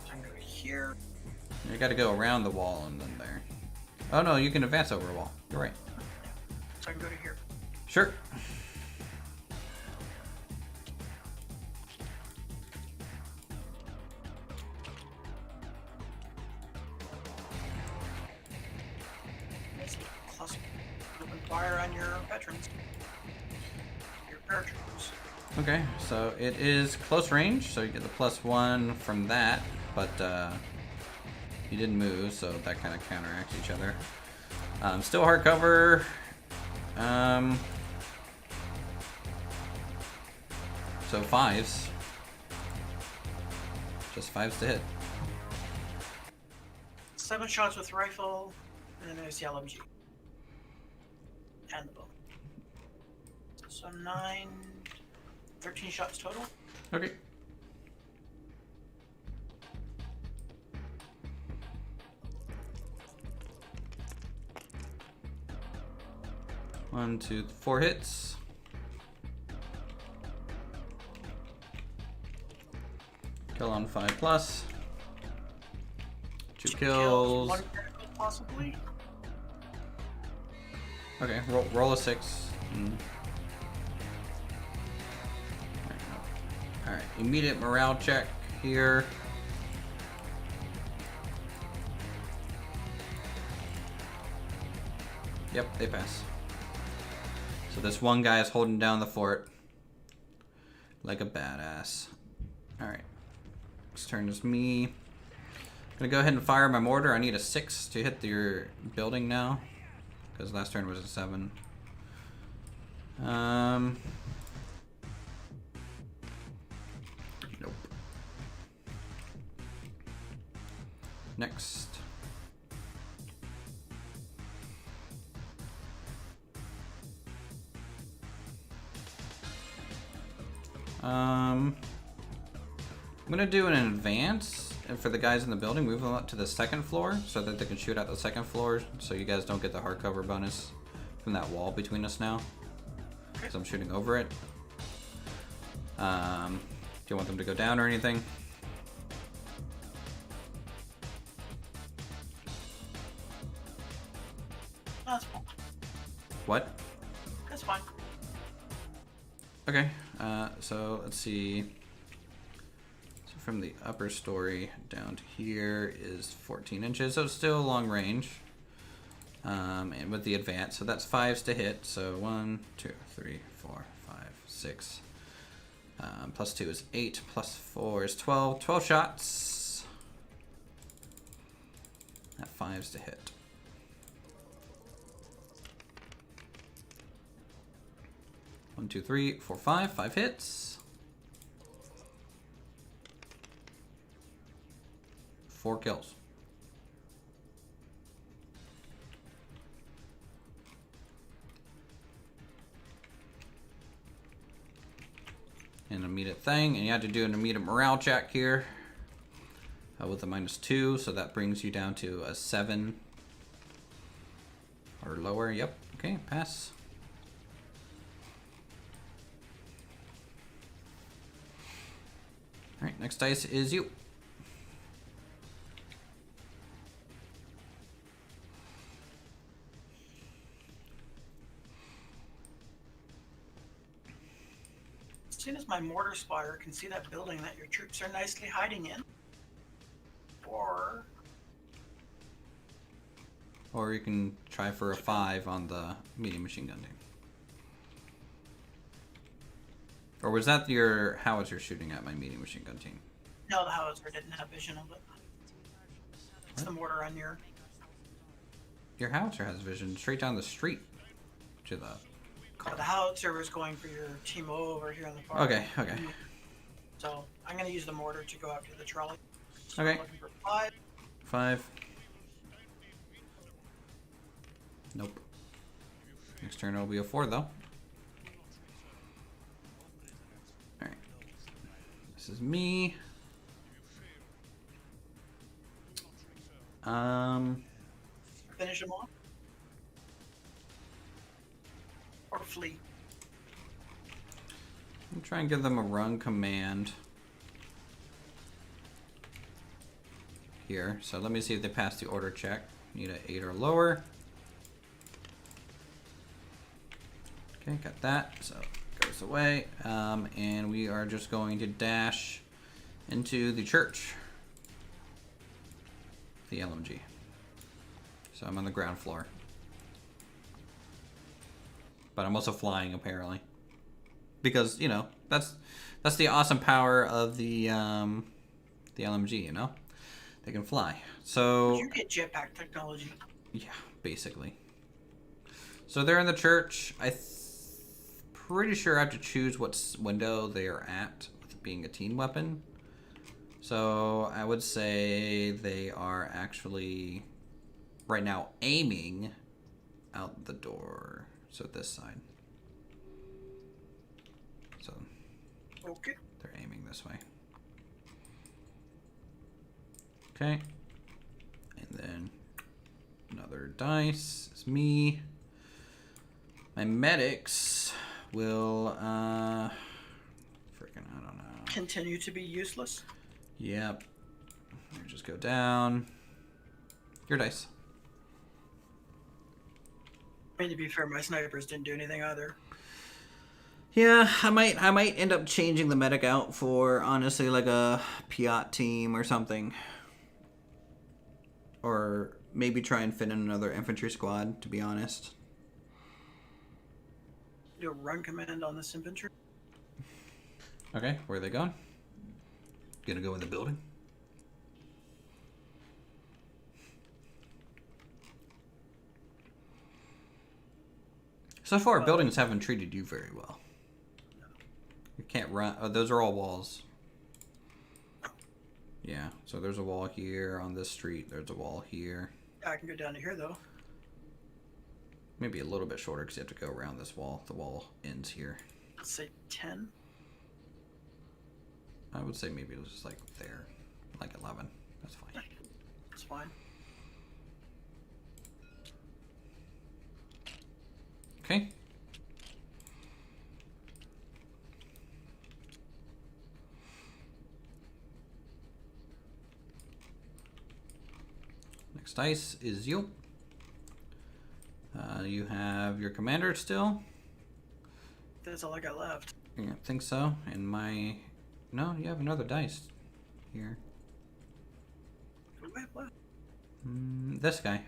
So I'm going here. You gotta go around the wall and then there. Oh no, you can advance over a wall. You're right. So I can go to here. Sure. Plus, open fire on your veterans. Your paratroopers. Okay, so it is close range, so you get the +1 from that, but you didn't move, so that kind of counteracts each other. Still hard cover. So 5s. Just 5s to hit. 7 shots with rifle, and then there's the LMG. And the bow. So 9, 13 shots total. Okay. One, 2, 4 hits. Kill on 5+. 2 kills. 1 critical, possibly. Okay, roll a 6. Alright, immediate morale check here. Yep, they pass. So this one guy is holding down the fort like a badass. Alright, next turn is me. I'm gonna go ahead and fire my mortar. I need a 6 to hit your building now, because last turn was a 7. Nope. Next. I'm gonna do an advance and for the guys in the building, move them up to the second floor so that they can shoot out the second floor so you guys don't get the hardcover bonus from that wall between us now. Because I'm shooting over it. Do you want them to go down or anything? That's fine. What? That's fine. Okay, so let's see. So from the upper story down to here is 14 inches, so it's still long range. And with the advance, so that's 5s to hit. So 1, 2, 3, 4, 5, 6. Plus 2 is 8, plus 4 is 12. 12 shots. At 5s to hit. One, two, three, four, five. 5 hits. 4 kills. An immediate thing, and you have to do an immediate morale check here with a -2, so that brings you down to a 7 or lower. Yep. Okay, pass. All right, next dice is you. As soon as my mortar spotter can see that building that your troops are nicely hiding in, Or you can try for a 5 on the medium machine gun team. Or was that your howitzer shooting at my medium machine gun team? no, the howitzer didn't have vision of it. It's the mortar on your. Your howitzer has vision straight down the street to the car. The howitzer was going for your team over here on the far. Okay, okay. So I'm going to use the mortar to go after the trolley. So Okay. I'm looking for 5. 5. Nope. Next turn it'll be a 4 though. Alright. This is me. Finish them off. Or flee. I'm trying to give them a run command here. So let me see if they pass the order check. Need an 8 or lower. Okay, got that. So it goes away. And we are just going to dash into the church. The LMG. So I'm on the ground floor. But I'm also flying apparently. Because, you know, that's the awesome power of the LMG, you know? They can fly. So You get jetpack technology. yeah, basically. So they're in the church. Pretty sure I have to choose what window they are at with being a team weapon. So I would say they are actually right now aiming out the door. So this side. So Okay. they're aiming this way. Okay. And then another dice. It's me. My medics will freaking I don't know. Continue to be useless. Yep. They just go down. Your dice. I mean, to be fair, my snipers didn't do anything either. Yeah, I might end up changing the medic out for honestly like a Piat team or something. Or maybe try and fit in another infantry squad, to be honest. Do a run command on this infantry. Okay, where are they going? Gonna go in the building? So far, buildings haven't treated you very well. You can't run. Oh, those are all walls. Yeah, so there's a wall here on this street. There's a wall here. I can go down to here, though. Maybe a little bit shorter because you have to go around this wall. The wall ends here. Let's say 10. I would say maybe it was just like there, like 11. That's fine. That's fine. Okay. Next dice is you. You have your commander still. That's all I got left. Yeah, I think so. And my... No, you have another dice here. Wait, what? This guy.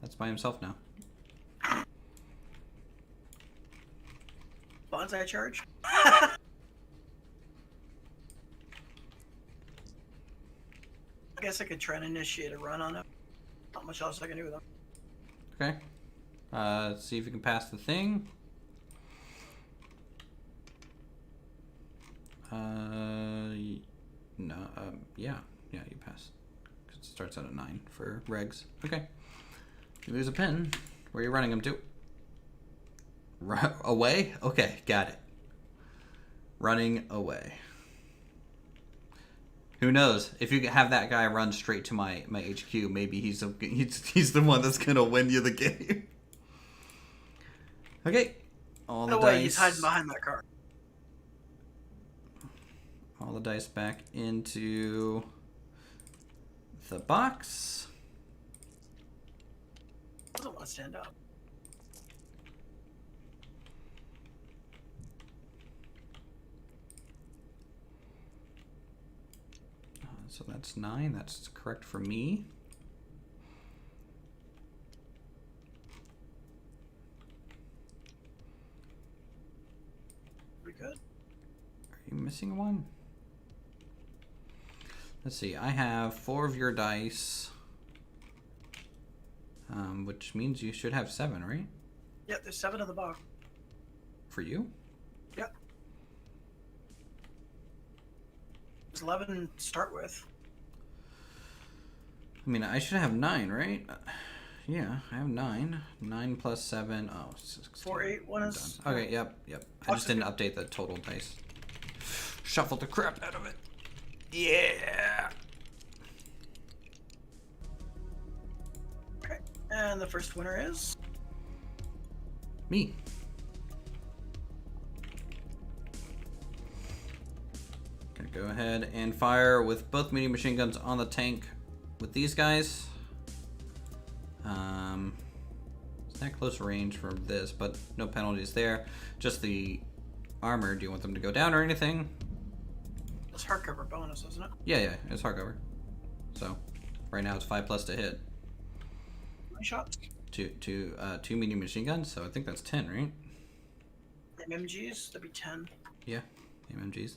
That's by himself now. Bonsai charge? I guess I could try and initiate a run on it. Not much else I can do with them. Okay. Let's see if you can pass the thing. No, yeah, you pass. 'Cause it starts at a 9 for regs. Okay. You lose a pin. Where are you running them to? Away? Okay, got it. Running away. Who knows? If you have that guy run straight to my HQ, maybe he's the one that's gonna win you the game. Okay. All the No way, dice. he's hiding behind that car. All the dice back into the box. Doesn't want to stand up. So that's 9. That's correct for me. Pretty good. Are you missing one? Let's see. I have 4 of your dice, which means you should have 7, right? Yep, there's 7 in the box. For you? Yep. There's 11 to start with. I mean, I should have 9, right? Yeah, I have 9. 9 plus 7. Oh, 16. 4, 8, 1 is. Okay, yep. I just didn't update the total dice. Shuffled the crap out of it. Yeah. Okay, and the first winner is. Me. Gonna go ahead and fire with both medium machine guns on the tank with these guys. It's not close range for this, but no penalties there. Just the armor. Do you want them to go down or anything? It's hardcover bonus, isn't it? Yeah, it's hardcover. So right now it's 5+ to hit. How many shots? Two medium machine guns, so I think that's 10, right? MMGs, that'd be 10. Yeah, MMGs.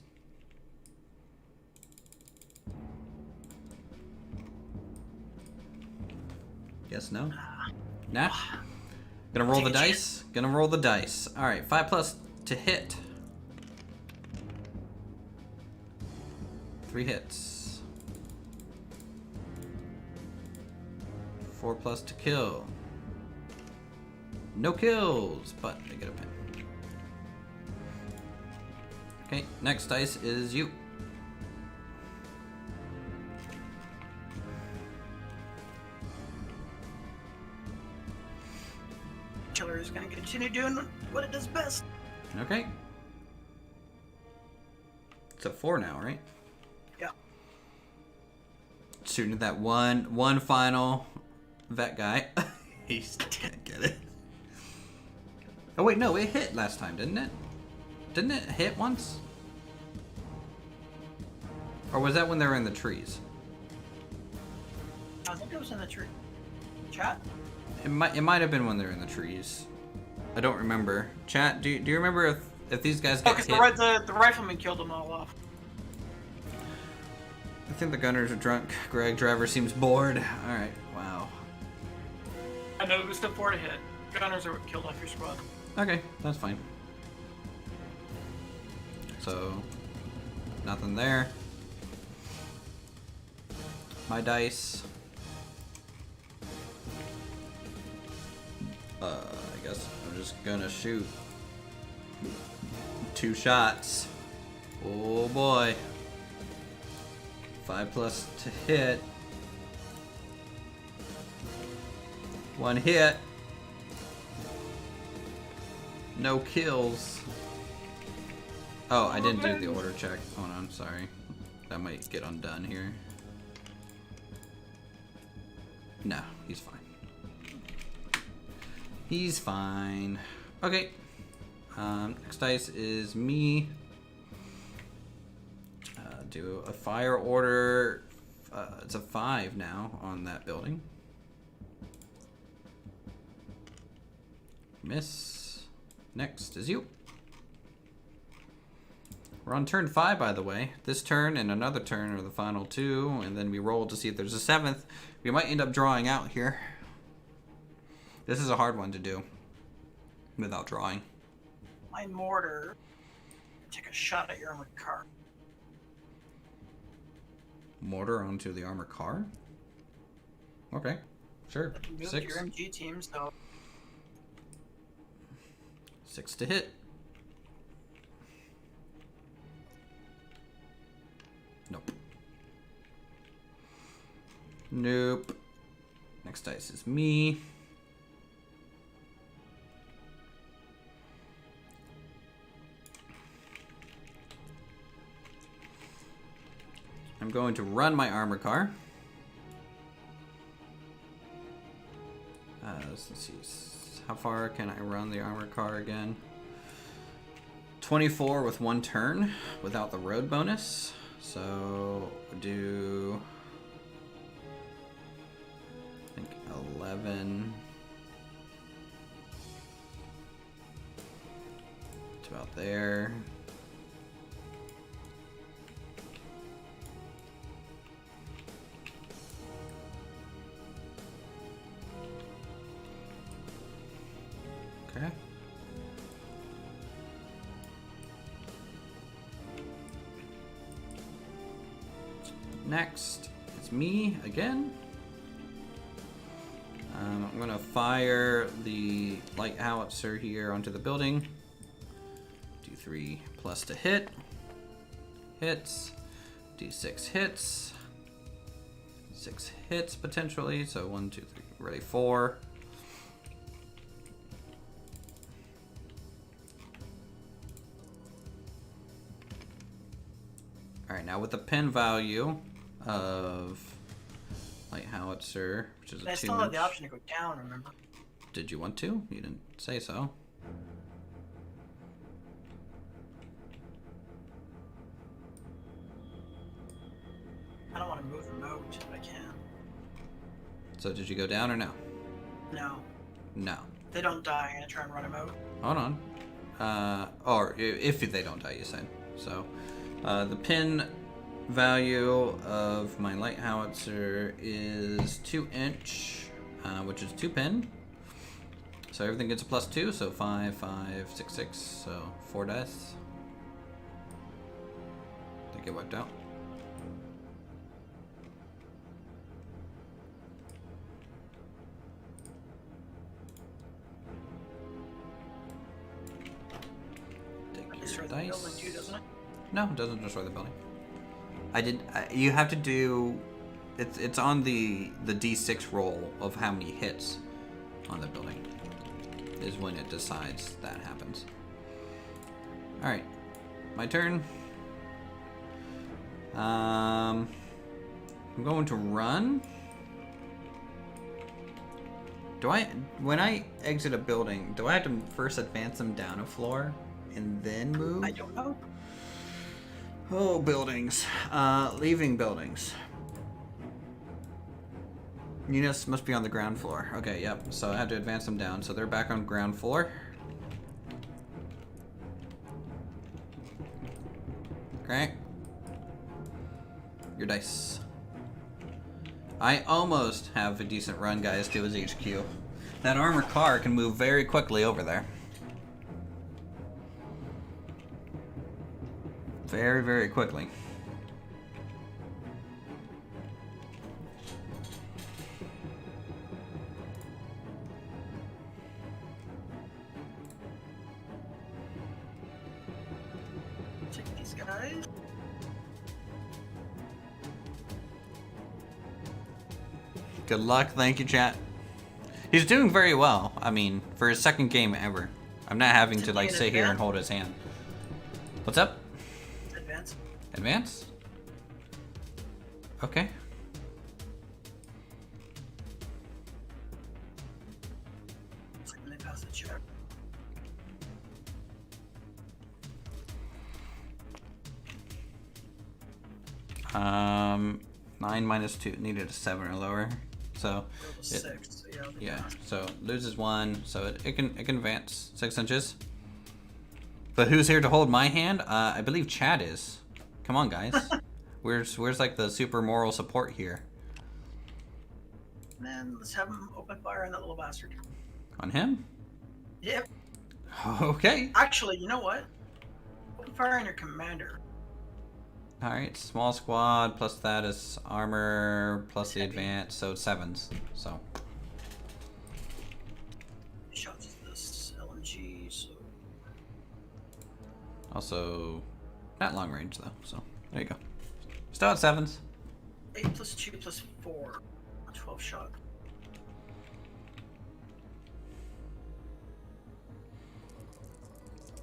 Yes, no? Nah. Gonna roll the dice. Gonna roll the dice. Alright, 5+ to hit. 3 hits. 4+ to kill. No kills, but they get a pin. Okay, next dice is you. Killer is going to continue doing what it does best. Okay. It's a 4 now, right? Yeah. Shooting at that one final vet guy. He still can't get it. Oh wait, no, it hit last time, didn't it? Didn't it hit once? Or was that when they were in the trees? I think it was in the tree. Chat? It might have been when they were in the trees. I don't remember. Chat, do you remember if these guys Oh, get hit? because the rifleman killed them all off. I think the gunners are drunk. Greg Driver seems bored. Alright, wow. I know it was still 4 to hit. Gunners are what killed off your squad. Okay, that's fine. So, nothing there. My dice. I guess I'm just gonna shoot 2 shots. Oh boy. 5+ to hit. 1 hit. No kills. Oh, I didn't do the order check. Hold on, sorry. That might get undone here. No, he's fine. He's fine. Okay. Next dice is me. Do a fire order. It's a 5 now on that building. Miss. Next is you. We're on turn 5, by the way. This turn and another turn are the final 2, and then we roll to see if there's a 7th. We might end up drawing out here. This is a hard one to do without drawing. My mortar. Take a shot at your armored car. Mortar onto the armored car? Okay, sure. Move 6. your MG team, so 6 to hit. Nope. Nope. Next dice is me. I'm going to run my armor car. Let's see. How far can I run the armor car again? 24 with 1 turn without the road bonus. So do I think 11. It's about there. Okay. Next, it's me again. I'm gonna fire the light howitzer here onto the building. D3 plus to hit. Hits. D6 hits. 6 hits potentially. So 1, 2, 3, ready 4. All right, now with the pin value of light howitzer, which is a 2. I still have the option to go down, remember? Did you want to? You didn't say so. I don't want to move the moat, but I can. So did you go down or no? No. No. They don't die, I'm gonna try and run them out. Hold on. Or if they don't die, you said. So the pin value of my light howitzer is 2 inch, which is 2 pin. So everything gets a +2, so 5, 5, 6, 6, so 4 dice. They get wiped out. Take your Destroy the dice. building too, doesn't it? No, it doesn't destroy the building. You have to do. It's on the D6 roll of how many hits on the building is when it decides that happens. All right, my turn. I'm going to run. When I exit a building, do I have to first advance them down a floor and then move? I don't know. Oh, buildings. Leaving buildings. Units must be on the ground floor. Okay, yep. So I have to advance them down. So they're back on ground floor. Okay. Your dice. I almost have a decent run, guys, to his HQ. That armored car can move very quickly over there. Very, very quickly. Take these guys. Good luck. Thank you, chat. He's doing very well. I mean, for his second game ever. I'm not having to like sit here and hold his hand. What's up? Advance. Advance? Okay. When they pass the check. 9 minus 2 needed a 7 or lower. So it, 6. So yeah, so loses 1, so it can advance 6 inches. But who's here to hold my hand? I believe Chad is. Come on, guys. Where's like the super moral support here? Man, let's have him open fire on that little bastard. On him? Yep. Okay. Actually, you know what? Open fire on your commander. Alright, small squad plus that is armor plus the advance, so it's 7s. So Shots is this LMG, so also not long range though, so there you go. Still at 7s. 8 plus 2 plus 4. 12 shot.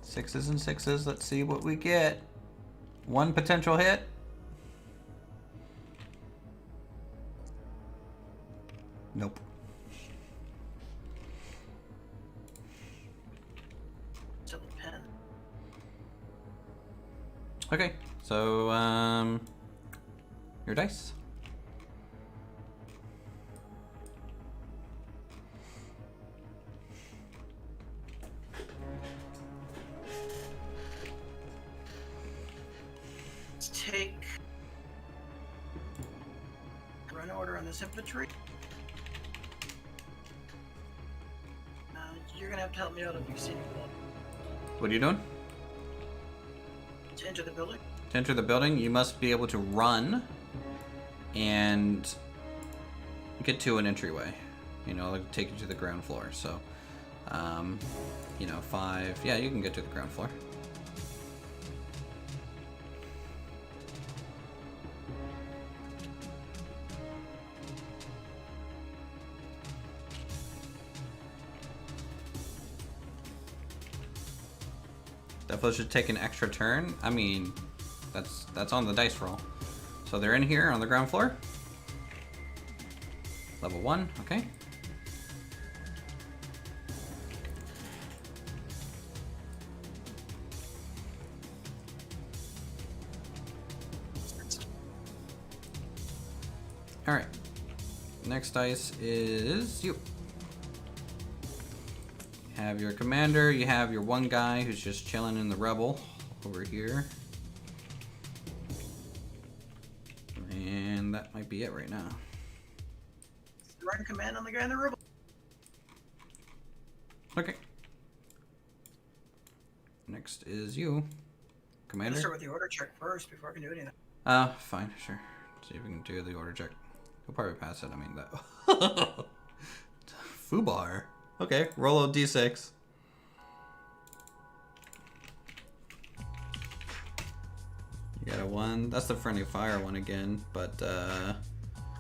Sixes and 6s, let's see what we get. 1 potential hit. Nope. Still a pen. Okay, so your dice. Let's take run order on this infantry. You're gonna have to help me out if you've seen anyone. What are you doing? To enter the building. To enter the building, you must be able to run and get to an entryway. You know, like take you to the ground floor. So, you know, 5. Yeah, you can get to the ground floor. Definitely should take an extra turn. I mean, that's on the dice roll. So they're in here on the ground floor. Level 1, okay. All right. Next dice is you. Have your commander, you have your one guy who's just chilling in the rebel over here. And that might be it right now. Run command on the guy in the rebel. Okay. Next is you, I'm commander. gonna start with the order check first before I can do anything. Fine, sure. See if we can do the order check. He'll probably pass it. I mean that. Fubar. Okay, roll a d6. You got a 1. That's the friendly fire one again, but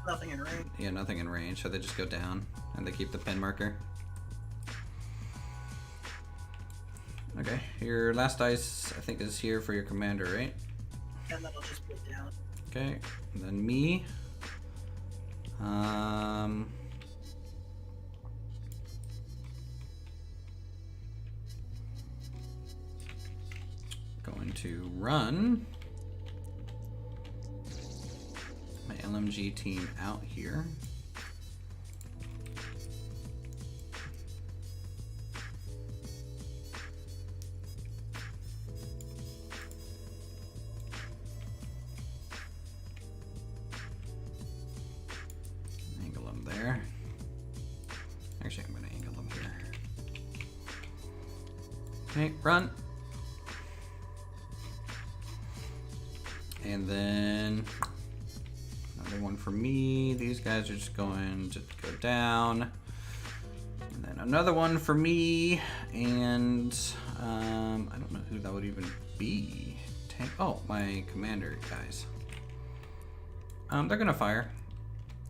Nothing in range. yeah, nothing in range, so they just go down and they keep the pin marker. Okay, your last dice I think is here for your commander, right? And that'll just put down. Okay, and then me. Going to run my LMG team out here. Angle them there. Actually, I'm going to angle them here. Okay, run. And then another one for me. These guys are just going to go down. And then another one for me. And I don't know who that would even be. Oh, my commander guys. They're gonna fire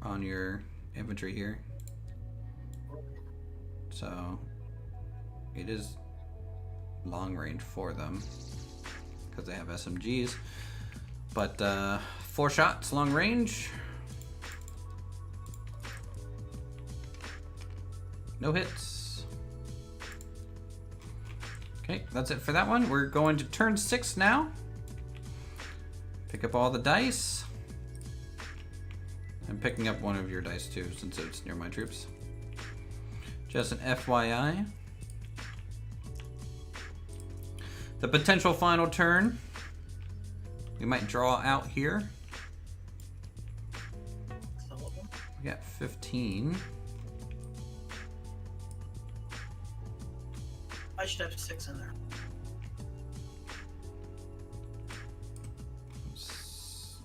on your infantry here. So it is long range for them because they have SMGs. But 4 shots long range. No hits. Okay, that's it for that one. We're going to turn 6 now. Pick up all the dice. I'm picking up one of your dice too, since it's near my troops. Just an FYI. The potential final turn. We might draw out here. We got 15. I should have 6 in there.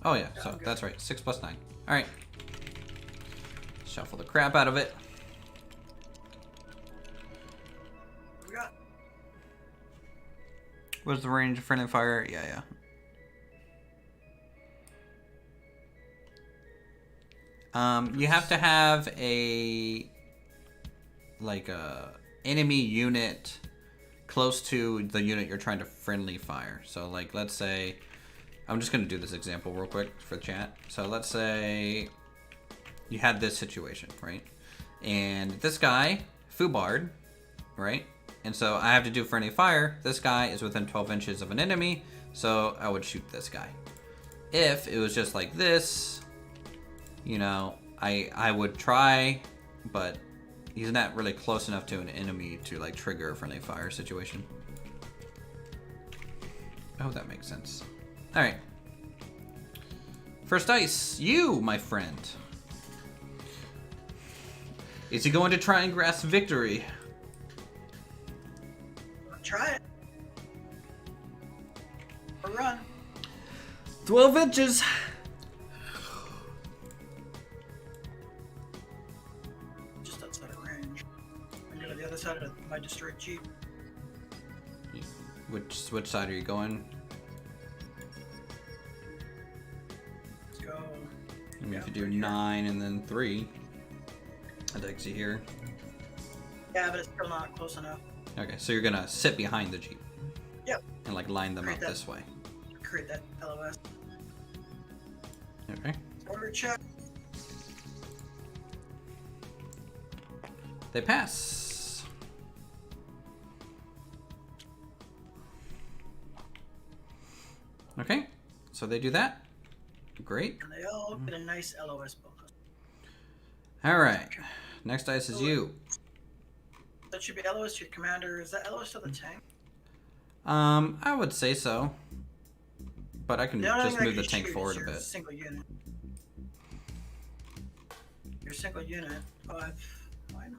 Oh yeah, so that's right. 6 plus 9. All right. Shuffle the crap out of it. We got. What's the range of friendly fire? Yeah. You have to have a enemy unit close to the unit you're trying to friendly fire. So like, let's say, I'm just gonna do this example real quick for the chat. So let's say you had this situation, right? And this guy, Fubard, right? And so I have to do friendly fire. This guy is within 12 inches of an enemy, so I would shoot this guy. If it was just like this, you know, I would try, but he's not really close enough to an enemy to like trigger a friendly fire situation. I hope that makes sense. All right. First dice, you, my friend. Is he going to try and grasp victory? Try it. Or run. 12 inches. Just outside of range. I'm going to the other side of my destroyed Jeep. Which side are you going? Let's go. I mean, if you do 9 and then 3, that takes you here. Yeah, but it's still not close enough. Okay, so you're gonna sit behind the Jeep. Yep. And like line them up That. this way. Create that LOS. Okay. Order check. They pass. Okay, so they do that. Great. And they all get a nice LOS bonus. All right. Next dice is you. That should be LOS to your commander. Is that LOS to the tank? I would say so. But I can The only just thing move the can tank shoot forward is a your bit. Single unit. Your single unit. 5. Fine.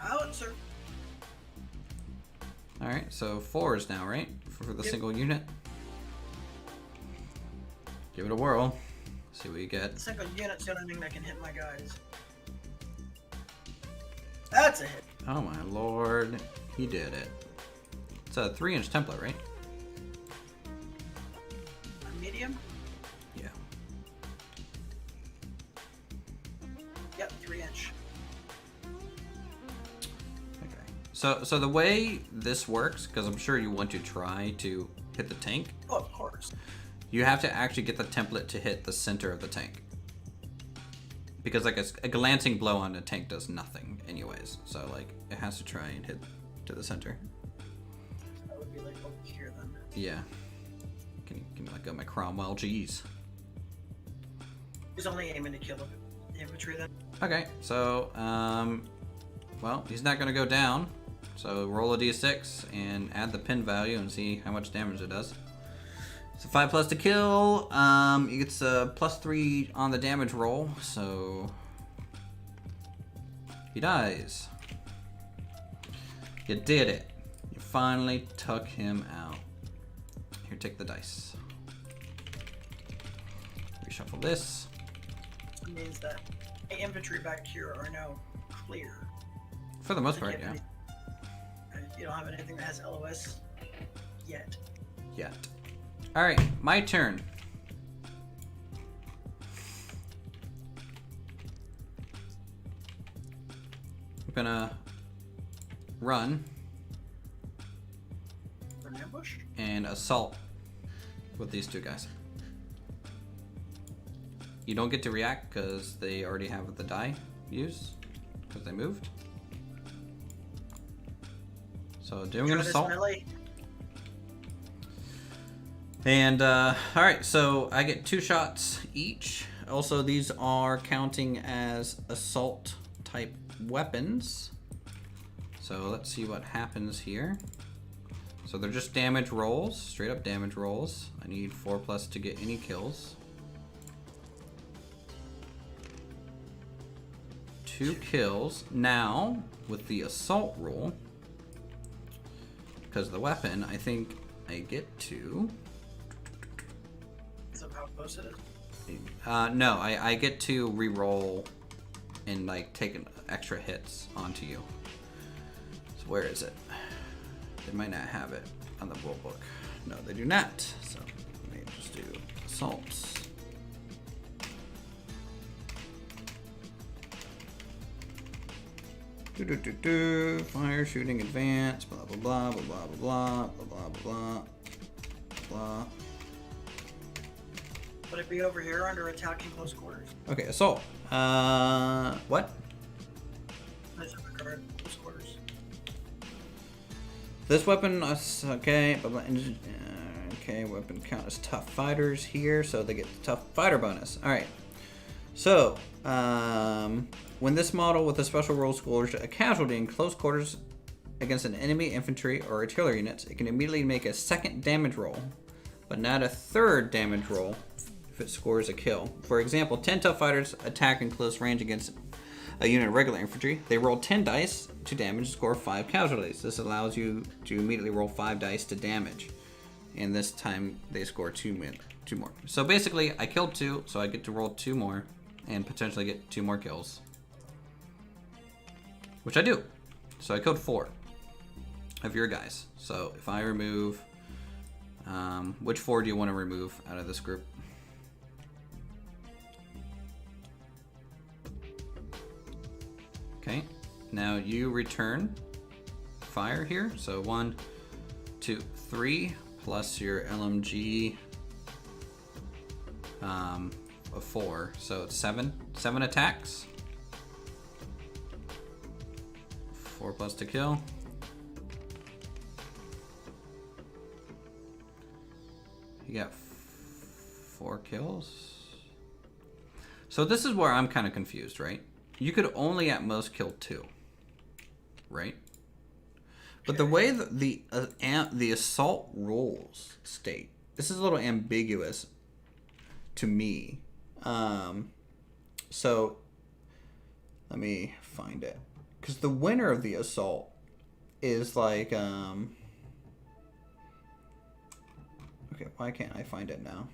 Out, sir. All right, so 4s now, right? For the Yep. single unit. Give it a whirl. See what you get. Single unit's the only thing that can hit my guys. That's a hit. Oh my lord, he did it. It's a 3-inch template, right? A medium? Yeah. Yep, 3-inch. Okay. So the way this works, because I'm sure you want to try to hit the tank, Oh, of course. you have to actually get the template to hit the center of the tank. Because like a glancing blow on a tank does nothing anyways. So like it has to try and hit to the center. That would be like over here then. Yeah. Can you let go of my Cromwell? Jeez. He's only aiming to kill the infantry then. Okay, so well, he's not gonna go down. So roll a d6 and add the pin value and see how much damage it does. So 5+ to kill. He gets a +3 on the damage roll, so he dies. You did it. You finally took him out. Here, take the dice. Reshuffle this. It means that the infantry back here are now clear. For the most part, yeah. You don't have anything that has LOS yet. Yet. Alright, my turn. gonna run An ambush? and assault with these two guys. You don't get to react because they already have the die used because they moved. So doing an assault. Melee. And alright, so I get 2 shots each. Also, these are counting as assault type weapons. So let's see what happens here. So they're just damage rolls, straight up damage rolls. I need 4+ to get any kills. 2 kills. Now, with the assault roll, because of the weapon, I think I get to... Is that how close it is? No, I get to re-roll and like take extra hits onto you. So where is it? They might not have it on the rule book. No, they do not. So let me just do assaults. Fire, shooting, advance, blah blah blah blah blah blah blah blah blah blah. Would it be over here under attack in close quarters? Okay, assault. What? There's a card, close quarters. This weapon, okay, okay, weapon count as tough fighters here, so they get the tough fighter bonus. All right, so when this model with a special role scores a casualty in close quarters against an enemy infantry or artillery units, it can immediately make a 2nd damage roll, but not a 3rd damage roll if it scores a kill. For example, 10 tough fighters attack in close range against a unit of regular infantry. They roll 10 dice to damage and score 5 casualties. This allows you to immediately roll 5 dice to damage. And this time they score 2 more. So basically, I killed 2, so I get to roll 2 more and potentially get 2 more kills. Which I do. So I killed 4 of your guys. So if I remove... which 4 do you want to remove out of this group? Okay, now you return fire here. So 1, 2, 3, plus your LMG of 4. So it's 7 attacks. 4+ to kill. You got 4 kills. So this is where I'm kind of confused, right? You could only at most kill 2, right? But the way that the assault rolls state, this is a little ambiguous to me. So let me find it, because the winner of the assault is like okay, why can't I find it now?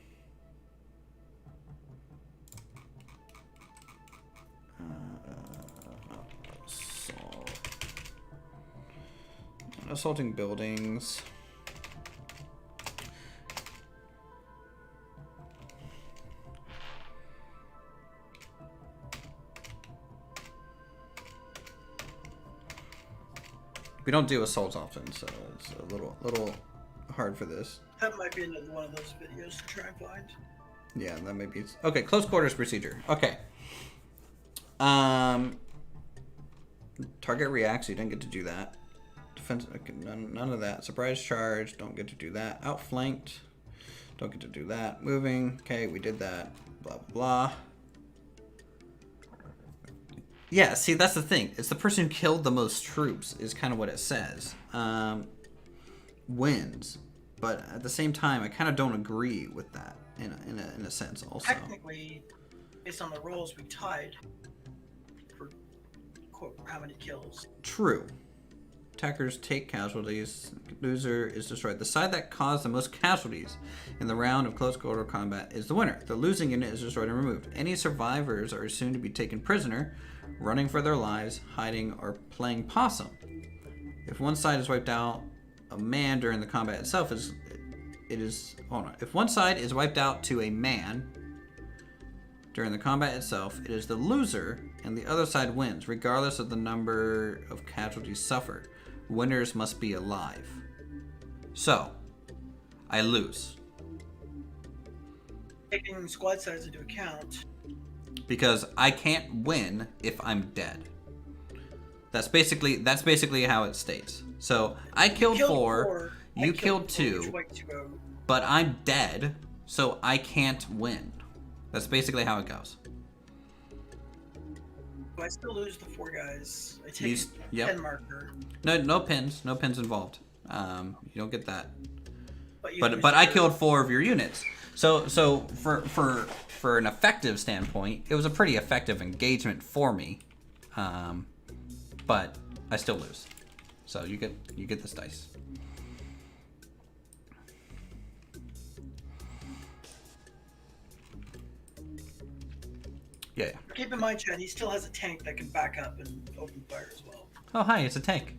Assaulting buildings. We don't do assaults often, so it's a little hard for this. That might be another one of those videos to try and find. Yeah, that may be. Okay, close quarters procedure. Okay. Target reacts. You didn't get to do that. Defense. Okay, none of that. Surprise charge. Don't get to do that. Outflanked. Don't get to do that. Moving. Okay, we did that. Blah blah blah. Yeah, see, that's the thing. It's the person who killed the most troops is kind of what it says. Wins. But at the same time, I kind of don't agree with that in a sense also. Technically, based on the rolls, we tied for quote, how many kills. True. Attackers take casualties. Loser is destroyed. The side that caused the most casualties in the round of close quarter combat is the winner. The losing unit is destroyed and removed. Any survivors are assumed to be taken prisoner, running for their lives, hiding, or playing possum. If one side is wiped out, a man during the combat itself hold on. If one side is wiped out to a man, During the combat itself, it is the loser and the other side wins, regardless of the number of casualties suffered. Winners must be alive. So, I lose. Taking squad size into account. Because I can't win if I'm dead. That's basically how it states. So, I killed four, you killed two, but I'm dead, so I can't win. That's basically how it goes. I still lose the 4 guys. I take Yep. pen marker. No pins involved. You don't get that. But I killed 4 of your units. So for an effective standpoint, it was a pretty effective engagement for me. But I still lose. So you get this dice. Yeah. Keep in mind, Chad, he still has a tank that can back up and open fire as well. Oh, hi, it's a tank.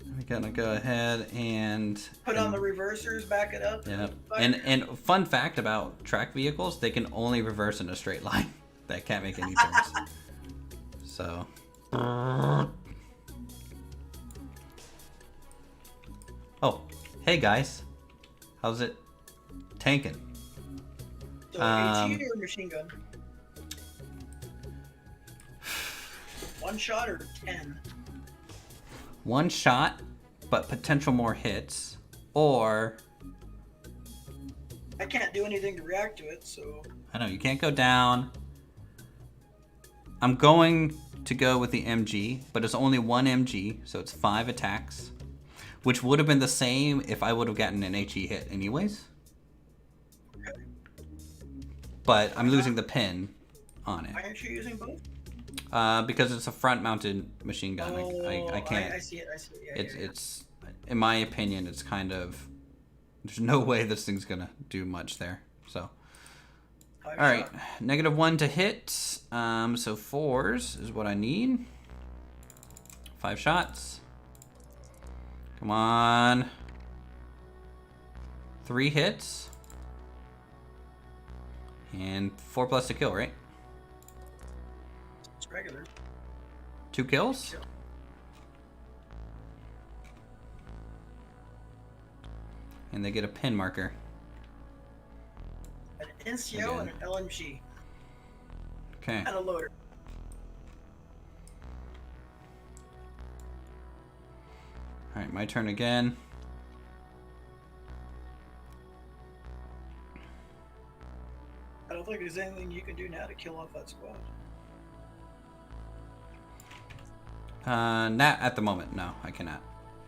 We're gonna go ahead and put on the reversers, back it up. Yeah. And fun fact about track vehicles, they can only reverse in a straight line. They can't make any turns. So. Oh, hey guys, how's it tanking? So AT or machine gun? 1 shot or 10? 1 shot, but potential more hits, or I can't do anything to react to it, so I know you can't go down. I'm going to go with the MG, but it's only 1 MG, so it's 5 attacks, which would have been the same if I would have gotten an HE hit anyways. But I'm losing the pin on it. Why aren't you using both? Because it's a front-mounted machine gun. I can't. I see it. Yeah, it's in my opinion, it's kind of. There's no way this thing's gonna do much there. So. All right, -1 to hit. So 4s is what I need. 5 shots. Come on. 3 hits. And 4+ to kill, right? It's regular. 2 kills? And they get a pin marker. An NCO and an LMG. Okay. And a loader. Alright, my turn again. I don't think there's anything you can do now to kill off that squad. Not at the moment, no, I cannot.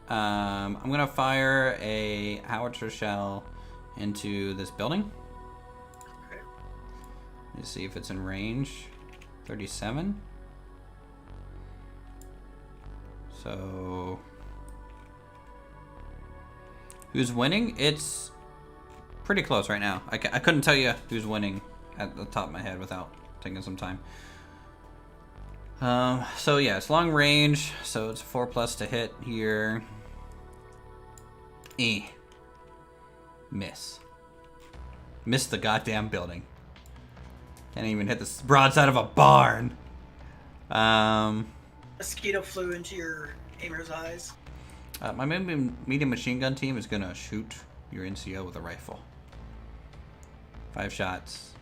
I'm gonna fire a howitzer shell into this building. Okay. Let's see if it's in range. 37. So, who's winning? It's pretty close right now. I couldn't tell you who's winning at the top of my head without taking some time. So yeah, it's long range, so it's 4+ to hit here. Miss the goddamn building. Can't even hit the broadside of a barn. Mosquito flew into your aimer's eyes. My medium machine gun team is gonna shoot your NCO with a rifle. 5 shots.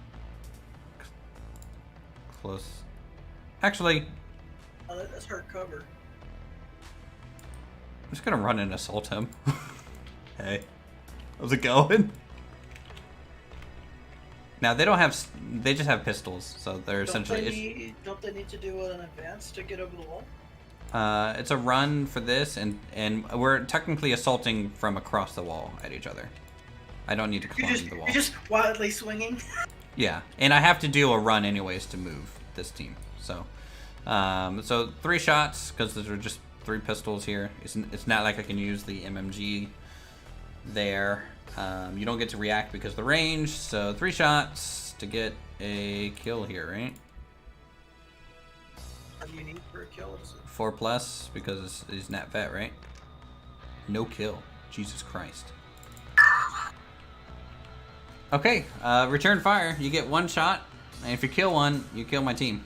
Close. Actually, Oh, that's hard cover. I'm just gonna run and assault him. Hey, how's it going? Now they don't have. They just have pistols, so they're essentially. Don't they need to do an advance to get over the wall? It's a run for this, and we're technically assaulting from across the wall at each other. I don't need to climb the wall. You're just wildly swinging. Yeah, and I have to do a run anyways to move this team. So, so 3 shots because there are just 3 pistols here. It's not like I can use the MMG there. You don't get to react because of the range. So 3 shots to get a kill here, right? What do you need for a kill? 4+ because he's nat vet, right? No kill. Jesus Christ. Okay, return fire. You get 1 shot, and if you kill one, you kill my team.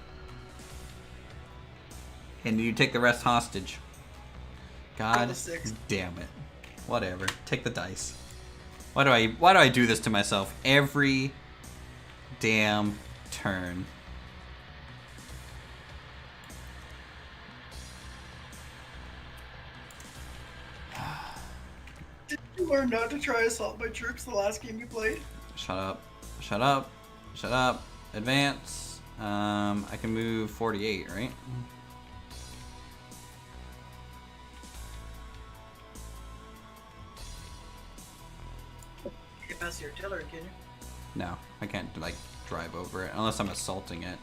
And you take the rest hostage. God damn it. Whatever. Take the dice. Why do I do this to myself every damn turn? Did you learn not to try assault my troops the last game you played? Shut up. Shut up. Shut up. Advance. I can move 48, right? You can pass the artillery, can you? No, I can't like drive over it unless I'm assaulting it.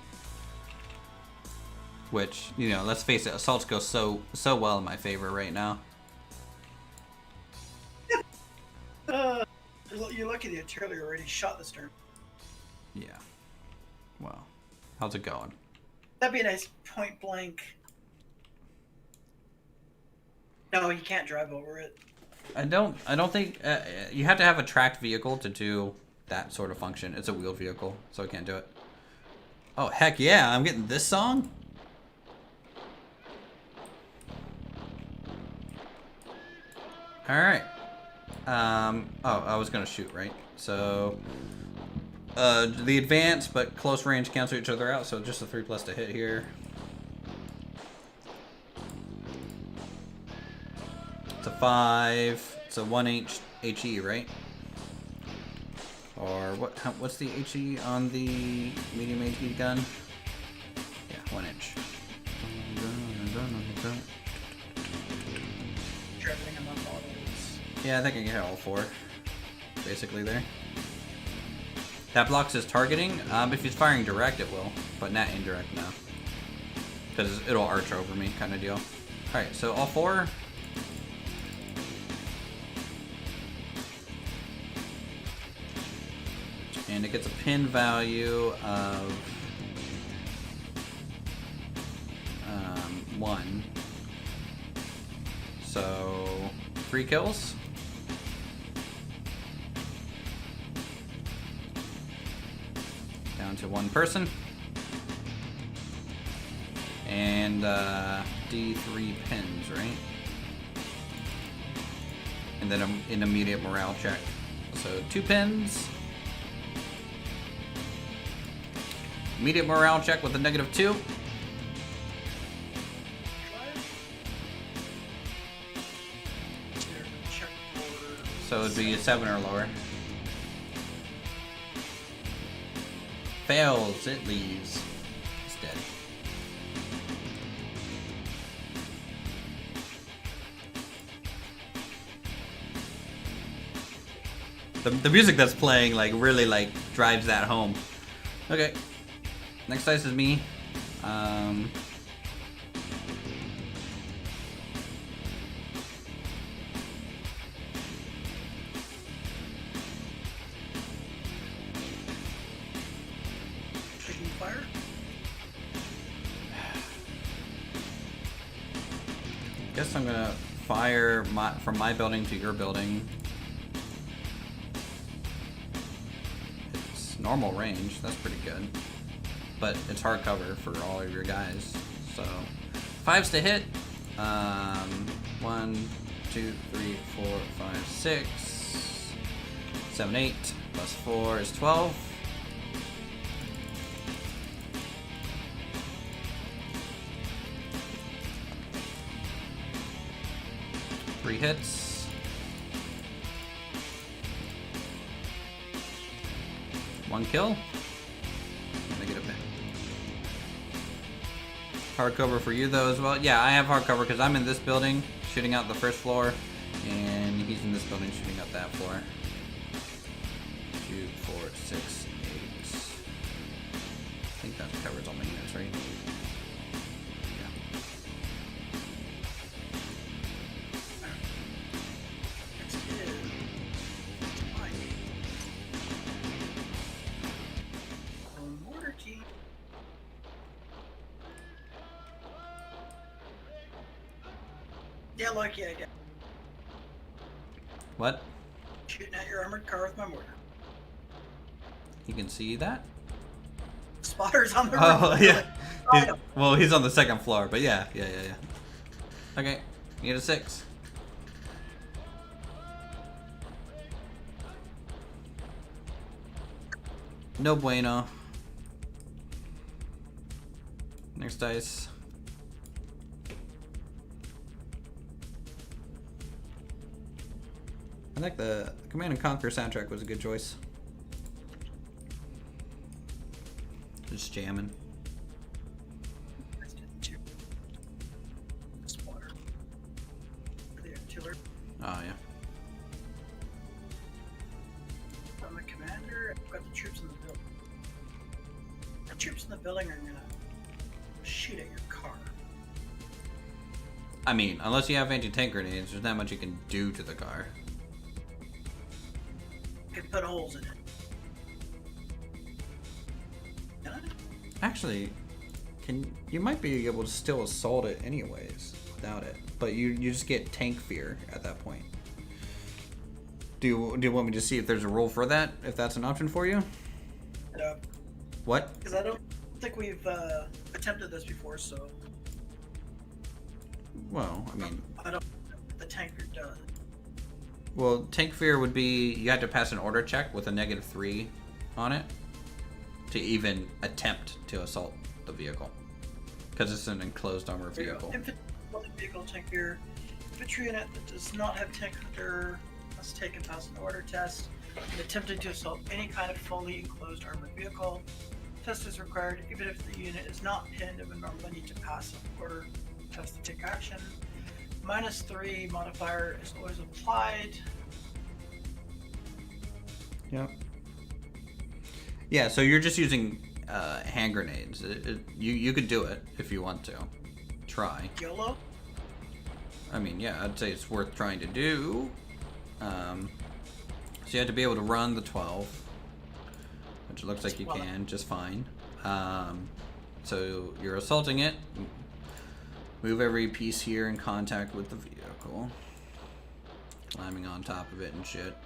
Which, you know, let's face it, assaults go so well in my favor right now. You're lucky the artillery already shot this turn. Yeah. Well, how's it going? That'd be a nice point blank. No, you can't drive over it. I don't think you have to have a tracked vehicle to do that sort of function. It's a wheeled vehicle, so I can't do it. Oh heck yeah! I'm getting this song. All right. Oh, I was gonna shoot, right? So, the advance but close range cancel each other out. So just a 3+ to hit here. It's a 5. It's a 1 HE, right? Or what? What's the HE on the medium HE gun? Yeah, 1 inch. Traveling among models. Yeah, I think I can hit all 4, basically there. That blocks his targeting. If he's firing direct, it will, but not indirect now, because it'll arch over me, kind of deal. All right, so all 4. And it gets a pin value of 1. So 3 kills. Down to 1 person. And D3 pins, right? And then an immediate morale check. So 2 pins. Immediate morale check with a -2. So it'd be a 7 or lower. Fails, it leaves. It's dead. The music that's playing like really like drives that home. Okay. Next dice is me. Taking fire. Guess I'm gonna fire from my building to your building. It's normal range. That's pretty good. But it's hard cover for all of your guys. So 5s to hit. 1, 2, 3, 4, 5, 6, 7, 8 plus 4 is 12. Three hits. 1 kill. Hard cover for you though as well. Yeah, I have hard cover because I'm in this building shooting out the first floor, and he's in this building shooting out that floor. 2, 4, 6, 8. I think that covers all my units, right? Yeah. Mortar key. Yeah, lucky I got What? shooting at your armored car with my mortar. You can see that? Spotter's on the Oh, roof. yeah. Find him. Well, he's on the second floor, but yeah. Okay, you get a 6. No bueno. Next dice. I think the Command & Conquer soundtrack was a good choice. Just jamming. Spotter. The artillery. Oh, yeah. I'm a commander. I've got the troops in the building. The troops in the building are gonna shoot at your car. I mean, unless you have anti-tank grenades, there's not much you can do to the car. You can put holes in it. Can I? Actually, you might be able to still assault it anyways without it, but you just get tank fear at that point. Do you want me to see if there's a rule for that? If that's an option for you? What? Because I don't think we've attempted this before, so Well, I mean, I don't know what the tanker does. well, tank fear would be you have to pass an order check with a -3 on it to even attempt to assault the vehicle, because it's an enclosed armor vehicle. Infantry vehicle tanker. Infantry unit that does not have tank hunter must take and pass an order test. In attempting to assault any kind of fully enclosed armored vehicle, test is required even if the unit is not pinned and would normally need to pass an order test to take action. -3 modifier is always applied. Yep. Yeah, so you're just using hand grenades. You could do it if you want to. Try. YOLO? I mean, yeah, I'd say it's worth trying to do. So you have to be able to run the 12, which it looks like you can just fine. So you're assaulting it. Move every piece here in contact with the vehicle. Climbing on top of it and shit.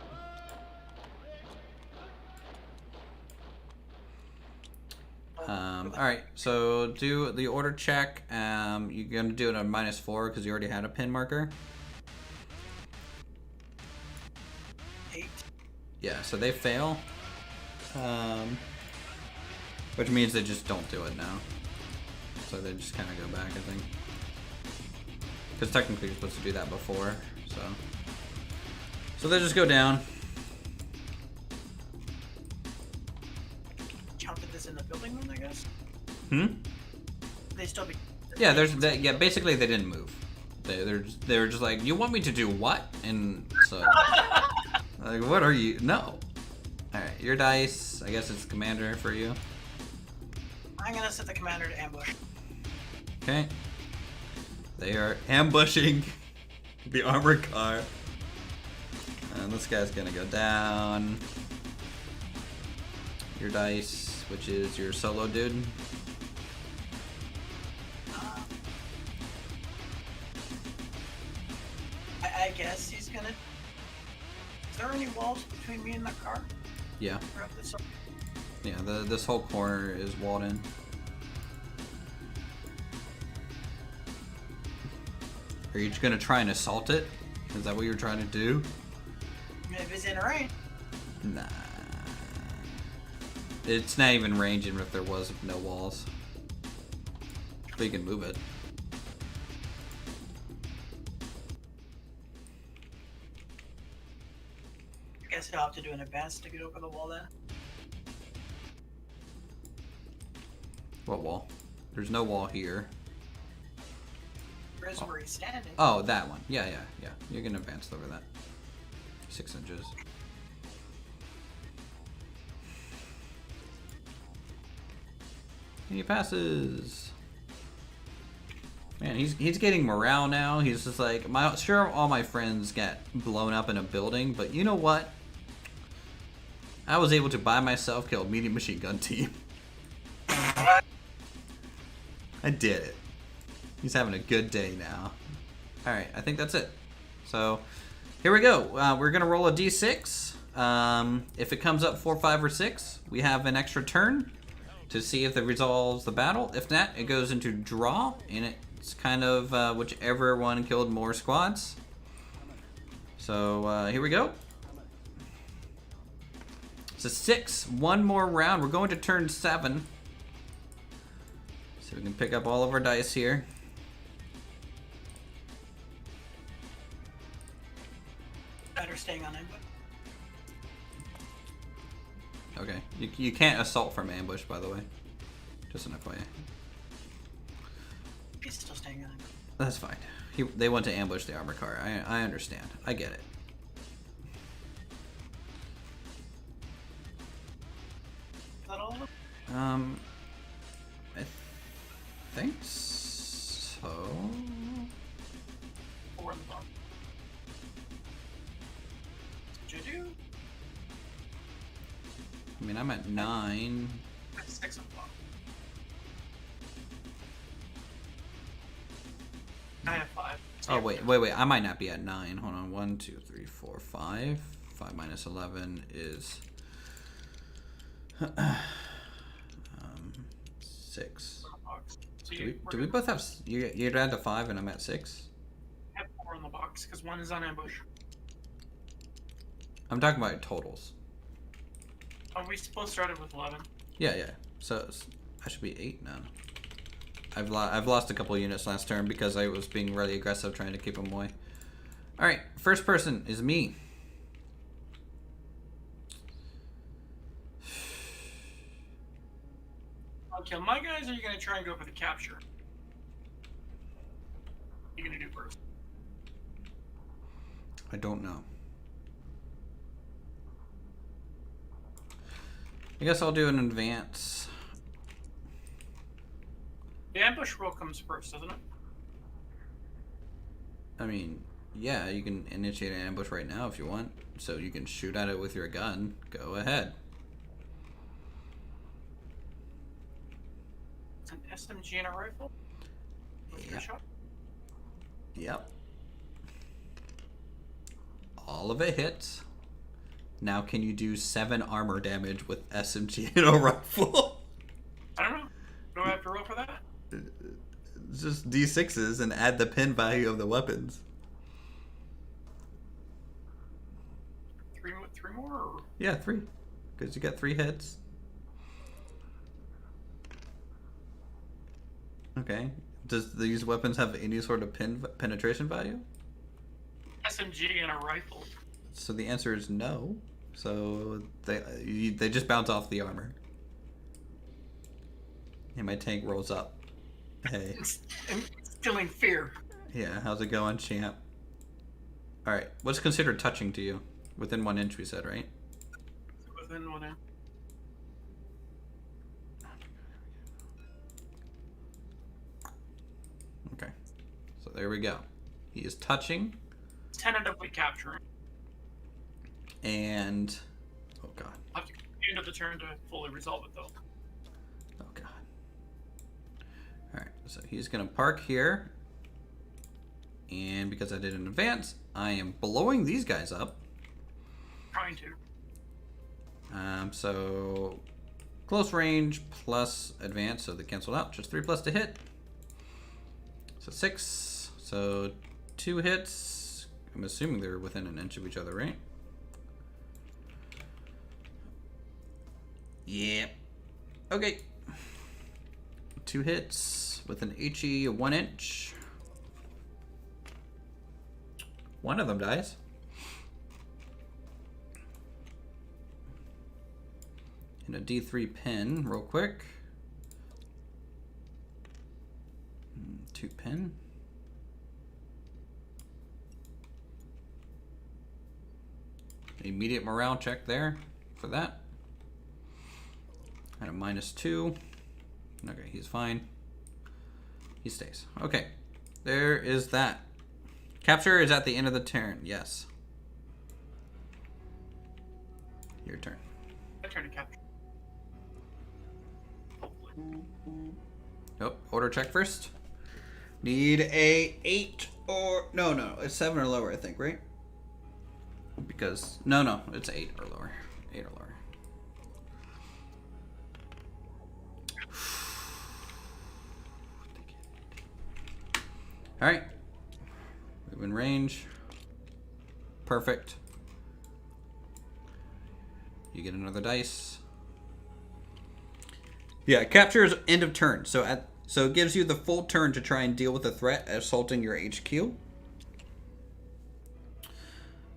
Alright, so do the order check. You're going to do it on -4 because you already had a pin marker. 8. Yeah, so they fail. Which means they just don't do it now. So they just kind of go back, I think. Because technically you're supposed to do that before, so they just go down. Counted this in the building then, I guess? They still be... Yeah, yeah. Basically, they didn't move. They were just like, you want me to do what? And so, like, what are you? No. All right, your dice. I guess it's commander for you. I'm gonna set the commander to ambush. Okay. They are ambushing the armored car, and this guy's gonna go down. Your dice, which is your solo dude. I guess he's gonna... Is there any walls between me and the car? Yeah. Or up this... Yeah. This whole corner is walled in. Are you just gonna try and assault it? Is that what you're trying to do? If it's in range. Nah. It's not even range even if there was no walls. But you can move it. I guess I'll have to do an advance to get over the wall then. What wall? There's no wall here. Where's where he's standing? Oh, that one. Yeah. You can advance over that. 6 inches. And he passes. Man, he's getting morale now. He's just like, sure, all my friends got blown up in a building, but you know what? I was able to by myself kill a medium machine gun team. I did it. He's having a good day now. Alright, I think that's it. So, here we go. We're going to roll a d6. If it comes up 4, 5, or 6, we have an extra turn to see if it resolves the battle. If not, it goes into draw, and it's kind of whichever one killed more squads. So here we go. It's a 6. One more round. We're going to turn 7. So we can pick up all of our dice here. Better staying on ambush. Okay. You can't assault from ambush, by the way. Just an FYI. He's still staying on ambush. That's fine. They want to ambush the armor car. I understand. I get it. Is that all of them? I think so. 4 in the box. What'd you do? I mean, I'm at 9. 6 in the box. I have 5. Oh, wait. I might not be at 9. Hold on. 1, 2, 3, 4, 5. 5 minus 11 is 6. So Do we both have... You're down to 5 and I'm at 6? I have 4 in the box because 1 is on ambush. I'm talking about totals. Oh, we both started with 11. Yeah. So I should be 8 now. I've lost a couple units last turn because I was being really aggressive trying to keep them away. Alright, first person is me. I'll kill my guys, or are you going to try and go for the capture? What are you going to do first? I don't know. I guess I'll do an advance. The ambush roll comes first, doesn't it? I mean, yeah, you can initiate an ambush right now if you want. So you can shoot at it with your gun. Go ahead. It's an SMG and a rifle? With Yeah. your shot? Yep. All of it hits. Now can you do 7 armor damage with SMG and a rifle? I don't know. Do I have to roll for that? It's just D6s and add the pin value of the weapons. 3 more? Or... Yeah, 3. Because you got 3 hits. Okay. Does these weapons have any sort of penetration value? SMG and a rifle. So the answer is no. So they just bounce off the armor. And my tank rolls up. Hey. Instilling fear. Yeah, how's it going, champ? Alright, what's considered touching to you? Within 1 inch, we said, right? Within 1 inch. Okay. So there we go. He is touching. Tentatively capturing. And... oh, God. I'll have to end of the turn to fully resolve it, though. Oh, God. Alright, so he's going to park here. And because I did an advance, I am blowing these guys up. Trying to. So close range plus advance, so they canceled out. Just 3 plus to hit. So 6. So 2 hits. I'm assuming they're within 1 inch of each other, right? Yep. Okay. 2 hits with an HE of 1 inch. One of them dies. And a D3 pin, real quick. 2 pin. Immediate morale check there for that. And a -2. Okay, he's fine. He stays. Okay, there is that. Capture is at the end of the turn, yes. Your turn. My turn to capture. Hopefully. Nope, order check first. Need a 8 or... No, it's 7 or lower, I think, right? because no, it's 8 or lower. 8 or lower. All right. Move in range. Perfect. You get another dice. Yeah, captures end of turn. So it gives you the full turn to try and deal with the threat assaulting your HQ.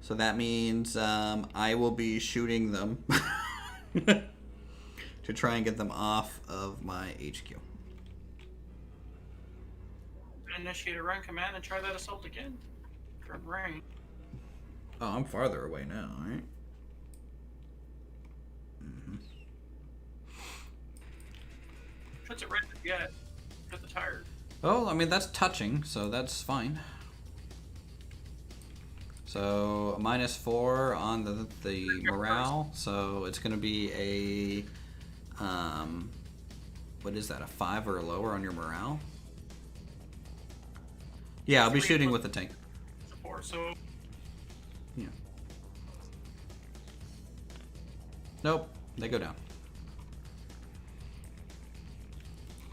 So that means I will be shooting them to try and get them off of my HQ. Initiate a run command and try that assault again. From range. Oh, I'm farther away now, right? Puts it right at the edge. At the tire. Oh, I mean, that's touching, so that's fine. So, -4 on the morale, so it's going to be a, what is that, a 5 or lower on your morale? Yeah, I'll be shooting with the tank. 4, so... Yeah. Nope, they go down.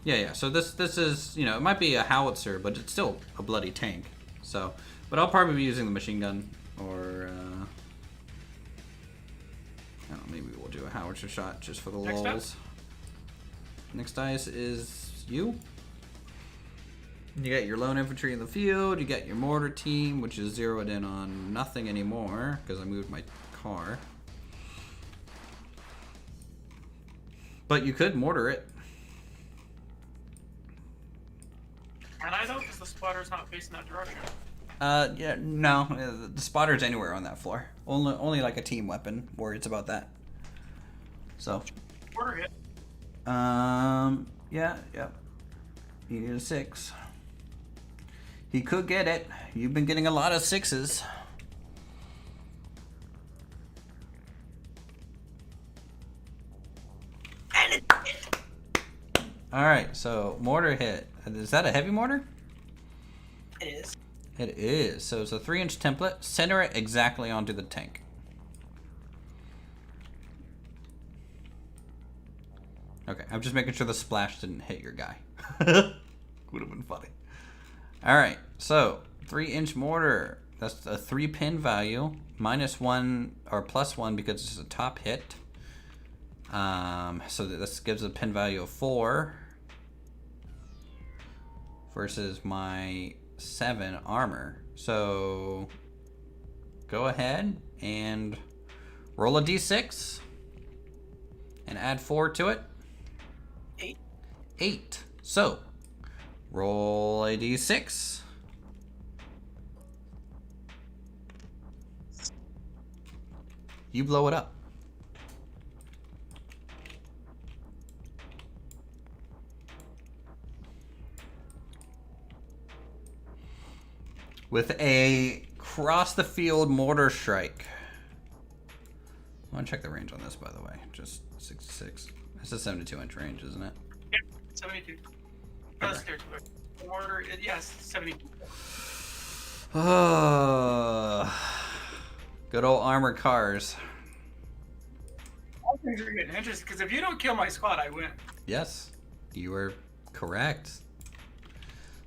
Yeah. So this is, you know, it might be a howitzer, but it's still a bloody tank. So, but I'll probably be using the machine gun, or I don't know, maybe we'll do a howitzer shot just for the lulz. Next dice is you. You got your lone infantry in the field. You got your mortar team, which is zeroed in on nothing anymore because I moved my car. But you could mortar it. And I don't, because the spotter's not facing that direction. Yeah, no, the spotter's anywhere on that floor. Only like a team weapon. Worries about that. So. Mortar hit. Yeah. He need a 6. He could get it. You've been getting a lot of 6s. All right, so mortar hit. Is that a heavy mortar? It is. It is. So it's a 3-inch template. Center it exactly onto the tank. Okay, I'm just making sure the splash didn't hit your guy. Would have been funny. All right, so 3-inch mortar. That's a 3-pin value. -1 or +1 because it's a top hit. So this gives a pin value of 4 versus my 7 armor. So go ahead and roll a d6 and add 4 to it. 8. So roll a d6. You blow it up. With a cross the field mortar strike. I want to check the range on this, by the way. Just 66. It's a 72-inch range, isn't it? Yeah, 72. That's okay. Mortar, yes, 72. Good old armored cars. All things are getting interesting, because if you don't kill my squad, I win. Yes, you were correct.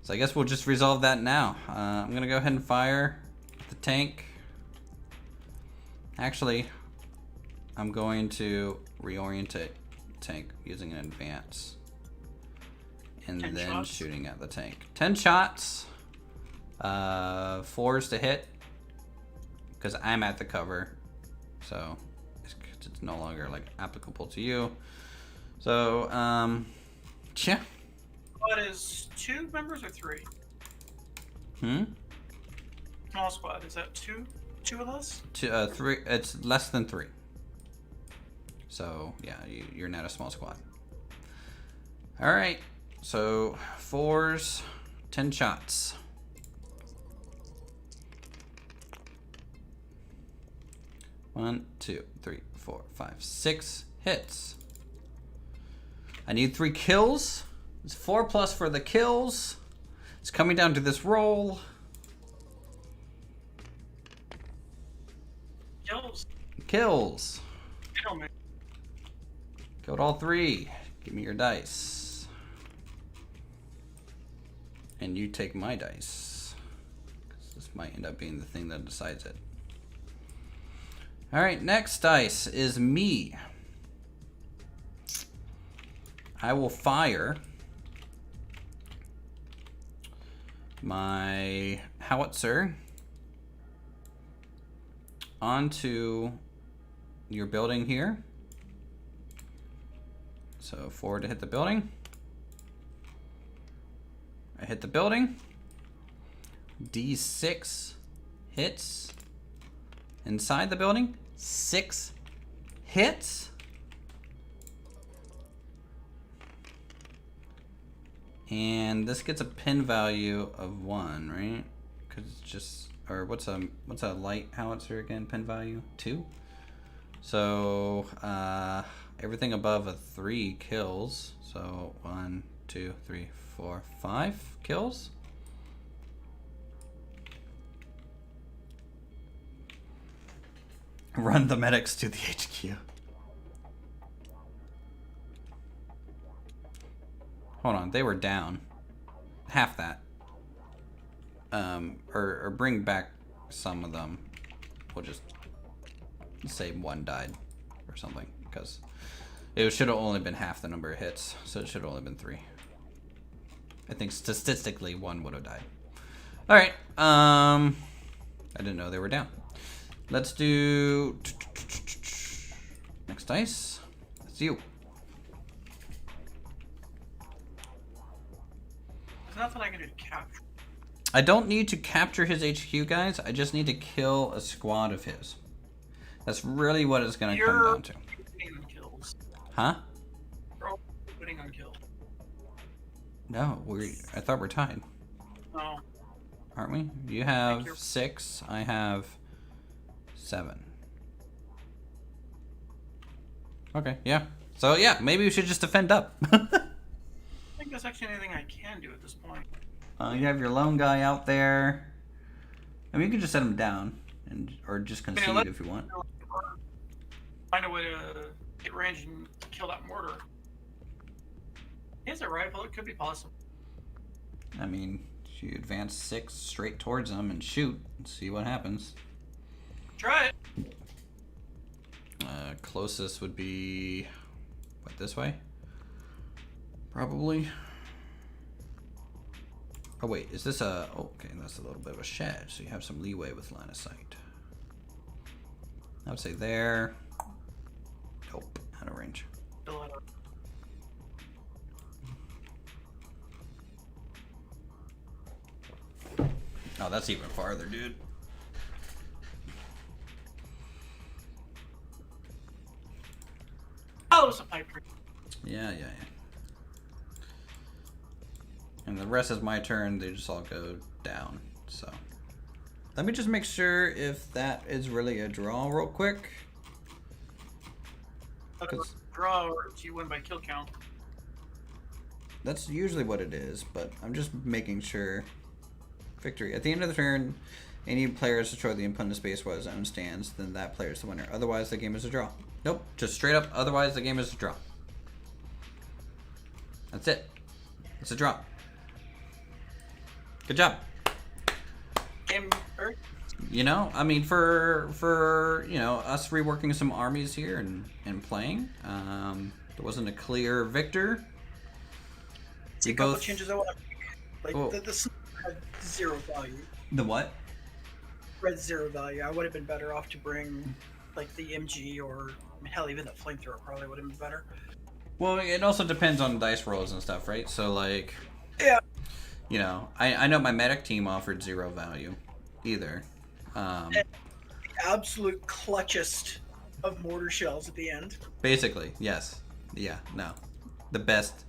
So I guess we'll just resolve that now. I'm going to go ahead and fire the tank. Actually, I'm going to reorientate the tank using an advance. And then shots. Shooting at the tank. 10 shots. 4s to hit. Because I'm at the cover. So it's no longer like applicable to you. So, yeah. Squad is 2 members or 3? Small squad, is that 2? 2 or less? 3. It's less than 3. So yeah, you're not a small squad. All right. So 4s, 10 shots. One, 2, 3, 4, 5, 6 hits. I need 3 kills. It's 4+ for the kills. It's coming down to this roll. Kills. Kills. Kill me. Killed all 3. Give me your dice. And you take my dice. 'Cause this might end up being the thing that decides it. Alright, next dice is me. I will fire my howitzer onto your building here. So 4 to hit the building. I hit the building. D6 hits inside the building. 6 hits. And this gets a pin value of 1, right? Because it's just, or what's a light howitzer again? Pin value 2. So everything above a 3 kills. So 1, 2, 3, 4, 5 kills. Run the medics to the HQ. Hold on, they were down. Half that. Or bring back some of them. We'll just say 1 died or something, because it should have only been half the number of hits, so it should have only been 3. I think statistically 1 would have died. All right. I didn't know they were down. Let's do next dice. That's you. There's nothing I can do to capture. I don't need to capture his HQ, guys. I just need to kill a squad of his. That's really what it's going to come down to. You're on kills. Huh? You're all putting on kills. No, I thought we're tied. No. Aren't we? You have 6. I have 7. Okay, yeah. So yeah, maybe we should just defend up. I think there's actually anything I can do at this point. You have your lone guy out there. I mean, you can just set him down, or just concede if you want. Find a way to get range and kill that mortar. He has a rifle. It could be possible. I mean, you advance 6 straight towards him and shoot and see what happens. Try it. Closest would be what, this way? Probably. Oh wait, is this a? Oh, okay, that's a little bit of a shed, so you have some leeway with line of sight. I would say there. Nope, out of range. Oh, that's even farther, dude. Oh, it's a pipe dream. Yeah. And the rest is my turn. They just all go down. So let me just make sure if that is really a draw real quick. Draw, or do you win by kill count? That's usually what it is, but I'm just making sure. Victory. At the end of the turn, any player has destroyed the opponent's base while his own stands, then that player is the winner. Otherwise, the game is a draw. Nope, just straight up, otherwise the game is a draw. That's it. It's a draw. Good job. Game over. You know, I mean, for you know, us reworking some armies here and playing, there wasn't a clear victor. See, a couple changes I want to make. Like, the had 0 value. The what? Red 0 value. I would have been better off to bring, like, the MG or, hell, even the flamethrower probably would have been better. Well, it also depends on dice rolls and stuff, right? So, like, yeah, you know, I know my medic team offered 0 value, either. The absolute clutchest of mortar shells at the end. Basically, yes. Yeah, no. The best.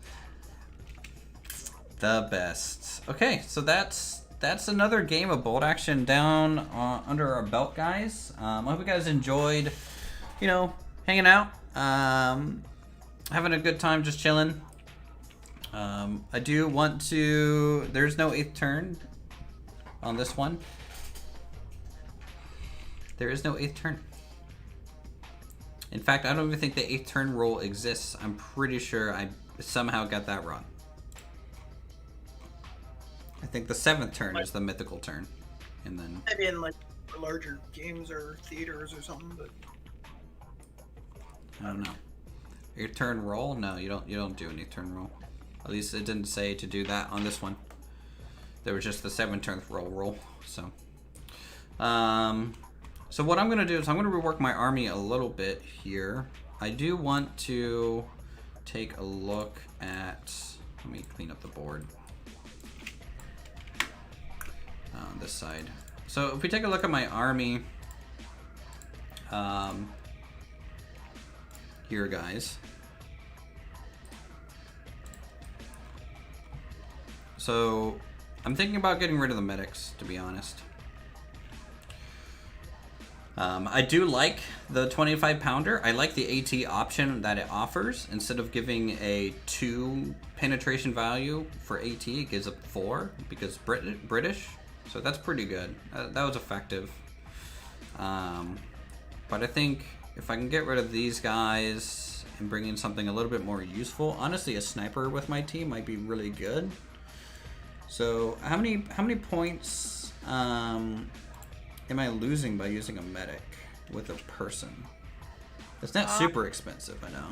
The best. Okay, so that's another game of bolt action down under our belt, guys. I hope you guys enjoyed, you know, hanging out, having a good time, just chilling. I do want to. There's no 8th turn on this one. There is no 8th turn. In fact, I don't even think the 8th turn rule exists. I'm pretty sure I somehow got that wrong. I think the 7th turn is the mythical turn. And then... Maybe in like larger games or theaters or something, but... I don't know. 8th turn roll? No, you don't do an 8th turn roll. At least it didn't say to do that on this one. There was just the 7th turn roll. So... So what I'm going to do is I'm going to rework my army a little bit here. I do want to take a look at... Let me clean up the board. On this side. So if we take a look at my army... here, guys. So I'm thinking about getting rid of the medics, to be honest. I do like the 25 pounder. I like the AT option that it offers. Instead of giving a 2 penetration value for AT, it gives a 4 because British. So that's pretty good. That was effective. But I think if I can get rid of these guys and bring in something a little bit more useful, honestly, a sniper with my team might be really good. So how many points am I losing by using a medic with a person? It's not super expensive, I know.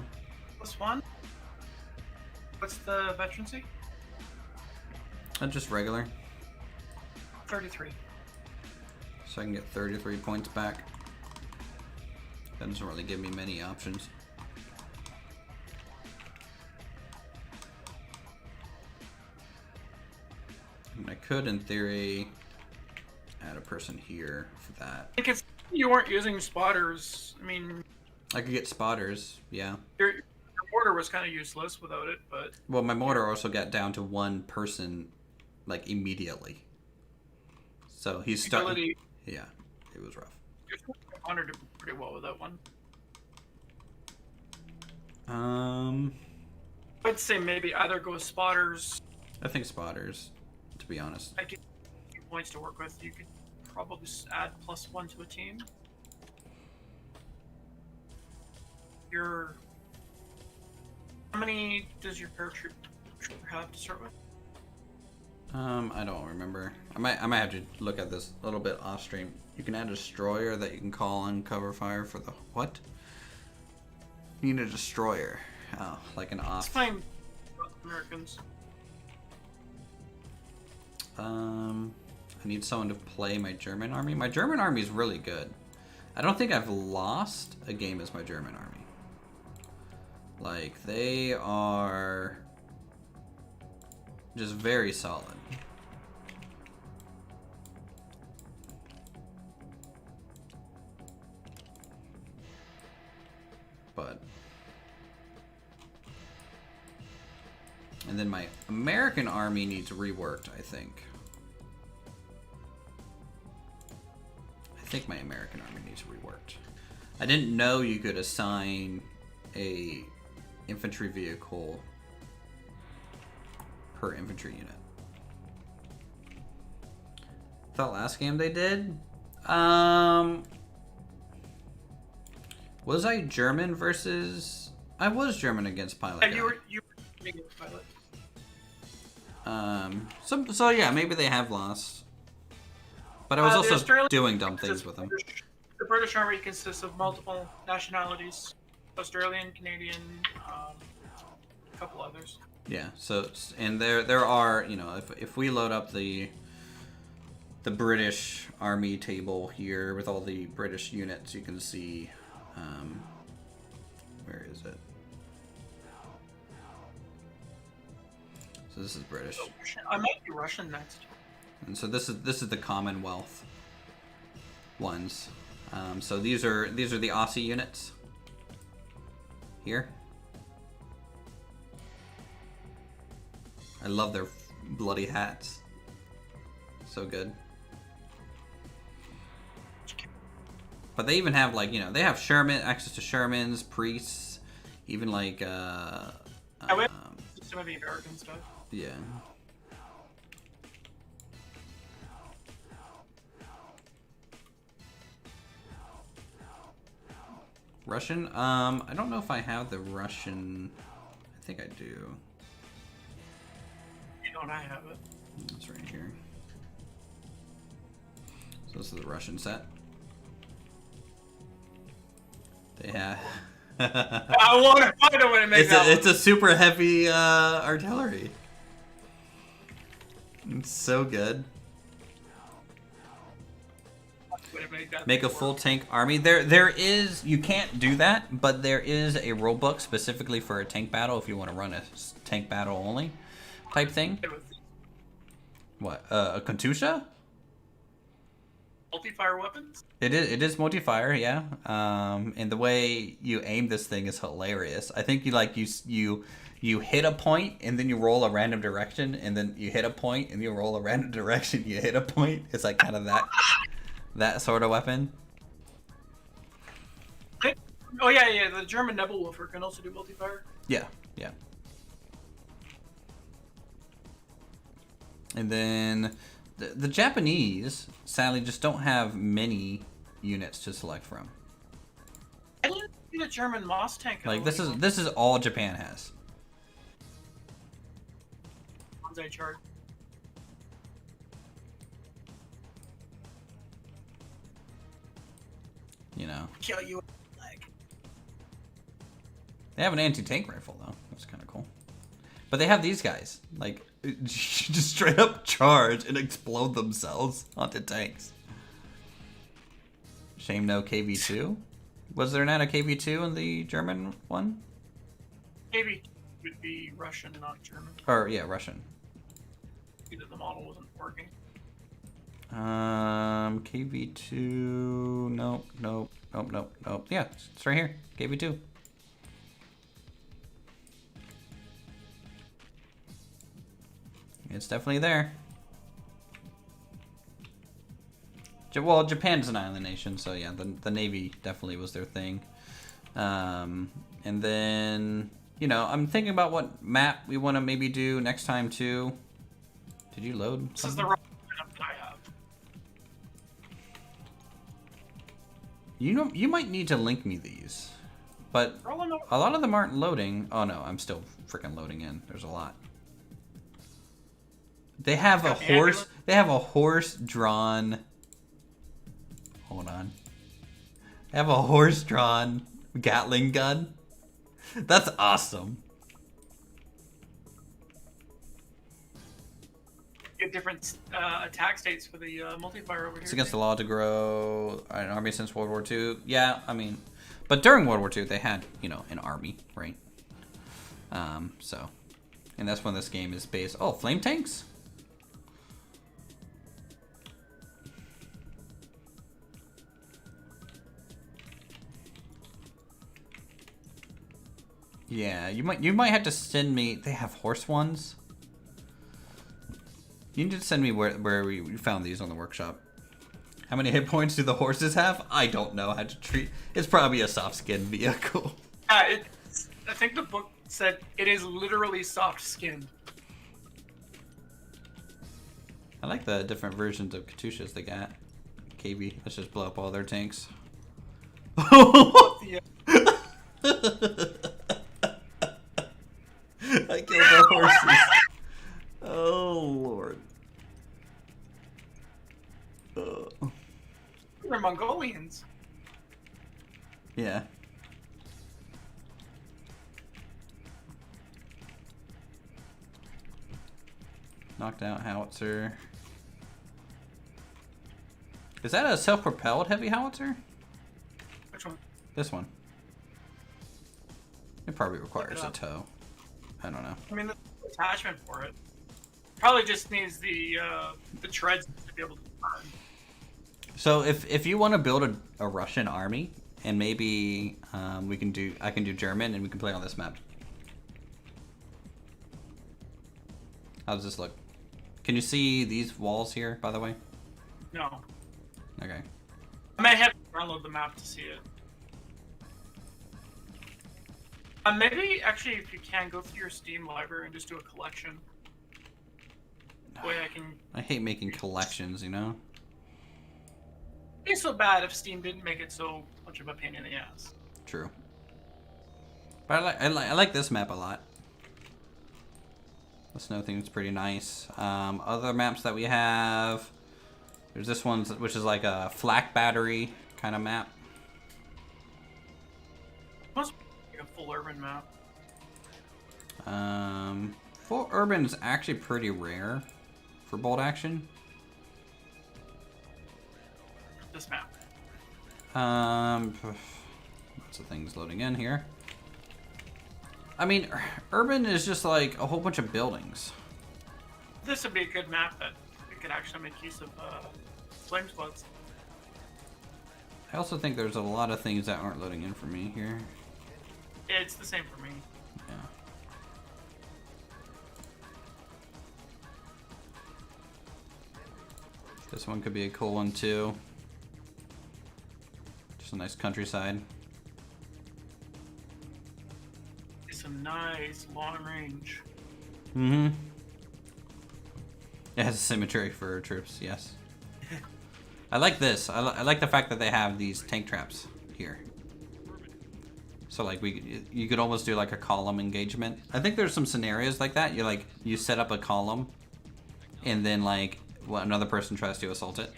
+1? What's the veterancy? Just regular. 33. So I can get 33 points back. That doesn't really give me many options. And I could, in theory, add a person here for that. I think it's you weren't using spotters. I mean, I could get spotters, yeah. your mortar was kind of useless without it, but Well, my mortar also got down to 1 person, like, immediately. So he's starting. Yeah, it was rough. Your honor did pretty well with that one. I'd say maybe either go with spotters. I think spotters, to be honest. I give you points to work with. You could probably add +1 to a team. How many does your paratrooper have to start with? I don't remember. I might have to look at this a little bit off stream. You can add a destroyer that you can call on cover fire for the what? You need a destroyer. Oh, like an off. It's fine. Americans. I need someone to play my German army. My German army is really good. I don't think I've lost a game as my German army. Like, they are just very solid. But... And then my American army needs reworked, I think. I think my American army needs reworked. I didn't know you could assign a infantry vehicle per infantry unit. Thought last game they did. Was I German versus? I was German against Pilot. Yeah, you were making a pilot. So yeah, maybe they have lost. But I was also doing dumb things with them. The British Army consists of multiple nationalities: Australian, Canadian, a couple others. Yeah. So and there are, you know, if we load up the British Army table here with all the British units, you can see. Where is it? So this is British. I might be Russian next. And so this is the Commonwealth ones. So these are the Aussie units. Here. I love their bloody hats. So good. But they even have, like, you know, they have Sherman, access to Shermans, priests, even like Some of the American stuff. Yeah. Russian? I don't know if I have the Russian. I think I do. You don't, I have it. It's right here. So this is the Russian set. They have. I want to find it when it makes It's a super heavy artillery. It's so good. Make a full tank army. There is, you can't do that, but there is a rule book specifically for a tank battle if you want to run a tank battle only type thing. What? A Katusha? Multi-fire weapons? It is multi-fire, yeah. And the way you aim this thing is hilarious. I think you hit a point and then you roll a random direction, and then you hit a point and you roll a random direction. You hit a point. It's like kind of that sort of weapon. Oh yeah. The German Nebelwolfer can also do multi-fire. Yeah. And then the Japanese sadly just don't have many units to select from. I didn't see the German Moss tank. Like this is all Japan has. Bonsai chart. You know. Kill you with a leg. They have an anti-tank rifle though. That's kind of cool. But they have these guys, like, just straight up charge and explode themselves onto tanks. Shame no KV2. Was there not a KV2 in the German one? KV would be Russian, not German. Or yeah, Russian. Either the model wasn't working. KV2. Nope. Yeah, it's right here. KV2. It's definitely there. Well, Japan's an island nation, so yeah, the Navy definitely was their thing. And then, you know, I'm thinking about what map we want to maybe do next time too. Did you load? This is the map that I have. You know, you might need to link me these, but a lot of them aren't loading. Oh no, I'm still freaking loading in. There's a lot. They have a horse. They have a horse-drawn. Hold on. They have a horse-drawn Gatling gun. That's awesome. Get different attack states for the multi-fire over here. It's against the law to grow an army since World War II. Yeah, I mean, but during World War II they had, you know, an army, right? So, and that's when this game is based. Oh, flame tanks. Yeah, you might have to send me. They have horse ones. You need to send me where we found these on the workshop. How many hit points do the horses have? I don't know how to treat. It's probably a soft skin vehicle. I think the book said it is literally soft skinned. I like the different versions of Katyushas they got. KB, let's just blow up all their tanks. I killed the horses. Oh lord. They're Mongolians. Yeah. Knocked out howitzer. Is that a self-propelled heavy howitzer? Which one? This one. It probably requires a tow. I don't know. I mean, the attachment for it probably just needs the treads to be able to turn. So if you want to build a Russian army, and maybe I can do German, and we can play on this map. How does this look? Can you see these walls here, by the way? No. Okay. I may have to download the map to see it. Maybe, actually, if you can, go through your Steam library and just do a collection. That way I can... I hate making collections, you know? It'd be so bad if Steam didn't make it so much of a pain in the ass. True. But I like this map a lot. The snow thing's pretty nice. Other maps that we have, there's this one which is like a flak battery kind of map. Must be a full urban map. Full urban is actually pretty rare for bolt action. This map. Lots of things loading in here. I mean, urban is just like a whole bunch of buildings. This would be a good map that we could actually make use of flame squads. I also think there's a lot of things that aren't loading in for me here. It's the same for me. Yeah. This one could be a cool one too. Just a nice countryside. Some nice long range. Mm-hmm. It has a symmetry for troops, yes. I like this. I like the fact that they have these tank traps here. So like you could almost do like a column engagement. I think there's some scenarios like that. You set up a column, and then like another person tries to assault it.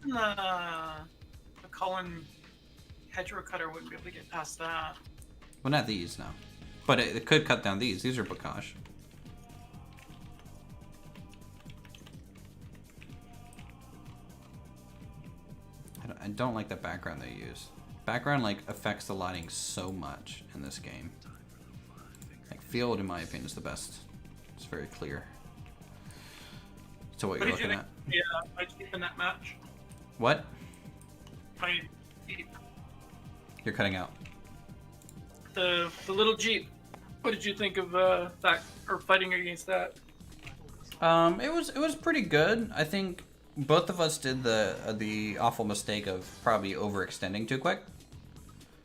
The Cullen hedgerow cutter wouldn't be able to get past that. Well, not these, no. But it could cut down these. These are Bakash. I don't like the background they use. Background like affects the lighting so much in this game. Like field, in my opinion, is the best. It's very clear. So what you're looking at? Yeah, I keep in that match. What? I You're cutting out. the little Jeep. What did you think of that, or fighting against that? It was pretty good. I think both of us did the awful mistake of probably overextending too quick.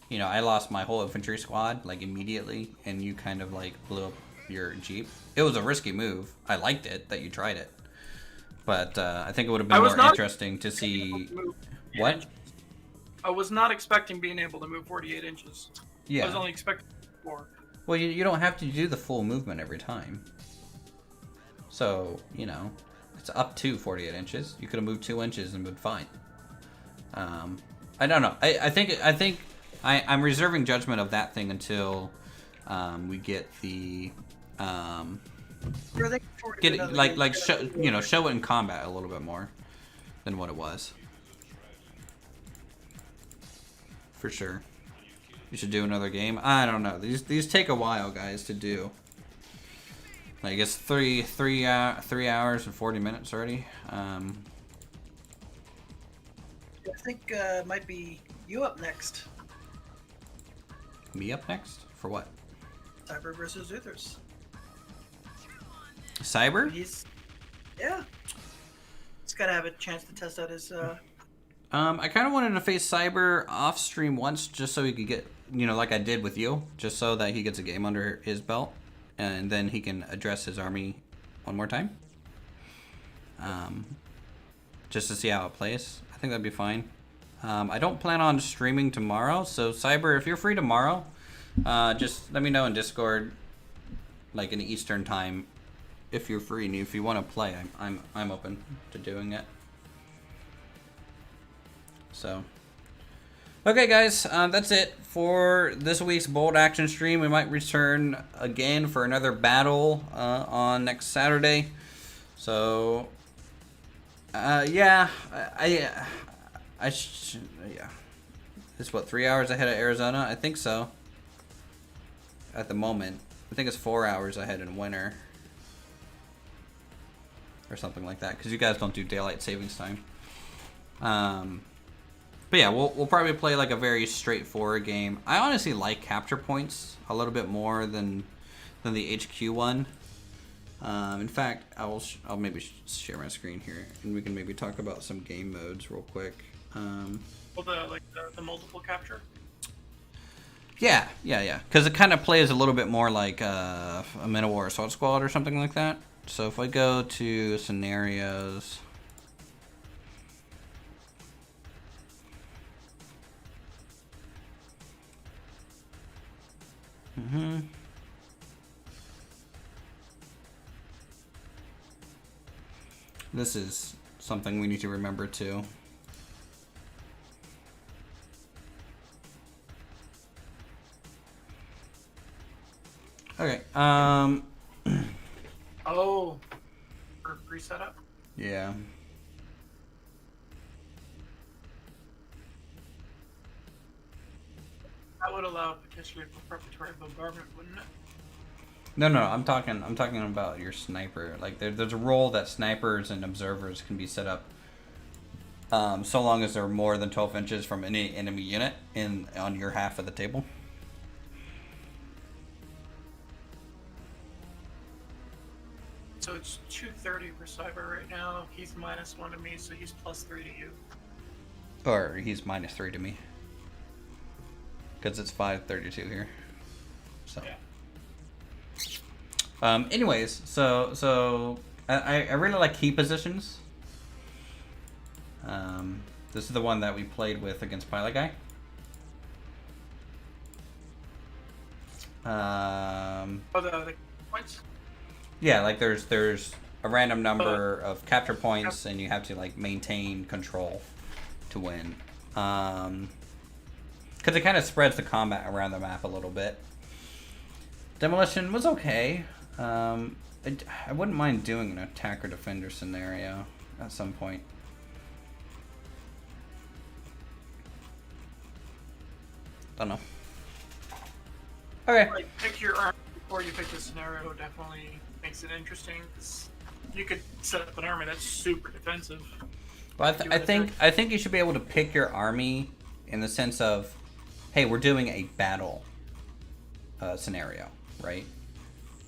You know, I lost my whole infantry squad like immediately, and you kind of like blew up your Jeep. It was a risky move. I liked it that you tried it, but I think it would have been more interesting to see what. I was not expecting being able to move 48 inches. Yeah. I was only expecting 4. Well, you don't have to do the full movement every time. So, you know, it's up to 48 inches. You could have moved 2 inches and been fine. I don't know. I think I'm reserving judgment of that thing until we get the get it, like show it in combat a little bit more than what it was. For sure. You should do another game. I don't know. These take a while, guys, to do. Like it's 3 hours and 40 minutes already. I think it might be you up next. Me up next? For what? Cyber versus Uthers. Cyber? He's gotta have a chance to test out his. I kind of wanted to face Cyber off stream once, just so he could get, like I did with you, just so that he gets a game under his belt, and then he can address his army one more time. Just to see how it plays. I think that'd be fine. I don't plan on streaming tomorrow, so Cyber, if you're free tomorrow, just let me know in Discord, like in Eastern time, if you're free and if you want to play. I'm open to doing it. So, okay, guys, that's it for this week's Bold Action stream. We might return again for another battle on next Saturday. So, yeah, yeah. It's what, 3 hours ahead of Arizona? I think so. At the moment, I think it's 4 hours ahead in winter, or something like that, because you guys don't do daylight savings time. But yeah, we'll probably play like a very straightforward game. I honestly like capture points a little bit more than the HQ one. In fact, I'll maybe share my screen here, and we can maybe talk about some game modes real quick. Well, the multiple capture. Yeah. Because it kind of plays a little bit more like a Minowar Assault Squad or something like that. So if I go to scenarios. Mm-hmm. This is something we need to remember too. Okay. Oh, for pre-setup. Yeah. That would allow potentially preparatory bombardment, wouldn't it? No, no, I'm talking about your sniper. Like there's a role that snipers and observers can be set up, so long as they're more than 12 inches from any enemy unit on your half of the table. So it's 230 for Cyber right now. He's -1 to me, so he's +3 to you. Or he's -3 to me. Because it's 532 here. So. Yeah. Anyways, so I really like key positions. This is the one that we played with against Pilot Guy. The points? Yeah, like there's a random number of capture points, and you have to like maintain control to win. Because it kind of spreads the combat around the map a little bit. Demolition was okay. I wouldn't mind doing an attacker defender scenario at some point. Don't know. Okay. Like, pick your army before you pick the scenario definitely makes it interesting. 'Cause you could set up an army that's super defensive. Well, I think you should be able to pick your army in the sense of, hey, we're doing a battle scenario, right?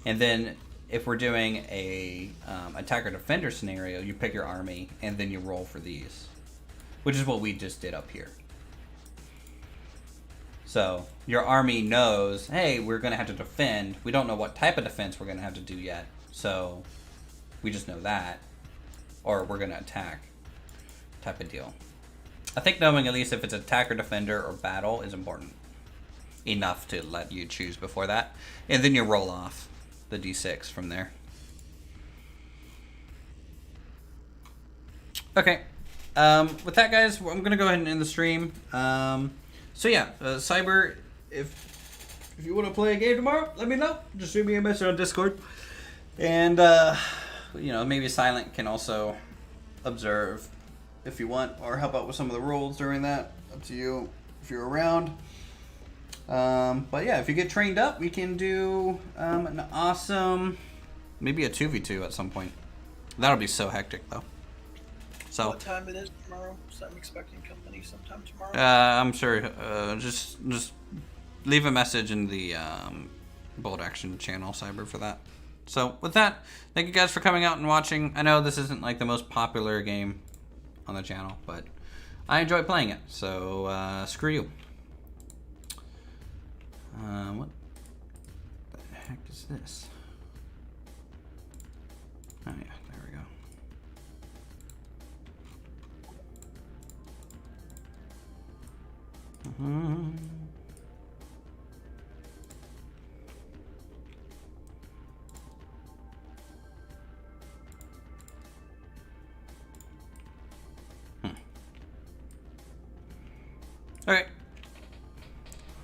And then if we're doing a attacker defender scenario, you pick your army and then you roll for these, which is what we just did up here. So your army knows, hey, we're going to have to defend. We don't know what type of defense we're going to have to do yet. So we just know that. Or we're going to attack type of deal. I think knowing at least if it's attacker, defender, or battle is important. Enough to let you choose before that. And then you roll off the d6 from there. Okay. With that, guys, I'm going to go ahead and end the stream. So yeah, Cyber, if you want to play a game tomorrow, let me know. Just shoot me a message on Discord. And, you know, maybe Silent can also observe if you want, or help out with some of the rules during that. Up to you if you're around. But yeah, if you get trained up, we can do an awesome, maybe a 2v2 at some point. That'll be so hectic, though. So, What time it is tomorrow? So I'm expecting company sometime tomorrow. I'm sure. Just leave a message in the Bold Action channel, Cyber, for that. So with that, thank you guys for coming out and watching. I know this isn't like the most popular game on the channel, but I enjoy playing it. So screw you. What the heck is this? Oh yeah, there we go. All right.